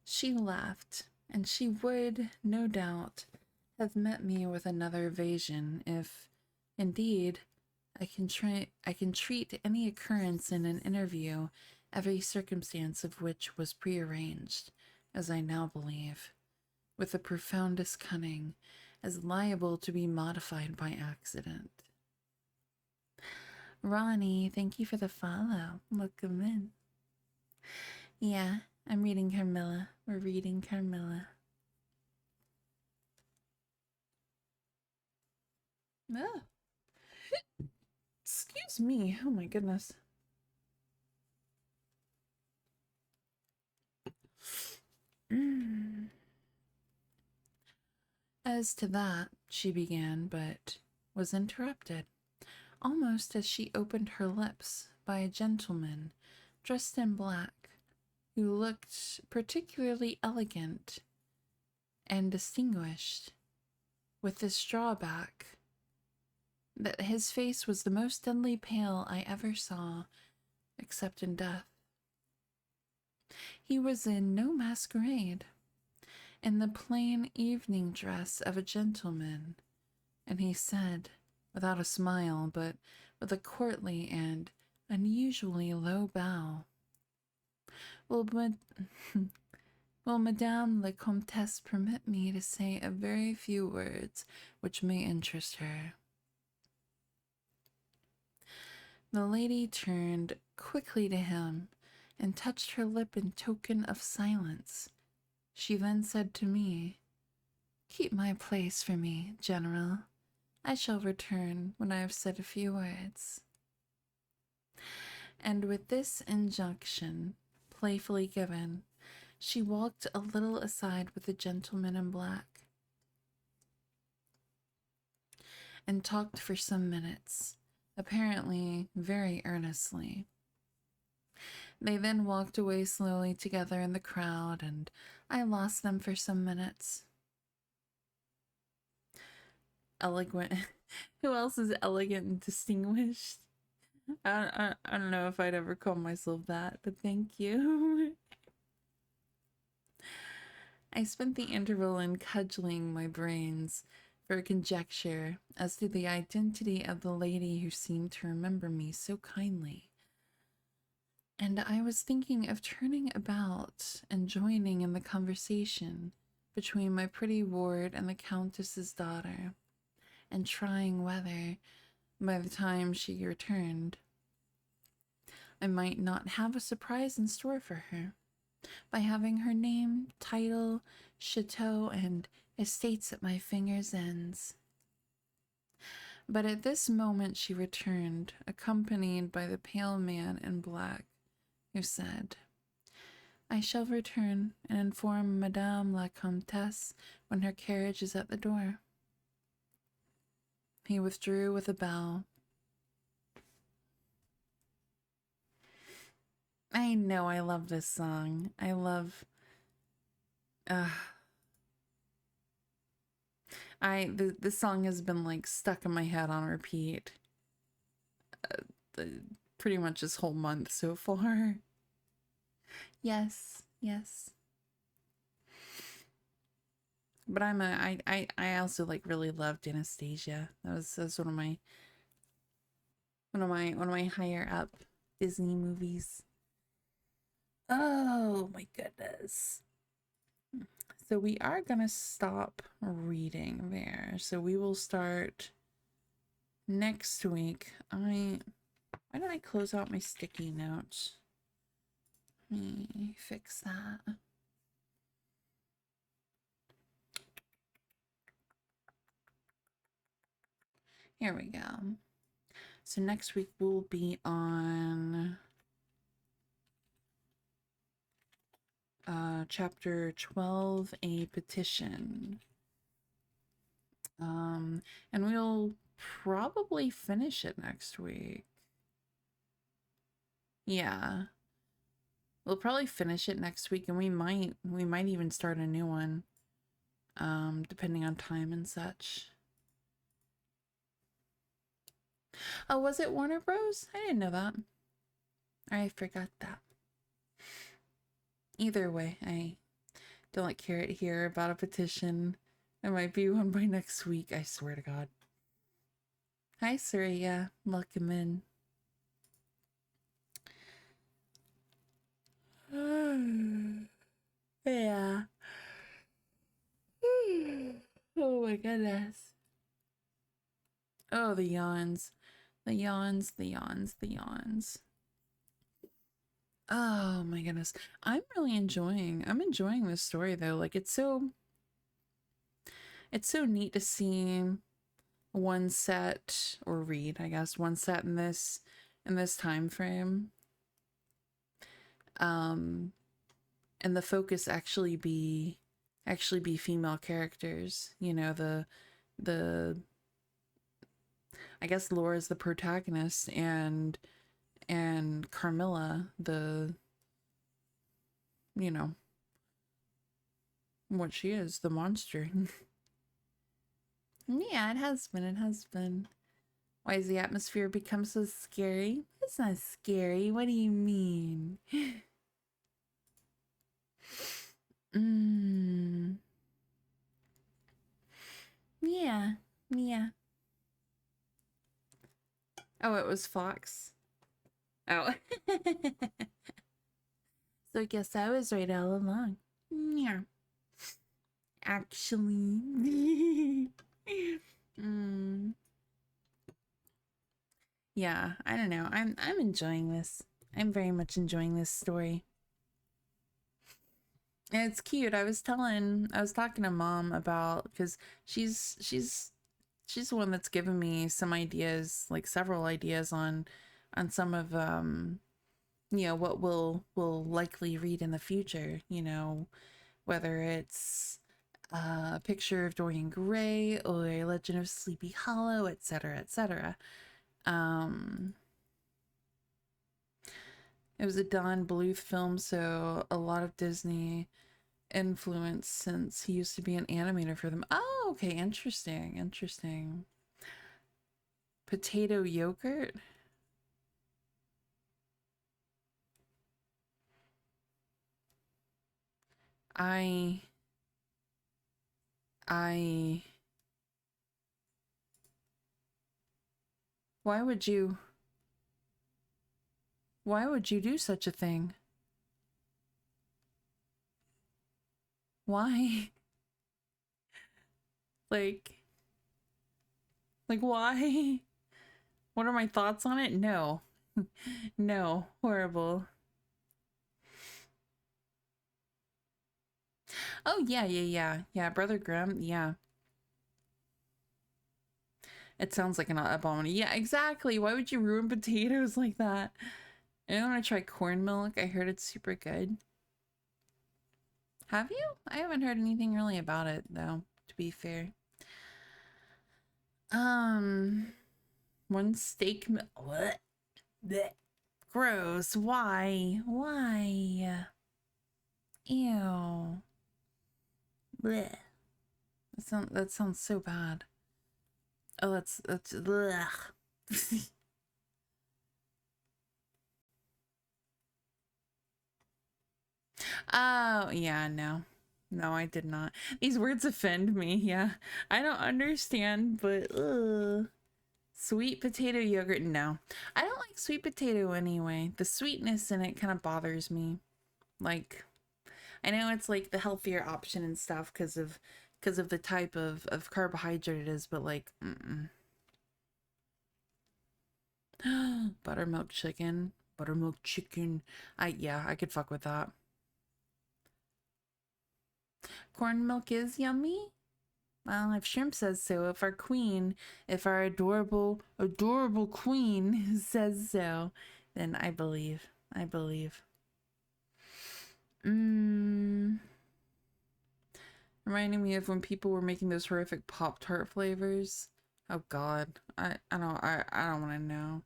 S1: She laughed, and she would, no doubt, have met me with another evasion if, indeed, I can treat any occurrence in an interview, every circumstance of which was prearranged, as I now believe, with the profoundest cunning, as liable to be modified by accident. Ronnie, thank you for the follow. Welcome in. Yeah, I'm reading Carmilla. We're reading Carmilla. Ah. Excuse me. Oh my goodness. As to that, she began, but was interrupted, almost as she opened her lips, by a gentleman dressed in black, who looked particularly elegant and distinguished, with this drawback, that his face was the most deadly pale I ever saw, except in death. He was in no masquerade, in the plain evening dress of a gentleman, and he said, without a smile, but with a courtly and unusually low bow, "Well, Will Madame la Comtesse permit me to say a very few words which may interest her? The lady turned quickly to him and touched her lip in token of silence. She then said to me, "Keep my place for me, General. I shall return when I have said a few words." And with this injunction, playfully given, she walked a little aside with the gentleman in black and talked for some minutes, apparently very earnestly. They then walked away slowly together in the crowd, and I lost them for some minutes. Eloquent. Who else is elegant and distinguished? I don't know if I'd ever call myself that, but thank you. I spent the interval in cudgeling my brains for a conjecture as to the identity of the lady who seemed to remember me so kindly. And I was thinking of turning about and joining in the conversation between my pretty ward and the Countess's daughter, and trying whether, by the time she returned, I might not have a surprise in store for her, by having her name, title, chateau, and estates at my fingers' ends. But at this moment she returned, accompanied by the pale man in black, who said, "I shall return and inform Madame la Comtesse when her carriage is at the door." He withdrew with a bow. I know I love this song. I love... This song has been like stuck in my head on repeat pretty much this whole month so far. Yes. But I also like really loved Anastasia. That was one of my higher up Disney movies. Oh my goodness. So we are gonna stop reading there. So we will start next week. Why don't I close out my sticky notes? Let me fix that. Here we go. So next week we'll be on chapter 12, A Petition. And we'll probably finish it next week. Yeah. We'll probably finish it next week, and we might even start a new one. Depending on time and such. Oh, was it Warner Bros? I didn't know that. I forgot that. Either way, I don't care to hear about a petition. There might be one by next week, I swear to God. Hi, Surya. Welcome in. Yeah. Oh my goodness. Oh, the yawns. The yawns. Oh my goodness. I'm enjoying this story though. Like it's so neat to see one set, or read, I guess, one set in this time frame. And the focus actually be female characters. You know, the I guess Laura's the protagonist, and Carmilla, the, you know, what she is, the monster. Yeah, it has been. Why has the atmosphere become so scary? It's not scary. What do you mean? Yeah. Oh, it was Fox. Oh. So I guess I was right all along. Yeah. Actually. Yeah, I don't know. I'm enjoying this. I'm very much enjoying this story. And it's cute. I was talking to mom about, because she's the one that's given me some ideas, like several ideas on some of you know, what we'll likely read in the future, you know, whether it's a picture of Dorian Gray or a Legend of Sleepy Hollow, etc., etc. It was a Don Bluth film, so a lot of Disney influence since he used to be an animator for them. Oh, okay, interesting, interesting. Potato yogurt? I why would you do such a thing? Why? Like why? What are my thoughts on it? No. No, horrible. Oh yeah, Brother Grimm, yeah. It sounds like an abomination. Yeah, exactly. Why would you ruin potatoes like that? I want to try corn milk. I heard it's super good. Have you? I haven't heard anything really about it though, to be fair. One steak what? Blech. Gross. Why? Why? Ew. Blech. That sounds so bad. Oh, that's blech. Oh, yeah, no. No, I did not. These words offend me, yeah. I don't understand, but sweet potato yogurt, no. I don't like sweet potato anyway. The sweetness in it kind of bothers me. Like, I know it's like the healthier option and stuff because of the type of carbohydrate it is, but like, buttermilk chicken. Buttermilk chicken. Yeah, I could fuck with that. Corn milk is yummy. Well, if Shrimp says so, if our adorable queen says so, then I believe. I believe. Reminding me of when people were making those horrific Pop-Tart flavors. Oh God, I don't want to know.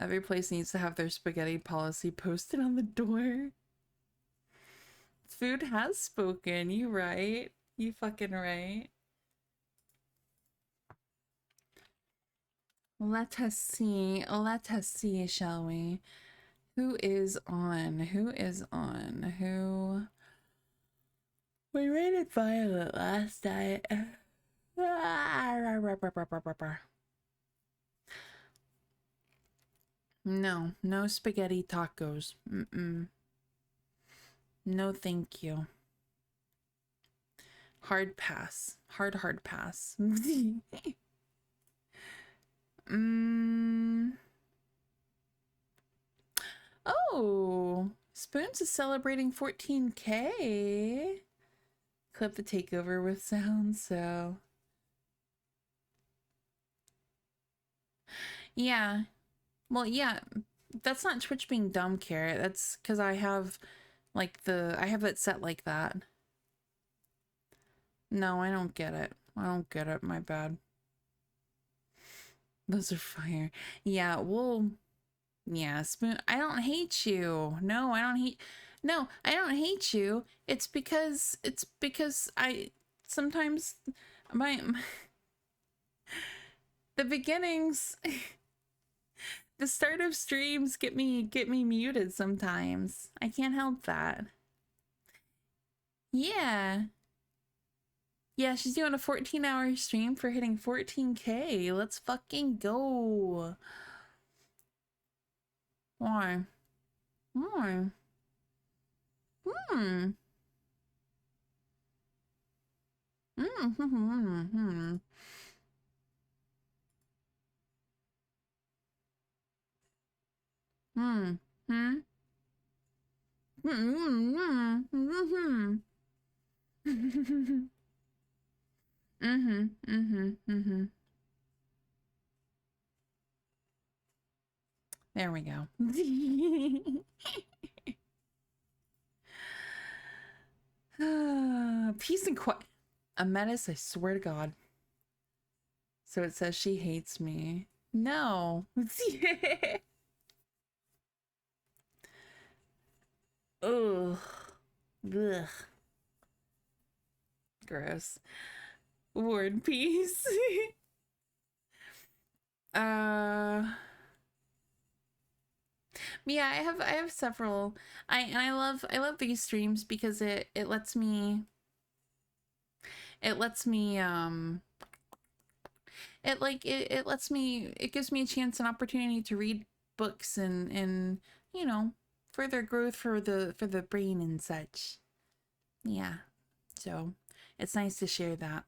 S1: Every place needs to have their spaghetti policy posted on the door. Food has spoken. You right. You fucking right. Let us see. Let us see, shall we? Who is on? Who is on? Who? We rated Violet last night. No, no spaghetti tacos. No, thank you. Hard pass. Hard pass. Oh, Spoons is celebrating 14K. Clip the takeover with sound, so. Yeah. Well, yeah. That's not Twitch being dumb, Carrot. That's because I have, like, I have it set like that. No, I don't get it. I don't get it. My bad. Those are fire. Yeah, well, yeah, Spoon. I don't hate you. No, I don't hate. No, I don't hate you. It's because I sometimes my the beginnings, the start of streams get me muted sometimes. I can't help that. Yeah. Yeah, she's doing a 14-hour stream for hitting 14K. Let's fucking go. Why? Why? Mm-hmm. Hmm. Hmm. Mm-hmm. Mm-hmm. Mm-hmm. Mm-hmm. Mm-hmm. There we go. Peace and quiet. A menace, I swear to God. So it says she hates me. No. Ugh. Ugh. Gross. Word peace. uh yeah, I have several. I love these streams because it lets me it lets me it lets me it gives me a chance and opportunity to read books and you know further growth for the brain and such. Yeah. So it's nice to share that.